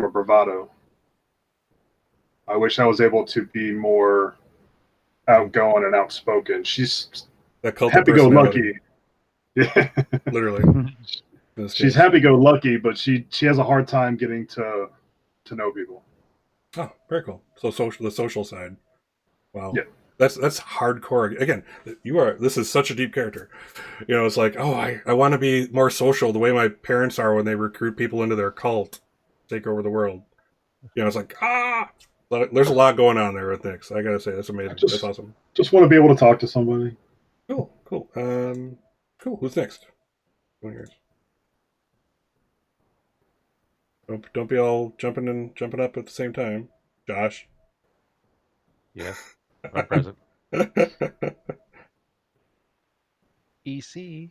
or bravado. I wish I was able to be more outgoing and outspoken. She's happy-go-lucky. Yeah, literally. She's happy-go-lucky, but she has a hard time getting to know people. Oh, very cool. So the social side. Wow. Yeah. That's hardcore. Again, this is such a deep character. It's like, oh, I want to be more social the way my parents are when they recruit people into their cult, take over the world. It's like, there's a lot going on there with Nyx. I gotta say, that's amazing. That's awesome. Just want to be able to talk to somebody. Cool. Cool. Who's next? Don't be all jumping up at the same time, Josh. Yes, I'm present. EC.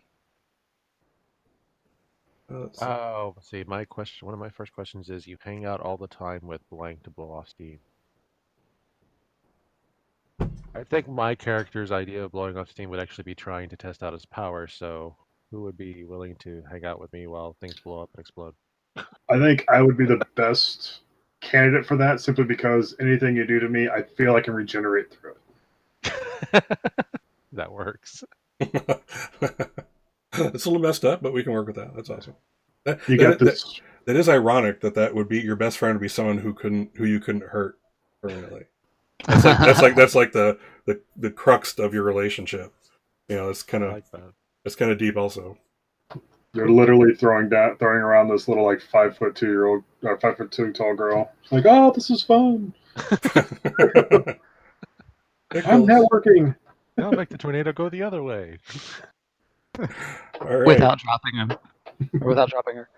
Let's see. One of my first questions is: you hang out all the time with blank to blow off steam. I think my character's idea of blowing off steam would actually be trying to test out his power. So, who would be willing to hang out with me while things blow up and explode? I think I would be the best candidate for that, simply because anything you do to me, I feel I can regenerate through it. That works. It's a little messed up, but we can work with that. That's awesome. You got this. That is ironic that would be your best friend would be someone who you couldn't hurt permanently. That's like the crux of your relationship. It's kind of deep also. They're literally throwing around this little like 5'2" 5'2" tall girl. It's like, oh, this is fun. I'm networking. I'll make the tornado go the other way. All right. Without dropping him. Or without dropping her.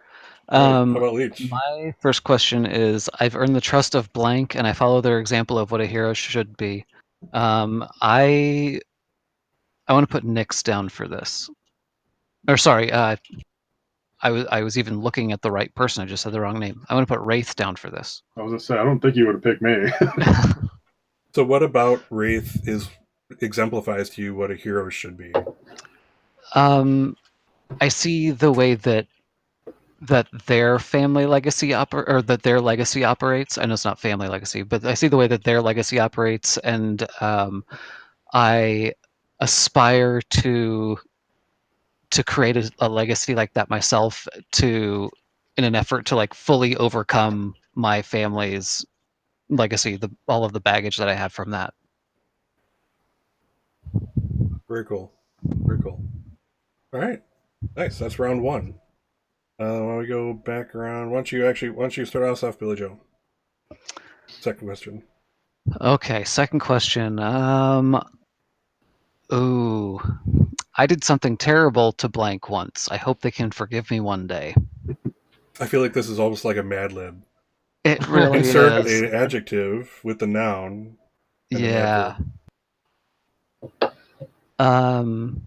How about Leech? My first question is: I've earned the trust of blank, and I follow their example of what a hero should be. I want to put Nyx down for this. Or sorry, I was even looking at the right person. I just said the wrong name. I want to put Wraith down for this. I was gonna say, I don't think you would have picked me. So what about Wraith exemplifies to you what a hero should be? I see the way that that their family legacy or that their legacy operates. I know it's not family legacy, but I see the way that their legacy operates, and I aspire to create a legacy like that myself, to in an effort to like fully overcome my family's legacy, all of the baggage that I had from that. Very cool. Very cool. All right. Nice. That's round one. Why don't we go back around? Why don't you start us off, Billy Joe? Second question. Okay, second question. Ooh, I did something terrible to blank once. I hope they can forgive me one day. I feel like this is almost like a Mad Lib. It really Insert is. an adjective with the noun and an Yeah. adverb.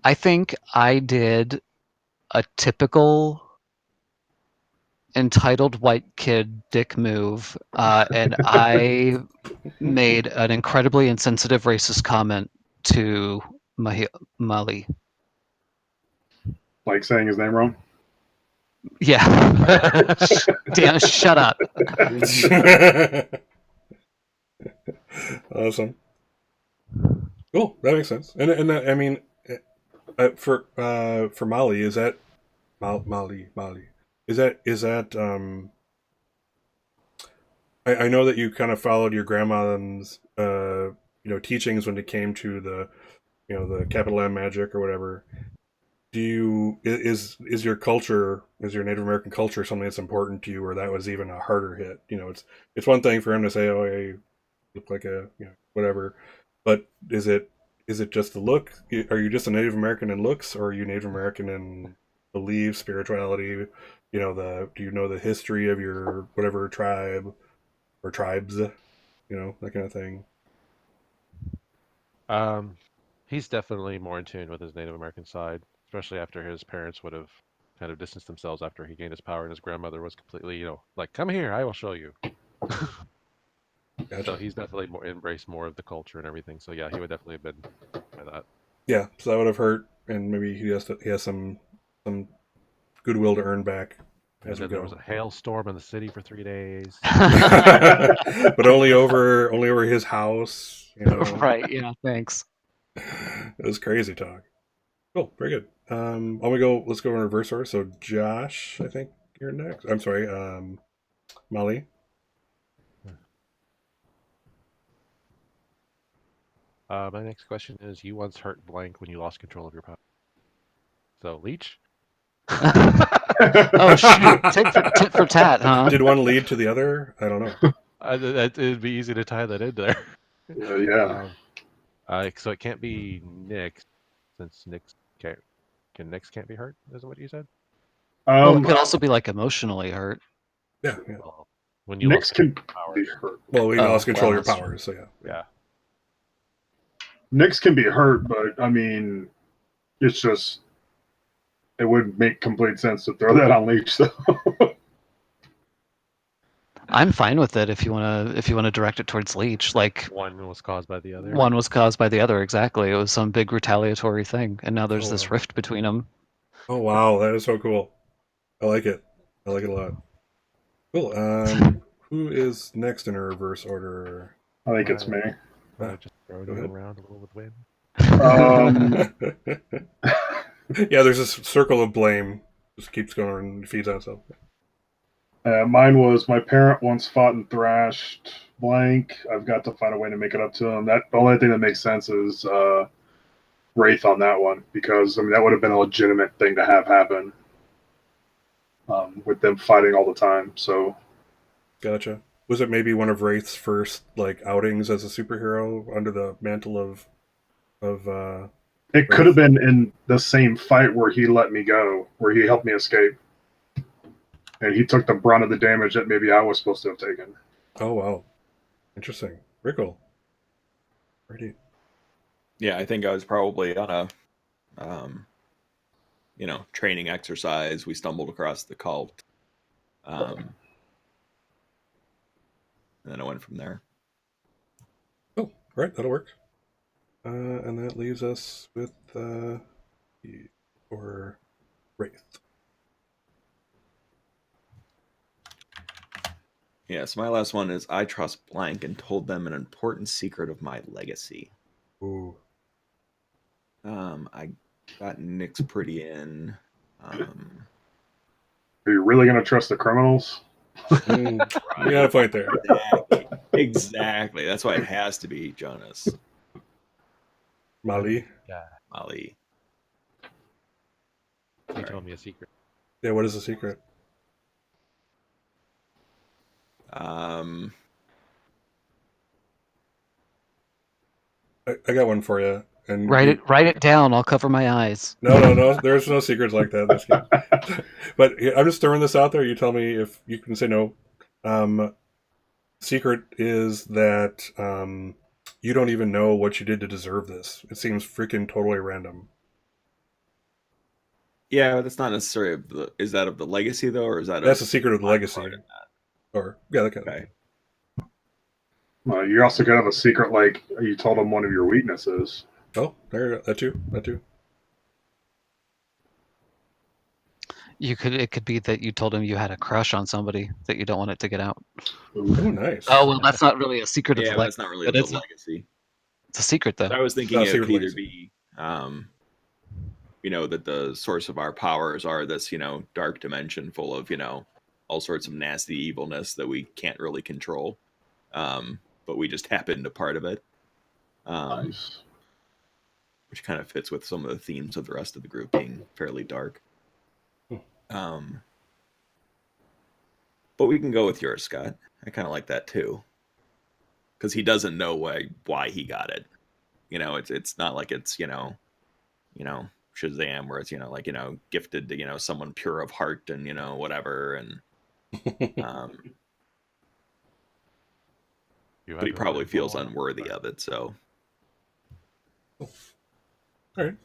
I think I did a typical entitled white kid dick move, and I made an incredibly insensitive racist comment to Mali. Like saying his name wrong. Yeah. Damn, shut up. Awesome. Cool. That makes sense. And I mean, for Mali, is that Mali? Is that I know that you kind of followed your grandma's teachings when it came to the capital M magic or whatever. Do you is your culture, is your Native American culture something that's important to you, or that was even a harder hit? It's one thing for him to say, "Oh, hey, you look like a whatever," but is it just the look? Are you just a Native American in looks, or are you Native American in belief, spirituality? Do you know the history of your whatever tribe or tribes? That kind of thing. He's definitely more in tune with his Native American side, especially after his parents would have kind of distanced themselves after he gained his power, and his grandmother was completely, like, "Come here, I will show you." Gotcha. So he's definitely embraced more of the culture and everything. So yeah, he would definitely have been by that. Yeah, so that would have hurt, and maybe he has some goodwill to earn back And as we then there was go. a hailstorm in the city for 3 days. But only over his house. Right, yeah, thanks. It was crazy talk. Cool, very good. Let's go in reverse order. So Josh, I think you're next. I'm sorry, Molly. My next question is: You once hurt blank when you lost control of your power. So Leech. Oh shoot! Tit for tat, huh? Did one lead to the other? I don't know. It'd be easy to tie that in there. Yeah. So it can't be Nyx, since Nyx can't be hurt. Is that what you said? Well, it Um, could also be like emotionally hurt. Yeah. Well, when you Nyx lost can control be of powers. hurt. Well, we lost control of your that's true. powers, so yeah. Yeah. Nyx can be hurt, but I mean, it's just it would make complete sense to throw that on Leech. So I'm fine with it if you wanna direct it towards Leech. Like One was caused by the other. one was caused by the other, exactly. It was some big retaliatory thing, and now there's Oh this wow. rift between them. Oh wow, that is so cool. I like it. I like it a lot. Cool. Who is next in a reverse order? I think it's me. I just throwing Go you ahead. around a little with wind. Yeah, there's this circle of blame. Just keeps going and feeds on itself. Mine was my parent once fought and thrashed blank. I've got to find a way to make it up to him. That the only thing that makes sense is Wraith on that one, because I mean that would have been a legitimate thing to have happen with them fighting all the time. So Gotcha. Was it maybe one of Wraith's first outings as a superhero under the mantle of it could have been in the same fight where he let me go, where he helped me escape, and he took the brunt of the damage that maybe I was supposed to have taken. Oh wow, interesting. Very cool. Pretty. Yeah, I think I was probably on a training exercise. We stumbled across the cult. And then I went from there. Oh, right, that'll work. And that leaves us with or Wraith. Yeah, so my last one is I trust blank and told them an important secret of my legacy. Ooh. I got Nick's pretty in. Are you really going to trust the criminals? You got a point there. Exactly. That's why it has to be Jonas. Mali. Yeah, Ali. he Sorry. told me a secret. Yeah, what is the secret? I got one for you. And Write it down. I'll cover my eyes. No. There's no secrets like that in this game. But I'm just throwing this out there. You tell me if you can say no. Secret is that you don't even know what you did to deserve this. It seems freaking totally random. Yeah, but that's not necessarily of the. Is that of the legacy though, or is that? That's of the secret of the my legacy. part in that? Or yeah, that kind of Okay. You also could have a secret like you told them one of your weaknesses. Oh, there you go. That too. It could be that you told him you had a crush on somebody that you don't want it to get out. Oh, nice. Oh well, that's not really a secret of Yeah, the but legacy. it's not really but of the legacy. It's a secret though. So I was thinking Not it secret could either legacy. be, that the source of our powers are this, dark dimension full of, all sorts of nasty evilness that we can't really control, but we just happen to part of it. Nice. Which kind of fits with some of the themes of the rest of the group being fairly dark. But we can go with yours, Scott. I kind of like that too, because he doesn't know why he got it. It's not like it's Shazam, where it's gifted to someone pure of heart and whatever, and but he probably feels unworthy of it. So, all right.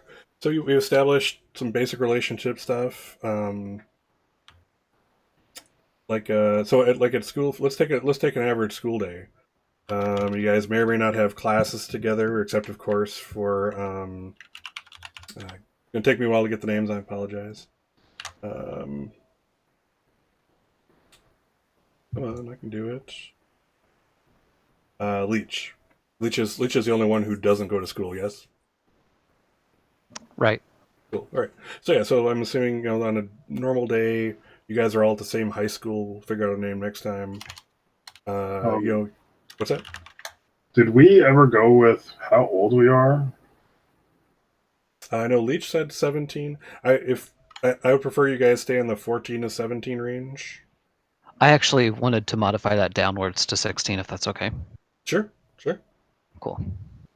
So we established some basic relationship stuff. At school, let's take an average school day. You guys may or may not have classes together, except of course for gonna take me a while to get the names. I apologize. Come on, I can do it. Leech. Leech is the only one who doesn't go to school. Yes. Right. Cool. All right. So I'm assuming on a normal day, you guys are all at the same high school. We'll figure out a name next time. What's that? Did we ever go with how old we are? I know Leech said 17. I would prefer you guys stay in the 14 to 17 range. I actually wanted to modify that downwards to 16, if that's okay. Sure. Cool.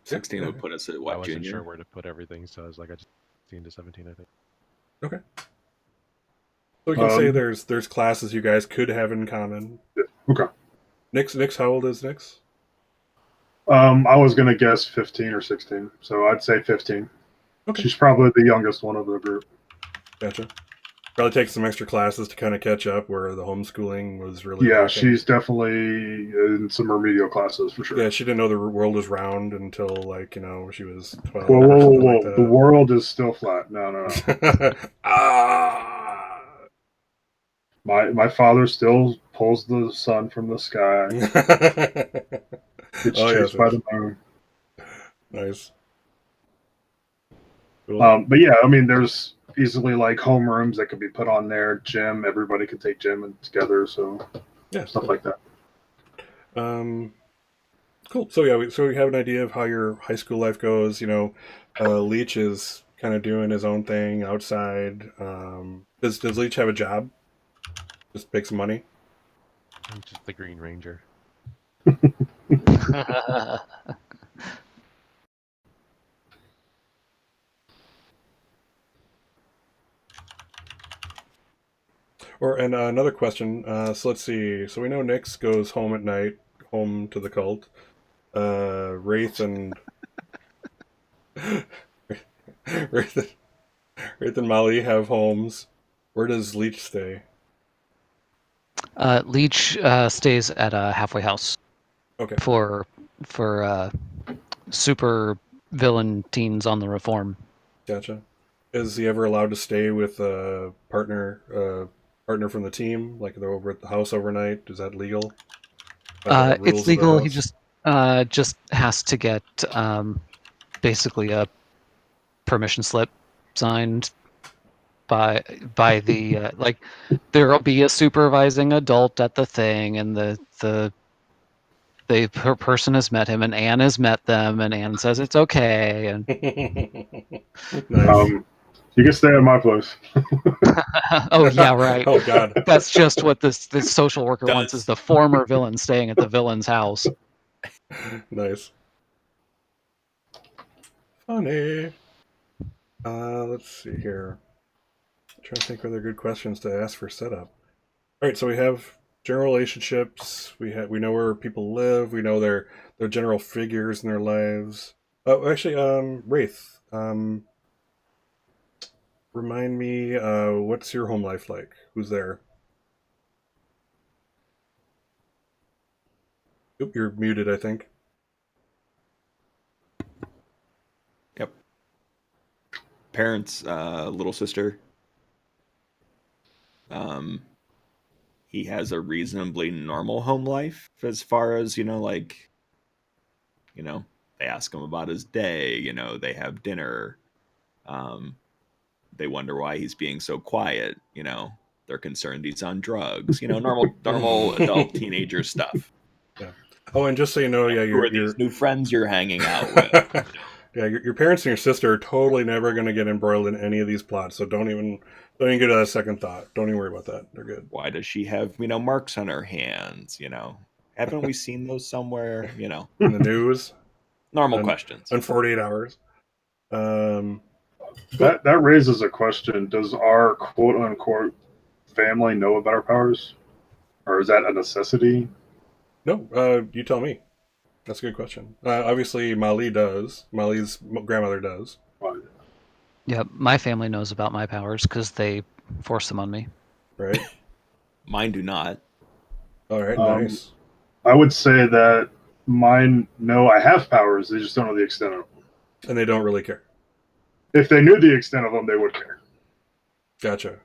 16 would put us at what, I wasn't junior? sure where to put everything, so I was like, I just 16 to 17, I think. Okay. So we can say there's classes you guys could have in common. Okay. Nick's how old is Nick's? I was gonna guess 15 or 16, so I'd say 15. Okay. She's probably the youngest one of the group. Gotcha. Probably take some extra classes to kind of catch up where the homeschooling was really. Yeah, lacking. she's definitely in some remedial classes for sure. Yeah, she didn't know the world was round until she was 12. Whoa! Like The world is still flat. No. My father still pulls the sun from the sky. Gets chased by the moon. Nice. Cool. But yeah, I mean, there's easily like homerooms that could be put on there. Gym, everybody could take gym together. So yeah, stuff like that. Cool. So yeah, we have an idea of how your high school life goes. Leech is kind of doing his own thing outside. Does Leech have a job? Just make some money. I'm just the Green Ranger. And another question. So let's see. So we know Nyx goes home at night, home to the cult. Wraith and Wraith and Molly have homes. Where does Leech stay? Leech stays at a halfway house. Okay. For super villain teens on the reform. Gotcha. Is he ever allowed to stay with a partner from the team? Like they're over at the house overnight? Is that legal? By the It's rules of the legal. He house? just has to get basically a permission slip signed by the like. There'll be a supervising adult at the thing, and the person has met him, and Anne has met them, and Anne says it's okay. And Nice. You can stay at my place. oh yeah, right. Oh God. That's just what this social worker wants, is Does the former villain staying at the villain's house. Nice. Funny. Let's see here. I'm trying to think of other good questions to ask for setup. All right, so we have general relationships. We know where people live. We know their general figures in their lives. Oh, actually, Wraith. Remind me, what's your home life like? Who's there? Oop, you're muted, I think. Yep. Parents, little sister. He has a reasonably normal home life as far as, like, they ask him about his day, they have dinner. They wonder why he's being so quiet, they're concerned he's on drugs, normal adult teenager stuff. Yeah. Oh, and just so you know, yeah, Who are these new friends you're hanging out with? yeah, your parents and your sister are totally never going to get embroiled in any of these plots. So don't even give it a second thought. Don't even worry about that. They're good. Why does she have, marks on her hands? Haven't we seen those somewhere? In the news. Normal questions. In 48 hours. That raises a question. Does our quote unquote family know about our powers? Or is that a necessity? No, you tell me. That's a good question. Obviously, Mali does. Mali's grandmother does. Yeah, my family knows about my powers because they force them on me. Right? Mine do not. All right, nice. I would say that mine know I have powers. They just don't know the extent of them. And they don't really care. If they knew the extent of them, they would care. Gotcha.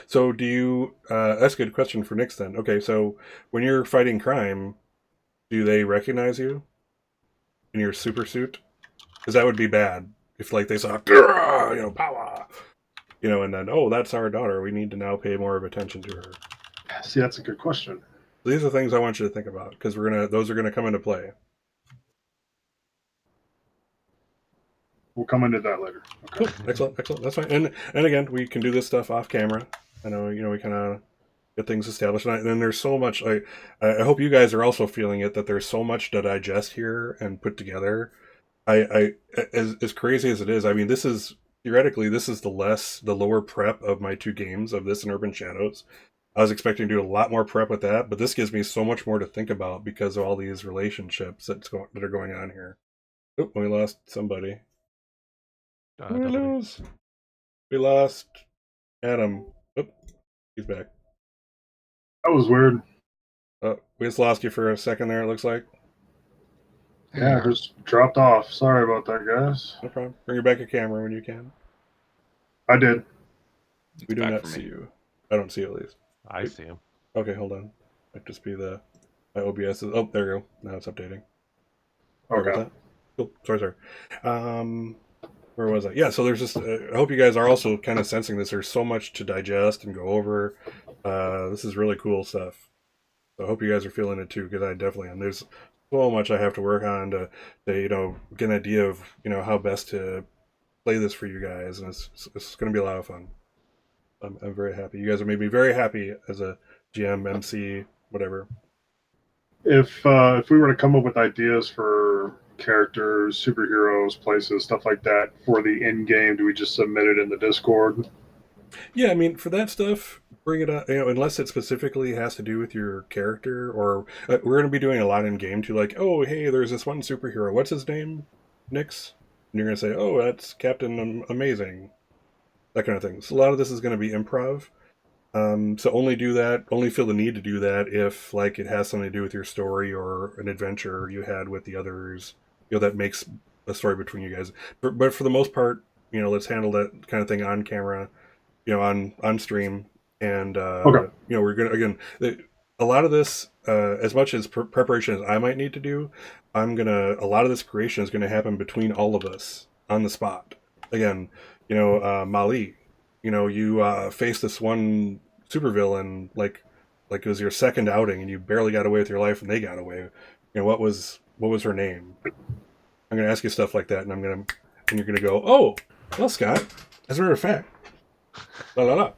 So do you, that's a good question for Nix then. Okay, so when you're fighting crime, do they recognize you in your super suit? Because that would be bad if like they saw, power, and then, oh, that's our daughter. We need to now pay more of attention to her. See, that's a good question. These are things I want you to think about because those are gonna come into play. We'll come into that later. Okay. Cool. Excellent. That's fine. And again, we can do this stuff off camera. I know, we kind of get things established. And then there's so much. I hope you guys are also feeling it, that there's so much to digest here and put together. As crazy as it is, I mean, this is theoretically the lower prep of my two games of this and Urban Shadows. I was expecting to do a lot more prep with that, but this gives me so much more to think about because of all these relationships that are going on here. Oh, we lost somebody. We lost Adam. Oh, he's back. That was weird. We just lost you for a second there, it looks like. Yeah, just dropped off. Sorry about that, guys. No problem. Bring back your camera when you can. I did. We do not see you. I don't see you, at least. I see him. Okay, hold on. Might just be my OBS is. Oh, there you go. Now it's updating. Okay. Cool. Sorry. Where was I? Yeah, so there's just, I hope you guys are also kind of sensing this. There's so much to digest and go over. This is really cool stuff. So I hope you guys are feeling it too, because I definitely am. There's so much I have to work on to get an idea of, how best to play this for you guys. And it's going to be a lot of fun. I'm very happy. You guys have made me very happy as a GM, MC, whatever. If we were to come up with ideas for characters, superheroes, places, stuff like that for the end game, do we just submit it in the Discord? Yeah, I mean, for that stuff, bring it up. Unless it specifically has to do with your character, or we're going to be doing a lot in game too. Like, oh, hey, there's this one superhero. What's his name? Nix. And you're going to say, oh, that's Captain Amazing. That kind of thing. So a lot of this is going to be improv. So only feel the need to do that if like it has something to do with your story or an adventure you had with the others, that makes a story between you guys. But for the most part, let's handle that kind of thing on camera, on stream, and Okay. we're gonna again. A lot of this, as much as preparation as I might need to do, a lot of this creation is gonna happen between all of us on the spot. Again, Mali, you faced this one supervillain like it was your second outing, and you barely got away with your life, and they got away. What was her name? I'm gonna ask you stuff like that, and you're gonna go, oh, well, Scott, as a matter of fact, la la la.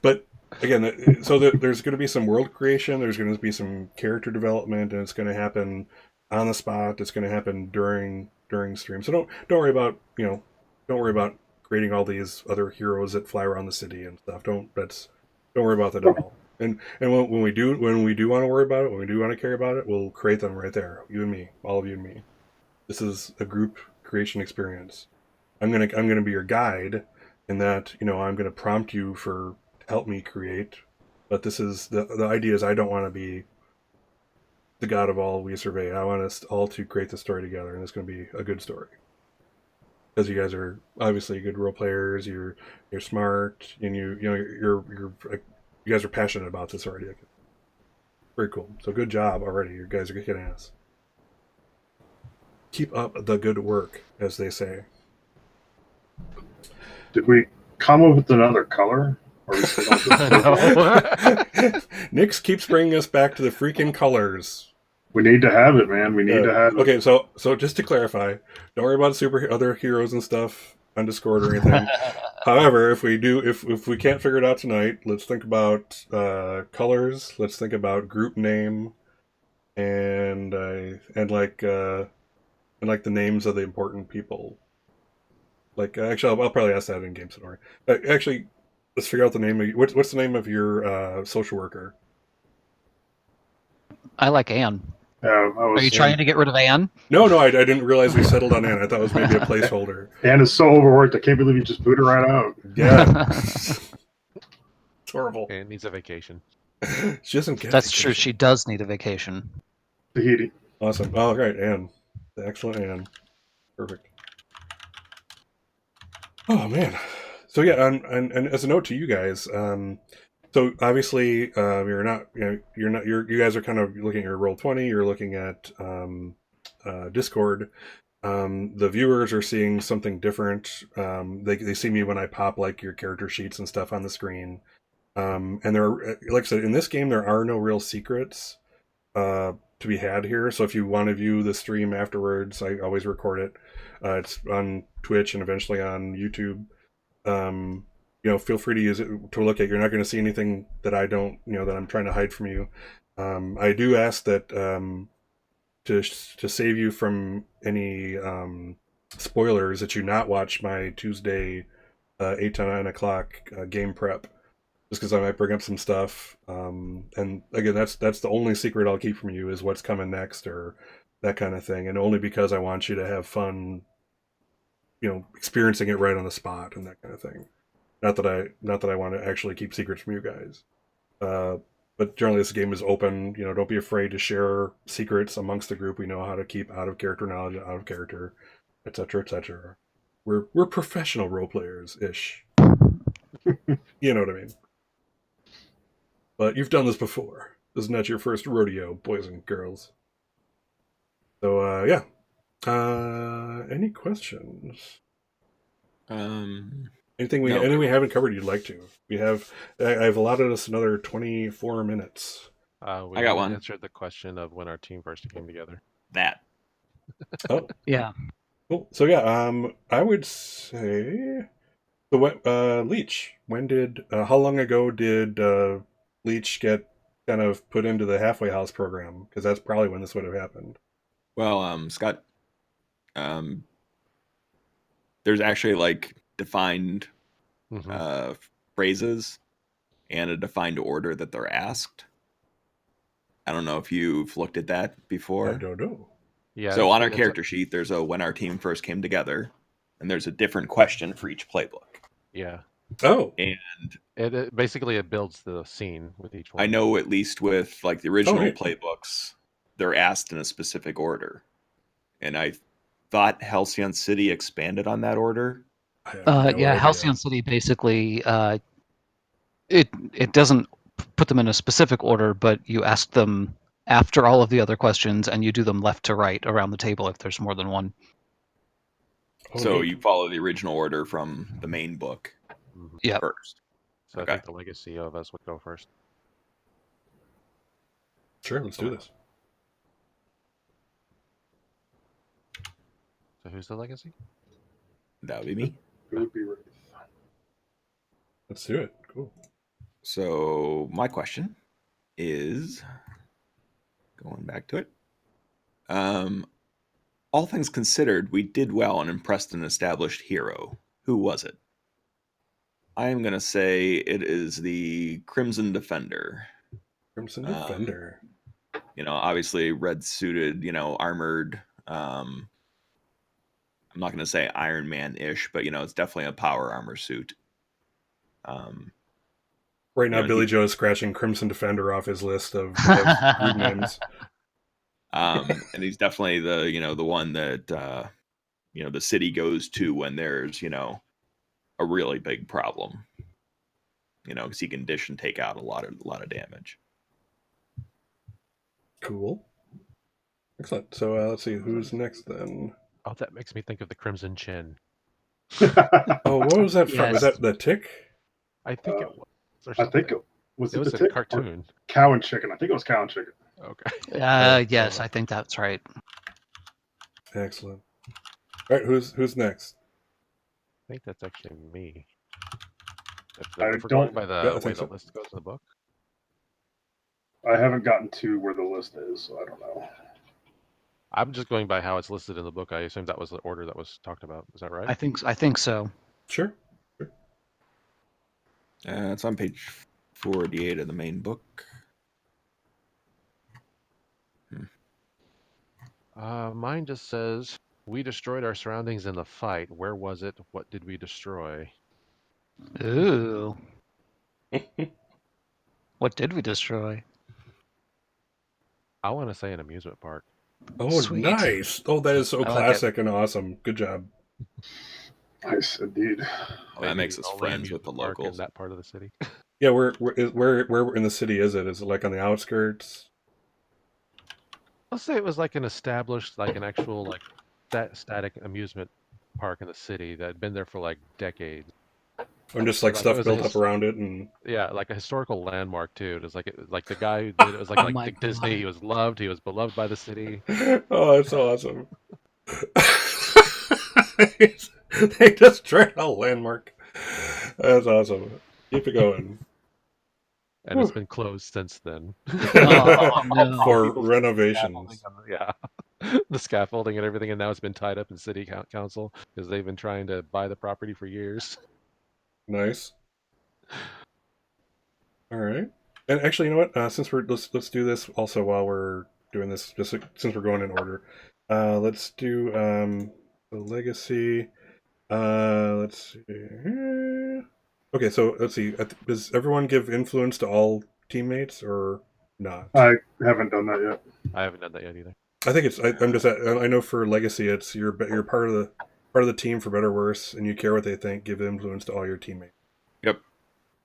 But again, so there's going to be some world creation. There's going to be some character development, and it's going to happen on the spot. It's going to happen during stream. So don't worry about creating all these other heroes that fly around the city and stuff. Don't worry about that at all. And when we do want to worry about it, when we do want to care about it, we'll create them right there. You and me, all of you and me. This is a group creation experience. I'm gonna be your guide in that I'm gonna prompt you to help me create. But this is the idea is I don't want to be the god of all we survey. I want us all to create the story together, and it's going to be a good story. Because you guys are obviously good role players. You're smart, and you guys are passionate about this already. Very cool. So good job already. You guys are kicking ass. Keep up the good work, as they say. Did we come up with another color? Or we still No. Nix keeps bringing us back to the freaking colors. We need to have it, man. We need to have it. Okay, so just to clarify, don't worry about other heroes and stuff on Discord or anything. However, if we can't figure it out tonight, let's think about colors. Let's think about group name, and like the names of the important people. Like actually, I'll probably ask that in game, so don't worry. Actually, let's figure out the name of what's the name of your social worker. I like Anne. Are you trying to get rid of Anne? No, I didn't realize we settled on Anne. I thought it was maybe a placeholder. Anne is so overworked. I can't believe you just boot her right out. Yeah. It's horrible. Anne needs a vacation. She doesn't get That's vacation. true. She does need a vacation. Tahiti. Awesome. Oh, right, Anne. The excellent Anne. Perfect. Oh, man. So, yeah, and as a note to you guys, so obviously you guys are kind of looking at your Roll20, you're looking at Discord. The viewers are seeing something different. They see me when I pop like your character sheets and stuff on the screen. And there are, like I said, in this game there are no real secrets to be had here. So if you want to view the stream afterwards, I always record it. It's on Twitch and eventually on YouTube. Feel free to use it to look at. You're not going to see anything that I don't, that I'm trying to hide from you. I do ask that to save you from any spoilers, that you not watch my Tuesday 8 to 9 o'clock game prep, just because I might bring up some stuff. And again, that's the only secret I'll keep from you, is what's coming next or that kind of thing, and only because I want you to have fun, experiencing it right on the spot and that kind of thing. Not that I want to actually keep secrets from you guys. But generally this game is open. Don't be afraid to share secrets amongst the group. We know how to keep out of character knowledge, out of character, etc., etc. We're professional role players ish. You know what I mean? But you've done this before. Isn't that your first rodeo, boys and girls? So yeah. Any questions? Anything we haven't covered you'd like to? I've allotted us another 24 minutes. We I got one. answered the question of when our team first came together. That. Oh, Yeah. cool. So yeah, I would say so. What Leech? How long ago did Leech get kind of put into the halfway house program? Because that's probably when this would have happened. Well, Scott, there's actually defined phrases and a defined order that they're asked. I don't know if you've looked at that before. I don't know. Yeah. So on our character sheet, there's a when our team first came together, and there's a different question for each playbook. Yeah. Oh. And It basically builds the scene with each one. I know at least with the original right. playbooks, they're asked in a specific order. And I thought Halcyon City expanded on that order. I have no Yeah, idea. Halcyon City basically it doesn't put them in a specific order, but you ask them after all of the other questions, and you do them left to right around the table if there's more than one. Oh, So neat. you follow the original order from the main book Mhm. Yep. first. So Okay. I think the legacy of us would go first. Sure, let's do this. So who's the legacy? That would be me. It would be Wraith. Let's do it. Cool. So my question is, going back to it, all things considered, we did well and impressed an established hero. Who was it? I am going to say it is the Crimson Defender. Crimson Um, Defender. Obviously red suited, armored. I'm not going to say Iron Man-ish, but it's definitely a power armor suit. Right now, Billy he- Joe is scratching Crimson Defender off his list of group names. and he's definitely the one that the city goes to when there's a really big problem. Because he can dish and take out a lot of damage. Cool. Excellent. So let's see who's next then. Oh, that makes me think of the Crimson Chin. Oh, what was that from? Was Yes. that the Tick? I think it was. Or I think something. was It was the a Tick or cartoon. Cow and Chicken. I think it was Cow and Chicken. Okay. Yes, I think that's right. Excellent. All right, who's next? I think that's actually me. If I we're don't- going by Yeah, I the way think the so. list goes in the book. I haven't gotten to where the list is, so I don't know. I'm just going by how it's listed in the book. I assume that was the order that was talked about. Is that right? I think so. Sure. It's on page 48 of the main book. Mine just says, we destroyed our surroundings in the fight. Where was it? What did we destroy? Ooh. What did we destroy? I want to say an amusement park. Oh, Sweet. nice. Oh, that is so I like it. classic and awesome. Good job. Nice indeed. That makes Maybe us the only friends with the amusement park locals. in that part of the city. Yeah, where in the city is it? Is it like on the outskirts? I'll say it was like an established, like an actual, like static amusement park in the city that had been there for like decades. Or just like Like, it stuff was a built up around it and Yeah, like a historical landmark too. It was like the guy who did it was like Oh like my Dick Disney. God. He was beloved by the city. oh, that's awesome. They just tried a landmark. That's awesome. Keep it going. And it's been closed since then. Oh, no. For People's renovations. Yeah, the scaffolding and everything, and now it's been tied up in city council because they've been trying to buy the property for years. Nice. All right. And actually, you know what? Since let's do this also while we're doing this, just since we're going in order. Let's do the legacy. Let's see. Okay, so let's see. Does everyone give influence to all teammates or not? I haven't done that yet. I haven't done that yet either. I think it's. I'm just. I know for legacy, it's you're part of the team for better or worse, and you care what they think. Give influence to all your teammates. Yep.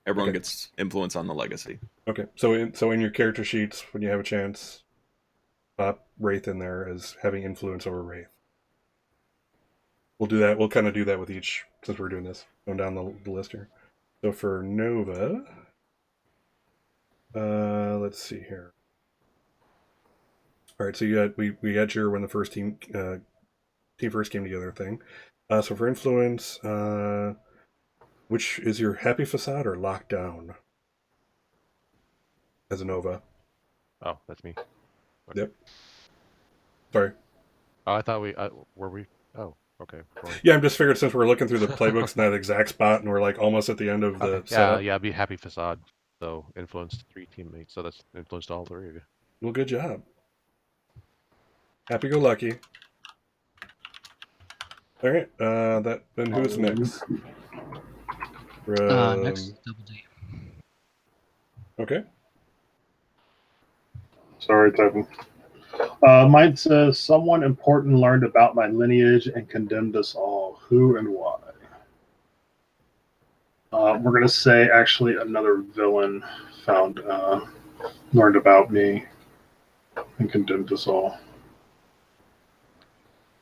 Everyone Okay. gets influence on the legacy. Okay, so in your character sheets, when you have a chance, pop Wraith in there as having influence over Wraith. We'll do that. We'll kind of do that with each since we're doing this. Going down the list here. So for Nova, let's see here. All right, so we got your when the first team first came together thing. So for influence, which is your happy facade or lockdown? As a Nova. Oh, that's me. Yep. Sorry. Oh, I thought were we. Oh, okay. Well, Yeah, I'm just figured since we're looking through the playbooks in that exact spot, and we're like almost at the end of the okay. setup. Yeah, be happy facade. So influenced 3 teammates. So that's influenced all 3 of you. Well, good job. Happy go lucky. All right. Then who's next? Next, Double D. Okay. Sorry, typing. Mine says someone important learned about my lineage and condemned us all. Who and why? We're gonna say actually another villain found learned about me and condemned us all.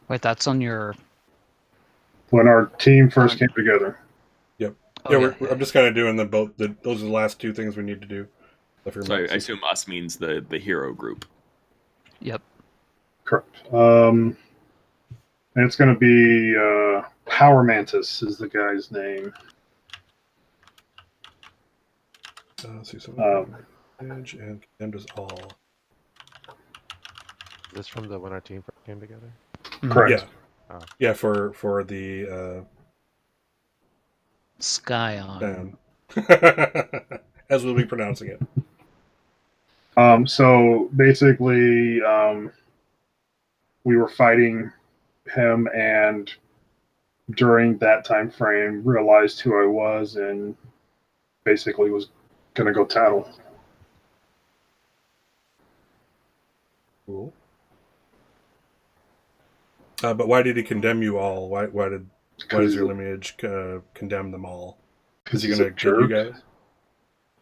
Wait, that's on your. When our team first came together. Yep. Oh, Yeah, yeah. I'm just kind of doing them both. Those are the last two things we need to do. So I assume us means the hero group. Yep. Correct. And it's going to be Power Mantis is the guy's name. Let's see, someone edge and condemned us all. Is this from the when our team first came together? Correct. Yeah. Yeah, for the Scion. down. As we'll be pronouncing it. So basically, we were fighting him, and during that time frame, realized who I was, and basically was going to go tattle. Cool. But why did he condemn you all? Why does your lineage condemn them all? Is he going to get you guys?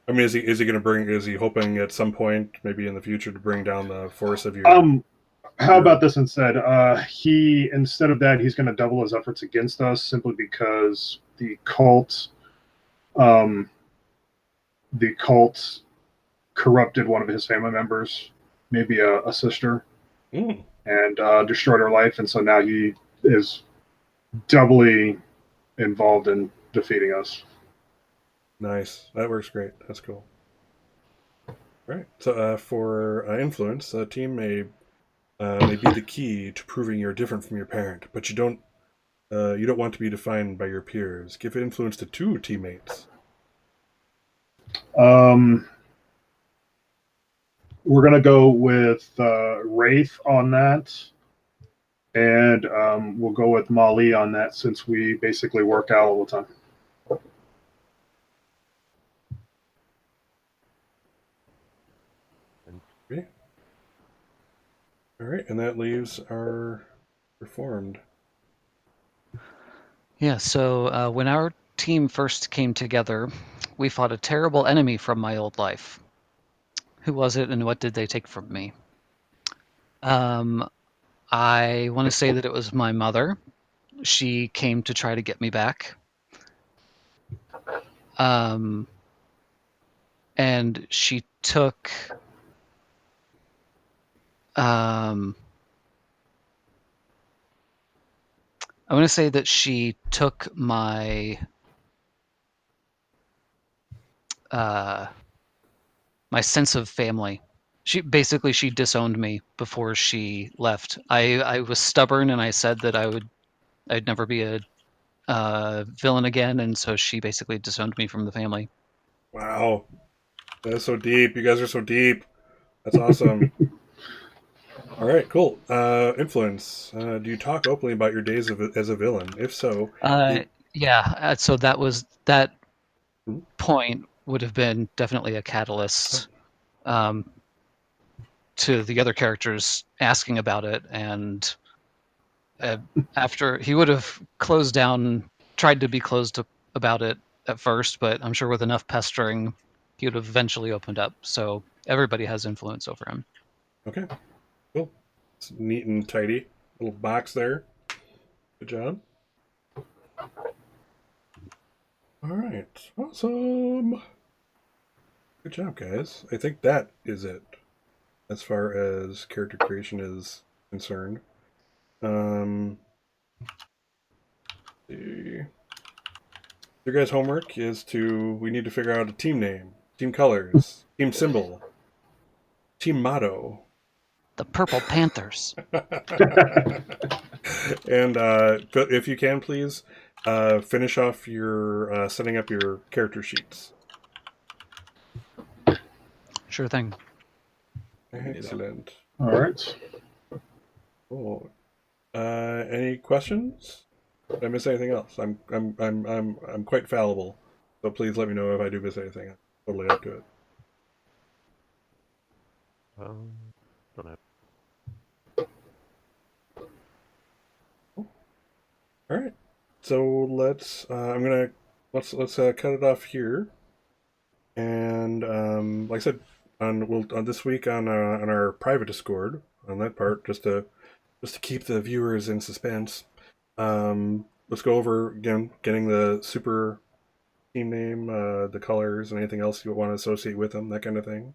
I mean, is he going to bring? Is he hoping at some point, maybe in the future, to bring down the force of your? How about this instead? He instead of that, he's going to double his efforts against us simply because the cult corrupted one of his family members, maybe a sister, and destroyed her life, and so now he is doubly involved in defeating us. Nice. That works great. That's cool. Right. So for influence, a team may be the key to proving you're different from your parent, but you don't want to be defined by your peers. Give influence to 2 teammates. We're going to go with Wraith on that, and we'll go with Mali on that since we basically work out all the time. Okay. All right, and that leaves our Reformed. Yeah, so when our team first came together, we fought a terrible enemy from my old life. Who was it, and what did they take from me? I want to say that it was my mother. She came to try to get me back. And she took I want to say that she took my my sense of family. She disowned me before she left. I was stubborn, and I said that I'd never be a villain again, and so she basically disowned me from the family. Wow, that's so deep. You guys are so deep. That's awesome. All right, cool. Influence. Do you talk openly about your days as a villain? If so, yeah. So that point would have been definitely a catalyst to the other characters asking about it, and after he would have tried to be closed about it at first, but I'm sure with enough pestering, he would have eventually opened up. So everybody has influence over him. Okay, cool. It's neat and tidy. Little box there. Good job. All right, awesome. Good job, guys. I think that is it as far as character creation is concerned. Your guys' homework is we need to figure out a team name, team colors, team symbol, team motto. The Purple Panthers. And if you can, please finish off your setting up your character sheets. Sure thing. Excellent. All right. Cool. Any questions? Did I miss anything else? I'm quite fallible, so please let me know if I do miss anything. I'm totally up to it. Don't have. All right. So let's. I'm gonna let's cut it off here. And like I said, on this week on our private Discord on that part, just to keep the viewers in suspense. Let's go over again, getting the super team name, the colors, and anything else you want to associate with them, that kind of thing.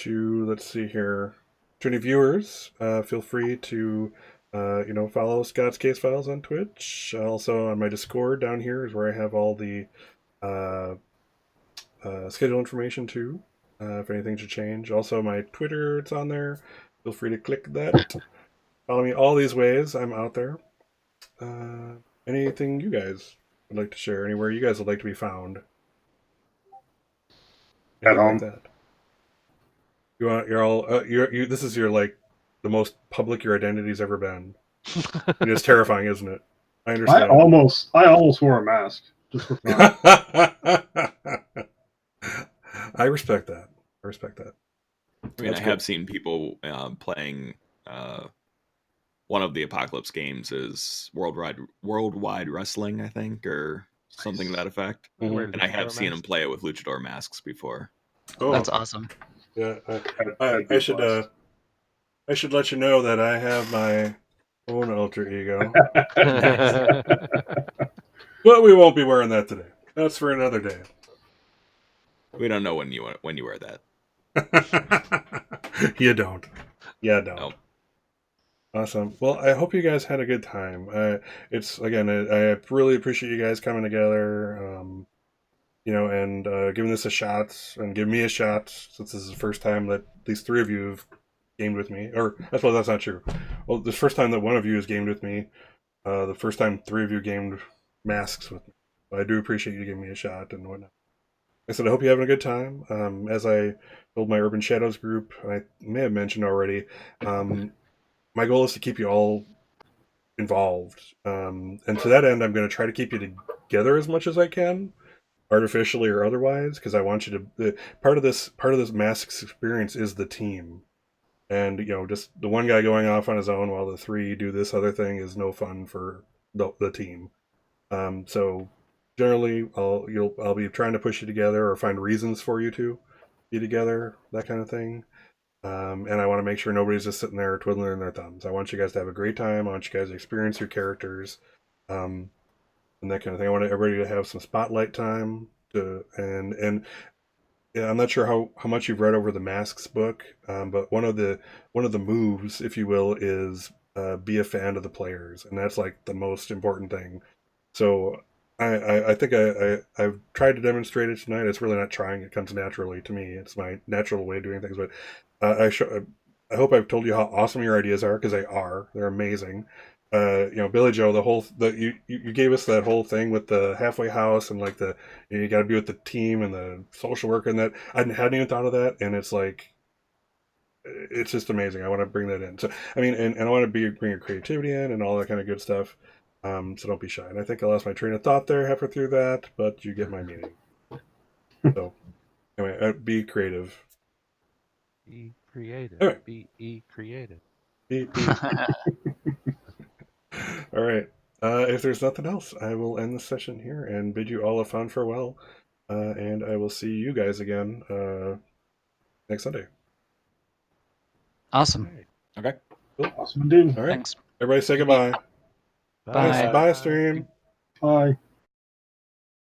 Let's see here. To any viewers, feel free to follow Scott's Case Files on Twitch. Also on my Discord down here is where I have all the schedule information too. If anything should change. Also my Twitter, it's on there. Feel free to click that. Follow me all these ways. I'm out there. Anything you guys would like to share? Anywhere you guys would like to be found? At Anything home. like that. You're all this is your like the most public your identity's ever been. It's terrifying, isn't it? I understand. I almost wore a mask just for fun. I respect that. I mean, I have seen people playing one of the Apocalypse games is Worldwide Wrestling, I think, or something to that effect. Mhm. And I have seen them play it with luchador masks before. Oh, That's awesome. Yeah, I should let you know that I have my own alter ego. But we won't be wearing that today. That's for another day. We don't know when you wear that. You don't. Yeah, don't. Nope. Awesome. Well, I hope you guys had a good time. It's again, I really appreciate you guys coming together. And giving this a shot and give me a shot since this is the first time that these three of you have gamed with me. Or I suppose that's not true. Well, the first time that one of you has gamed with me, the first time three of you gamed masks with me. So I do appreciate you giving me a shot and whatnot. Like I said, I hope you're having a good time. As I build my Urban Shadows group, I may have mentioned already, my goal is to keep you all involved. And to that end, I'm going to try to keep you together as much as I can, artificially or otherwise, because I want you to. Part of this masks experience is the team, and just the one guy going off on his own while the three do this other thing is no fun for the team. So generally, I'll be trying to push you together or find reasons for you to be together, that kind of thing. And I want to make sure nobody's just sitting there twiddling their thumbs. I want you guys to have a great time. I want you guys to experience your characters. And that kind of thing. I want everybody to have some spotlight time and yeah, I'm not sure how much you've read over the Masks book, but one of the moves, if you will, is be a fan of the players, and that's like the most important thing. So I think I've tried to demonstrate it tonight. It's really not trying; it comes naturally to me. It's my natural way of doing things. But I hope I've told you how awesome your ideas are, because they are. They're amazing. Billy Joe, you gave us that whole thing with the halfway house and like you got to be with the team and the social worker and that. I hadn't even thought of that, and it's like it's just amazing. I want to bring that in. So I mean, and I want to bring your creativity in and all that kind of good stuff. So don't be shy. And I think I lost my train of thought there halfway through that, but you get my meaning. So anyway, be creative. Be creative. All right. Be creative. Be. All right. If there's nothing else, I will end the session here and bid you all a fond farewell. And I will see you guys again next Sunday. Awesome. Okay. Cool. Awesome indeed. All right. Thanks. Everybody say goodbye. Bye. Bye, stream. Bye.